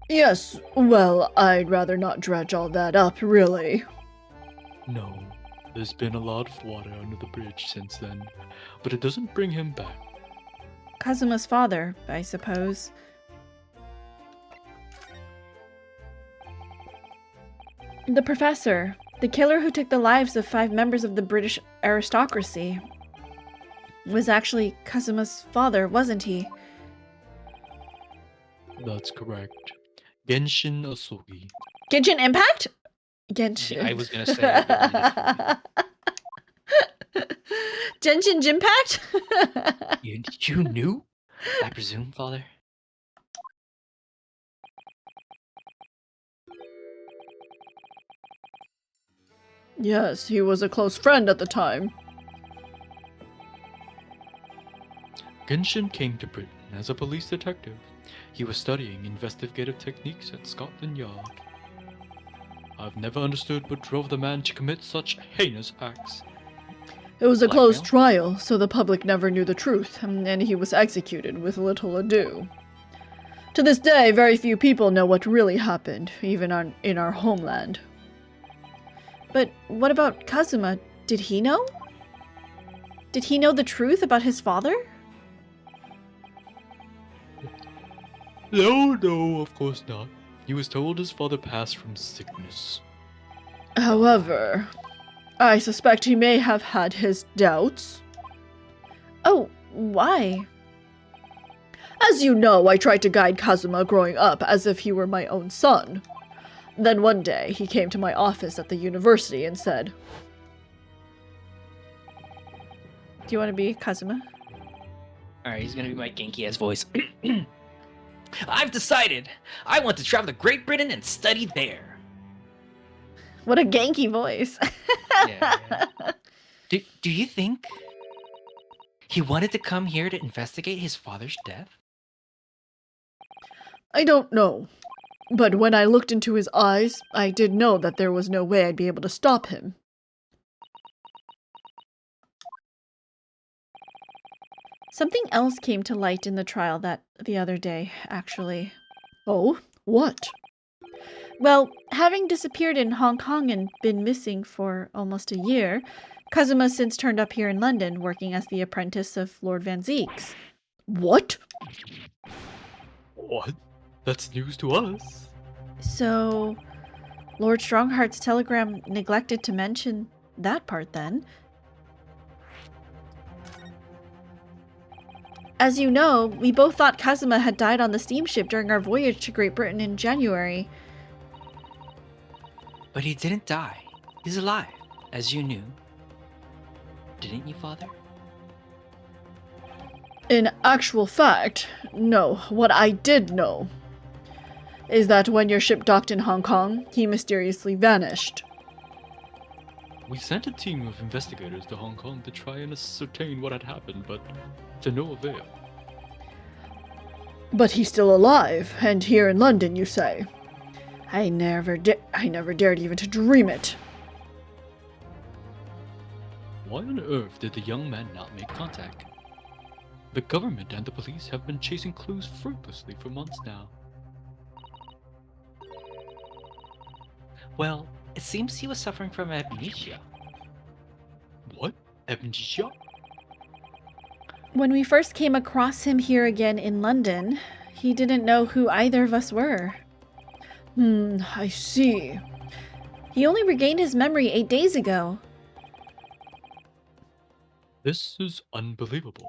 Yes, well, I'd rather not dredge all that up, really. No, there's been a lot of water under the bridge since then, but it doesn't bring him back. Kazuma's father, I suppose. The professor, the killer who took the lives of 5 members of the British aristocracy, was actually Kazuma's father, wasn't he? That's correct. Genshin Asogi. Genshin Impact? Genshin. Yeah, I was gonna say that. Genshin Jimpact? You knew? I presume, Father? Yes, he was a close friend at the time. Genshin came to Britain as a police detective. He was studying investigative techniques at Scotland Yard. I've never understood what drove the man to commit such heinous acts. It was a Blackmail? closed trial, so the public never knew the truth, and he was executed with little ado. To this day, very few people know what really happened, even in our homeland. But what about Kazuma? Did he know? Did he know the truth about his father? No, of course not. He was told his father passed from sickness. However, I suspect he may have had his doubts. Oh, why? As you know, I tried to guide Kazuma growing up as if he were my own son. Then one day, he came to my office at the university and said, "Do you want to be Kazuma?" Alright, he's gonna be my Genki ass voice. I've decided! I want to travel to Great Britain and study there. What a Genki voice. Yeah. Do you think he wanted to come here to investigate his father's death? I don't know. But when I looked into his eyes, I did know that there was no way I'd be able to stop him. Something else came to light in the trial the other day, actually. Oh, what? Well, having disappeared in Hong Kong and been missing for almost a year, Kazuma's since turned up here in London, working as the apprentice of Lord Van Zeeks. What? What? That's news to us. So, Lord Strongheart's telegram neglected to mention that part then. As you know, we both thought Kazuma had died on the steamship during our voyage to Great Britain in January. But he didn't die. He's alive, as you knew. Didn't you, Father? In actual fact, no. What I did know is that when your ship docked in Hong Kong, he mysteriously vanished. We sent a team of investigators to Hong Kong to try and ascertain what had happened, but to no avail. But he's still alive, and here in London, you say? I never dared even to dream it. Why on earth did the young man not make contact? The government and the police have been chasing clues fruitlessly for months now. Well, it seems he was suffering from amnesia. What? Amnesia? When we first came across him here again in London, he didn't know who either of us were. I see. He only regained his memory 8 days ago. This is unbelievable.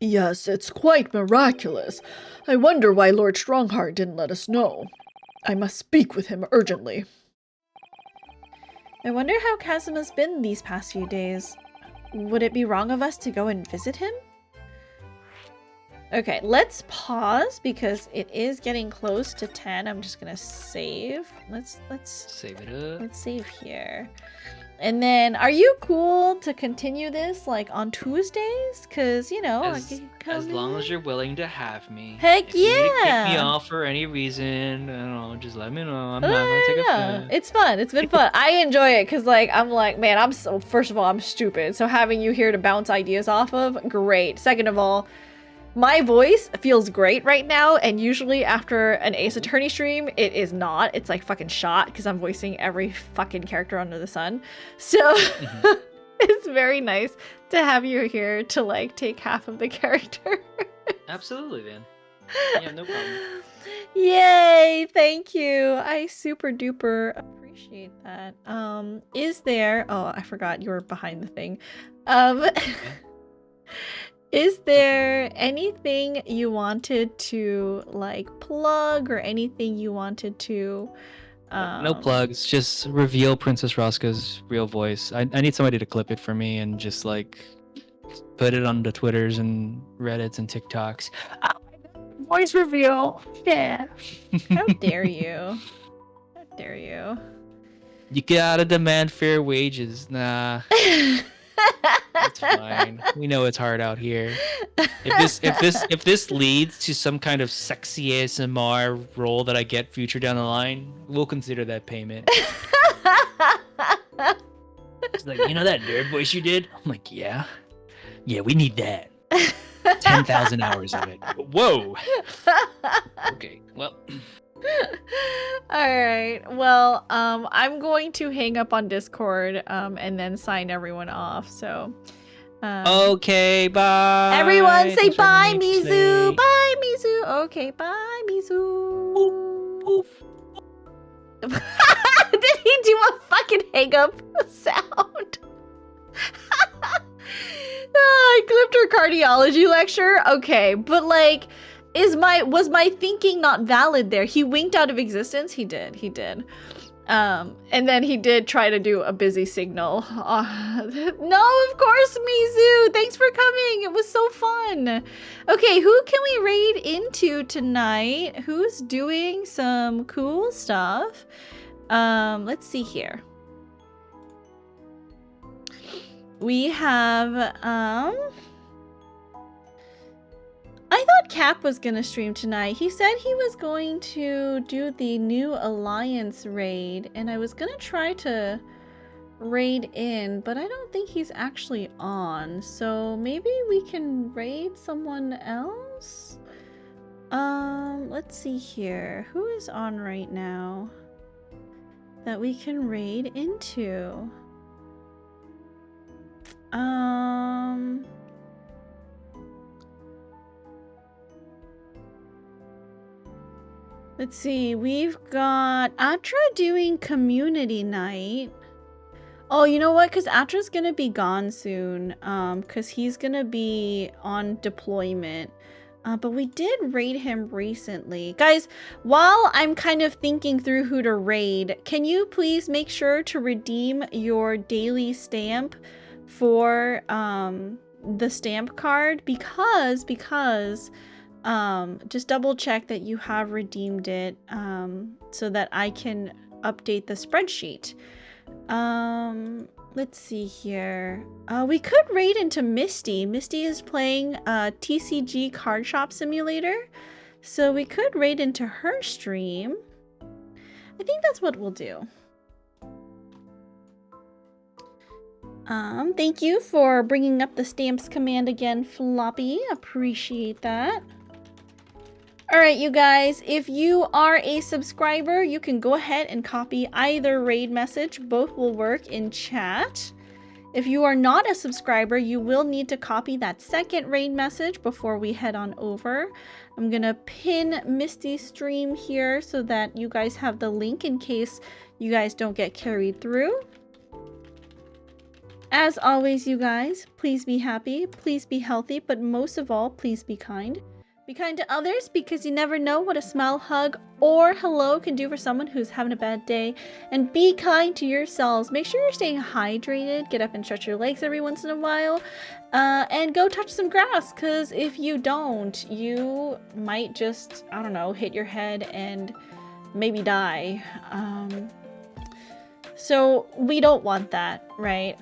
Yes, it's quite miraculous. I wonder why Lord Strongheart didn't let us know. I must speak with him urgently. I wonder how Kazuma's been these past few days. Would it be wrong of us to go and visit him? Okay, let's pause because it is getting close to 10. I'm just gonna save. Let's save it up. Let's save here. And then, are you cool to continue this like on Tuesdays? Cause you know, as long as you're willing to have me. Heck if you need to yeah! kick me off for any reason, I don't know, just let me know. I'm not gonna take offense. It's fun. It's been fun. I enjoy it because like I'm like, man, first of all, I'm stupid. So having you here to bounce ideas off of, great. Second of all, my voice feels great right now, and usually after an Ace Attorney stream, it is not. It's like fucking shot because I'm voicing every fucking character under the sun. So it's very nice to have you here to like take half of the character. Absolutely, man. Yeah, no problem. Yay! Thank you. I super duper appreciate that. Is there? Oh, I forgot you were behind the thing. Is there anything you wanted to like plug or anything you wanted to No plugs, just reveal Princess Rosca's real voice. I need somebody to clip it for me and just like put it on the Twitters and Reddits and TikToks. Voice reveal. Yeah. How dare you? How dare you? You gotta demand fair wages. Nah. It's fine. We know it's hard out here. If this leads to some kind of sexy ASMR role that I get future down the line, we'll consider that payment. It's like, you know that nerd voice you did? I'm like, yeah, we need that. 10,000 hours of it. Whoa. Okay, well. Alright, well, I'm going to hang up on Discord, and then sign everyone off, so... okay, bye! Everyone say bye, Mizu! Bye, Mizu! Okay, bye, Mizu! Did he do a fucking hang up sound? I clipped her cardiology lecture? Okay, but like... was my thinking not valid there? He winked out of existence? He did. And then he did try to do a busy signal. No, of course, Mizu! Thanks for coming! It was so fun! Okay, who can we raid into tonight? Who's doing some cool stuff? Let's see here. We have, I thought Cap was gonna stream tonight. He said he was going to do the new Alliance raid, and I was gonna try to raid in, but I don't think he's actually on. So maybe we can raid someone else? Let's see here. Who is on right now that we can raid into? Let's see. We've got Atra doing community night. Oh, you know what? Because Atra's gonna be gone soon. Because he's gonna be on deployment. But we did raid him recently. Guys, while I'm kind of thinking through who to raid, can you please make sure to redeem your daily stamp for the stamp card? Because just double check that you have redeemed it so that I can update the spreadsheet. Let's see here. We could raid into Misty. Misty is playing TCG Card Shop Simulator. So we could raid into her stream. I think that's what we'll do. Thank you for bringing up the stamps command again, Floppy. Appreciate that. Alright, you guys, if you are a subscriber, you can go ahead and copy either raid message. Both will work in chat. If you are not a subscriber, you will need to copy that second raid message before we head on over. I'm gonna pin Misty's stream here so that you guys have the link in case you guys don't get carried through. As always, you guys, please be happy, please be healthy, but most of all, please be kind. Be kind to others because you never know what a smile, hug, or hello can do for someone who's having a bad day. And be kind to yourselves. Make sure you're staying hydrated. Get up and stretch your legs every once in a while. And go touch some grass, because if you don't, you might just, I don't know, hit your head and maybe die. So we don't want that, right?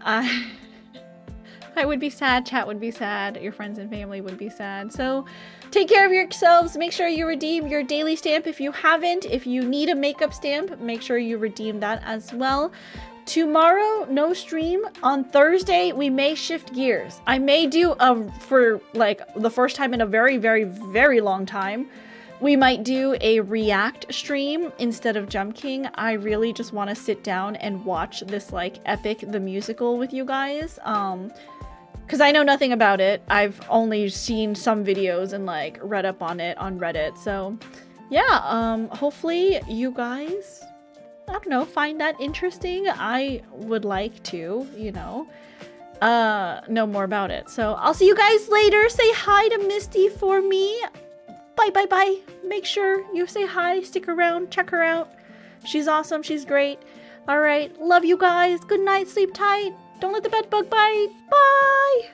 I would be sad, chat would be sad, your friends and family would be sad. So take care of yourselves. Make sure you redeem your daily stamp if you haven't. If you need a makeup stamp, make sure you redeem that as well. Tomorrow, no stream. On Thursday, we may shift gears. I may do for like the first time in a very, very, very long time, we might do a react stream instead of Jump King. I really just want to sit down and watch this like Epic the Musical with you guys. Because I know nothing about it. I've only seen some videos and like read up on it on Reddit. So yeah, hopefully you guys, I don't know, find that interesting. I would like to, you know more about it. So I'll see you guys later. Say hi to Misty for me. Bye, bye, bye. Make sure you say hi, stick around, check her out. She's awesome. She's great. All right. Love you guys. Good night. Sleep tight. Don't let the bed bug bite. Bye.